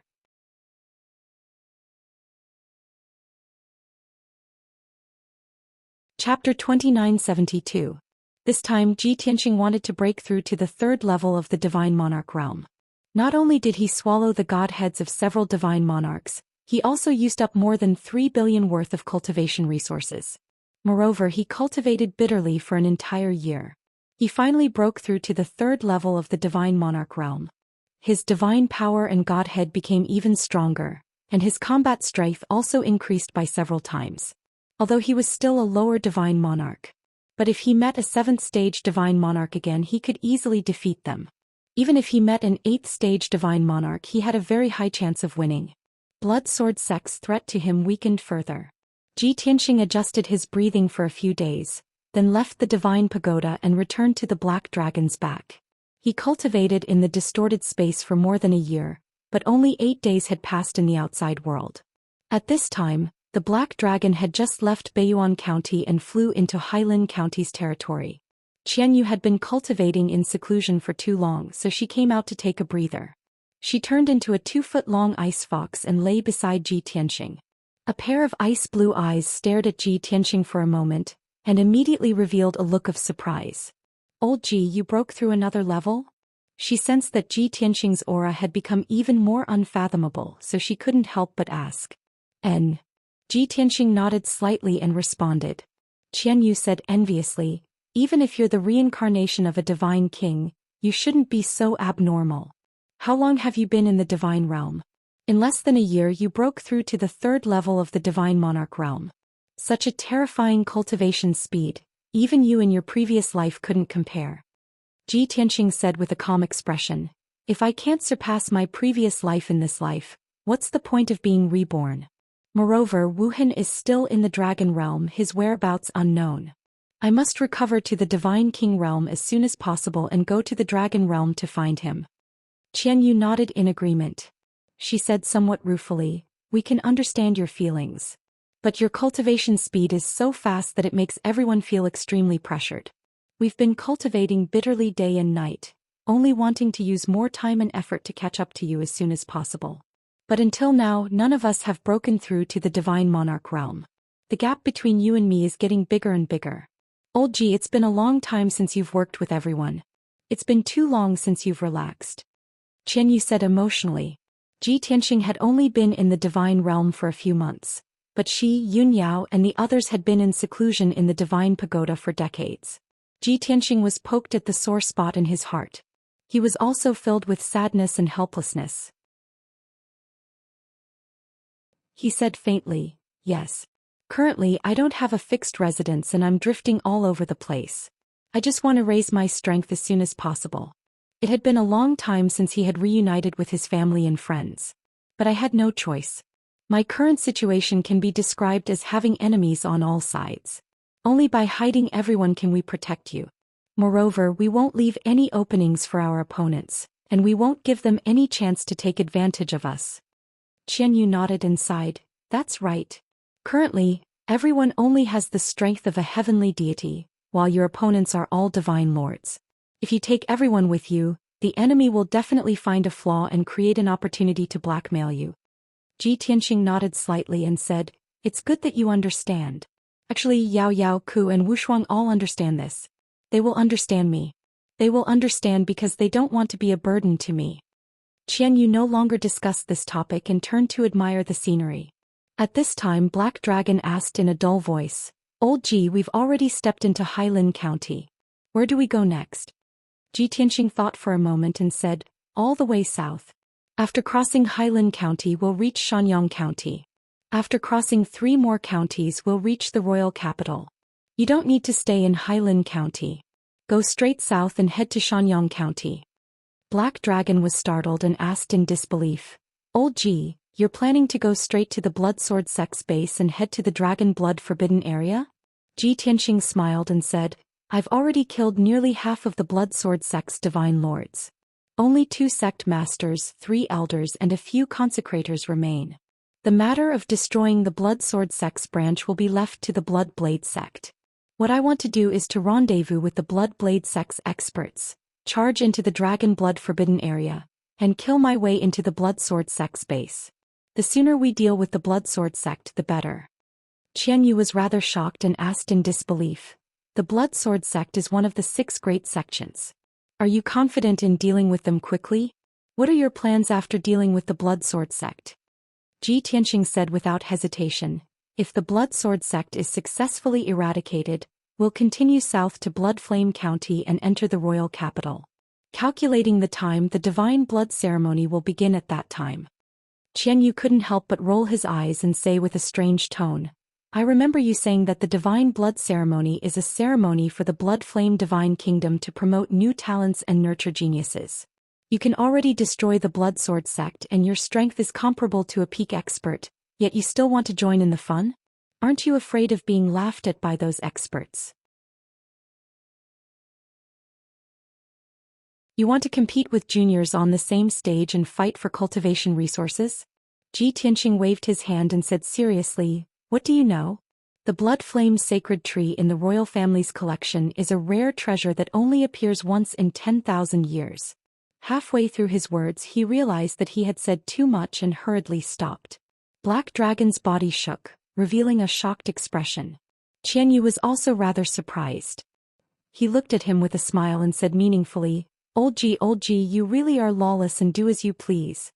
Chapter 2972. This time Ji Tianxing wanted to break through to the 3rd level of the divine monarch realm. Not only did he swallow the godheads of several divine monarchs, he also used up more than 3 billion worth of cultivation resources. Moreover, he cultivated bitterly for an entire year. He finally broke through to the 3rd level of the divine monarch realm. his divine power and godhead became even stronger, and his combat strength also increased by several times. Although he was still a lower divine monarch. But if he met a 7th-stage divine monarch again, he could easily defeat them. Even if he met an 8th-stage divine monarch, he had a very high chance of winning. Blood Sword Sect's threat to him weakened further. Ji Tianxing adjusted his breathing for a few days, then left the divine pagoda and returned to the Black Dragon's back. He cultivated in the distorted space for more than a year, but only 8 days had passed in the outside world. At this time, the Black Dragon had just left Baiyuan County and flew into Hailin County's territory. Qianyu had been cultivating in seclusion for too long, so she came out to take a breather. She turned into a 2-foot-long ice fox and lay beside Ji Tianxing. A pair of ice-blue eyes stared at Ji Tianxing for a moment, and immediately revealed a look of surprise. "Old Ji, you broke through another level?" She sensed that Ji Tianxing's aura had become even more unfathomable, so she couldn't help but ask. "N." Ji Tianxing nodded slightly and responded. Qianyu said enviously, "Even if you're the reincarnation of a divine king, you shouldn't be so abnormal. How long have you been in the divine realm? In less than a year you broke through to the 3rd level of the divine monarch realm. Such a terrifying cultivation speed, even you in your previous life couldn't compare." Ji Tianxing said with a calm expression, "If I can't surpass my previous life in this life, what's the point of being reborn? Moreover, Wuhan is still in the dragon realm, his whereabouts unknown. I must recover to the divine king realm as soon as possible and go to the dragon realm to find him." Qianyu nodded in agreement. She said somewhat ruefully, "We can understand your feelings. But your cultivation speed is so fast that it makes everyone feel extremely pressured. We've been cultivating bitterly day and night, only wanting to use more time and effort to catch up to you as soon as possible. But until now, none of us have broken through to the divine monarch realm. The gap between you and me is getting bigger and bigger. Old Ji, it's been a long time since you've worked with everyone. It's been too long since you've relaxed." Qianyu said emotionally. Ji Tianxing had only been in the divine realm for a few months, but she, Yun Yao, and the others had been in seclusion in the divine pagoda for decades. Ji Tianxing was poked at the sore spot in his heart. He was also filled with sadness and helplessness. He said faintly, "Yes. Currently, I don't have a fixed residence and I'm drifting all over the place. I just want to raise my strength as soon as possible." It had been a long time since he had reunited with his family and friends. But I had no choice. My current situation can be described as having enemies on all sides. Only by hiding everyone can we protect you. Moreover, we won't leave any openings for our opponents, and we won't give them any chance to take advantage of us. Qianyu nodded and sighed. "That's right. Currently, everyone only has the strength of a heavenly deity, while your opponents are all divine lords. If you take everyone with you, the enemy will definitely find a flaw and create an opportunity to blackmail you." Ji Tianxing nodded slightly and said, "It's good that you understand. Actually, Yao Yao, Ku and Wushuang all understand this. They will understand me. They will understand because they don't want to be a burden to me." Qianyu no longer discussed this topic and turned to admire the scenery. At this time, Black Dragon asked in a dull voice, "Old Ji, we've already stepped into Hailin County. Where do we go next?" Ji Tianxing thought for a moment and said, "All the way south. After crossing Hailin County, we'll reach Xianyang County. After crossing 3 more counties, we'll reach the royal capital. You don't need to stay in Hailin County. Go straight south and head to Xianyang County." Black Dragon was startled and asked in disbelief, "Old Ji, you're planning to go straight to the Blood Sword Sect's base and head to the Dragon Blood Forbidden area?" Ji Tianxing smiled and said, "I've already killed nearly half of the Blood Sword Sect's divine lords. Only 2 sect masters, 3 elders and a few consecrators remain. The matter of destroying the Blood Sword Sect's branch will be left to the Blood Blade Sect. What I want to do is to rendezvous with the Blood Blade Sect's experts, charge into the Dragon Blood Forbidden area, and kill my way into the Blood Sword Sect's base. The sooner we deal with the Blood Sword Sect, the better." Qianyu was rather shocked and asked in disbelief, "The Blood Sword Sect is one of the 6 great sections. Are you confident in dealing with them quickly? What are your plans after dealing with the Blood Sword Sect?" Ji Tianxing said without hesitation, "If the Blood Sword Sect is successfully eradicated, we'll continue south to Blood Flame County and enter the royal capital. Calculating the time, the divine blood ceremony will begin at that time. Qianyu couldn't help but roll his eyes and say with a strange tone, I remember you saying that the divine blood ceremony is a ceremony for the blood flame divine kingdom to promote new talents and nurture geniuses. You can already destroy the blood sword sect and your strength is comparable to a peak expert, yet you still want to join in the fun? Aren't you afraid of being laughed at by those experts? You want to compete with juniors on the same stage and fight for cultivation resources? Ji Tianqing waved his hand and said seriously, what do you know? The blood flame sacred tree in the royal family's collection is a rare treasure that only appears once in 10,000 years. Halfway through his words he realized that he had said too much and hurriedly stopped. Black Dragon's body shook, revealing a shocked expression. Qianyu was also rather surprised. He looked at him with a smile and said meaningfully, Old Ji, you really are lawless and do as you please.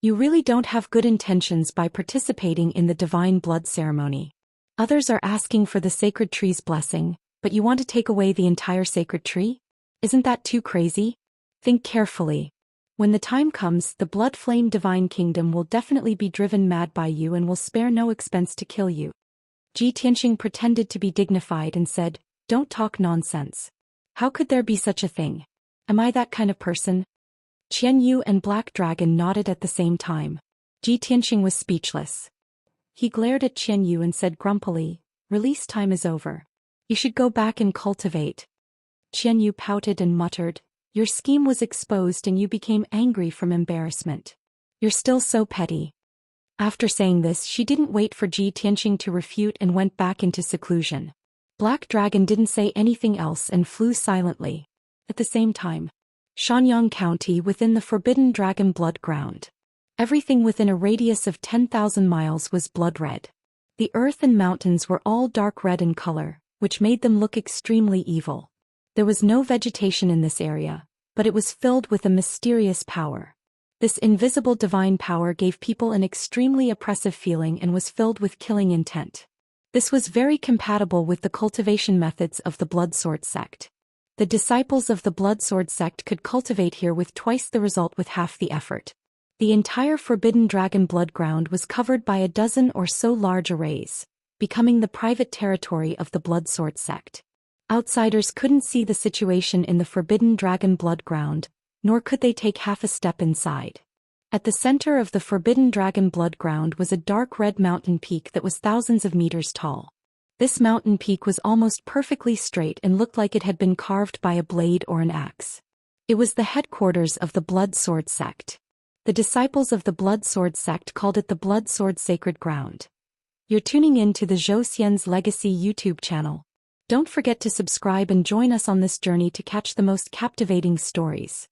You really don't have good intentions by participating in the divine blood ceremony. Others are asking for the sacred tree's blessing, but you want to take away the entire sacred tree? Isn't that too crazy? Think carefully. When the time comes, the blood flame divine kingdom will definitely be driven mad by you and will spare no expense to kill you. Ji Tianqing pretended to be dignified and said, Don't talk nonsense. How could there be such a thing? Am I that kind of person? Qianyu and Black Dragon nodded at the same time. Ji Tianqing was speechless. He glared at Qianyu and said grumpily, Release time is over. You should go back and cultivate. Qianyu pouted and muttered, Your scheme was exposed and you became angry from embarrassment. You're still so petty. After saying this, she didn't wait for Ji Tianqing to refute and went back into seclusion. Black Dragon didn't say anything else and flew silently. At the same time, Shanyang County within the Forbidden Dragon Blood Ground. Everything within a radius of 10,000 miles was blood red. The earth and mountains were all dark red in color, which made them look extremely evil. There was no vegetation in this area, but it was filled with a mysterious power. This invisible divine power gave people an extremely oppressive feeling and was filled with killing intent. This was very compatible with the cultivation methods of the Blood Sword sect. The disciples of the Blood Sword sect could cultivate here with twice the result with half the effort. The entire Forbidden Dragon Blood Ground was covered by a dozen or so large arrays, becoming the private territory of the Blood Sword sect. Outsiders couldn't see the situation in the Forbidden Dragon Blood Ground, nor could they take half a step inside. At the center of the Forbidden Dragon Blood Ground was a dark red mountain peak that was thousands of meters tall. This mountain peak was almost perfectly straight and looked like it had been carved by a blade or an axe. It was the headquarters of the Blood Sword sect. The disciples of the Blood Sword sect called it the Blood Sword Sacred Ground. You're tuning in to the Zhou Xian's Legacy YouTube channel. Don't forget to subscribe and join us on this journey to catch the most captivating stories.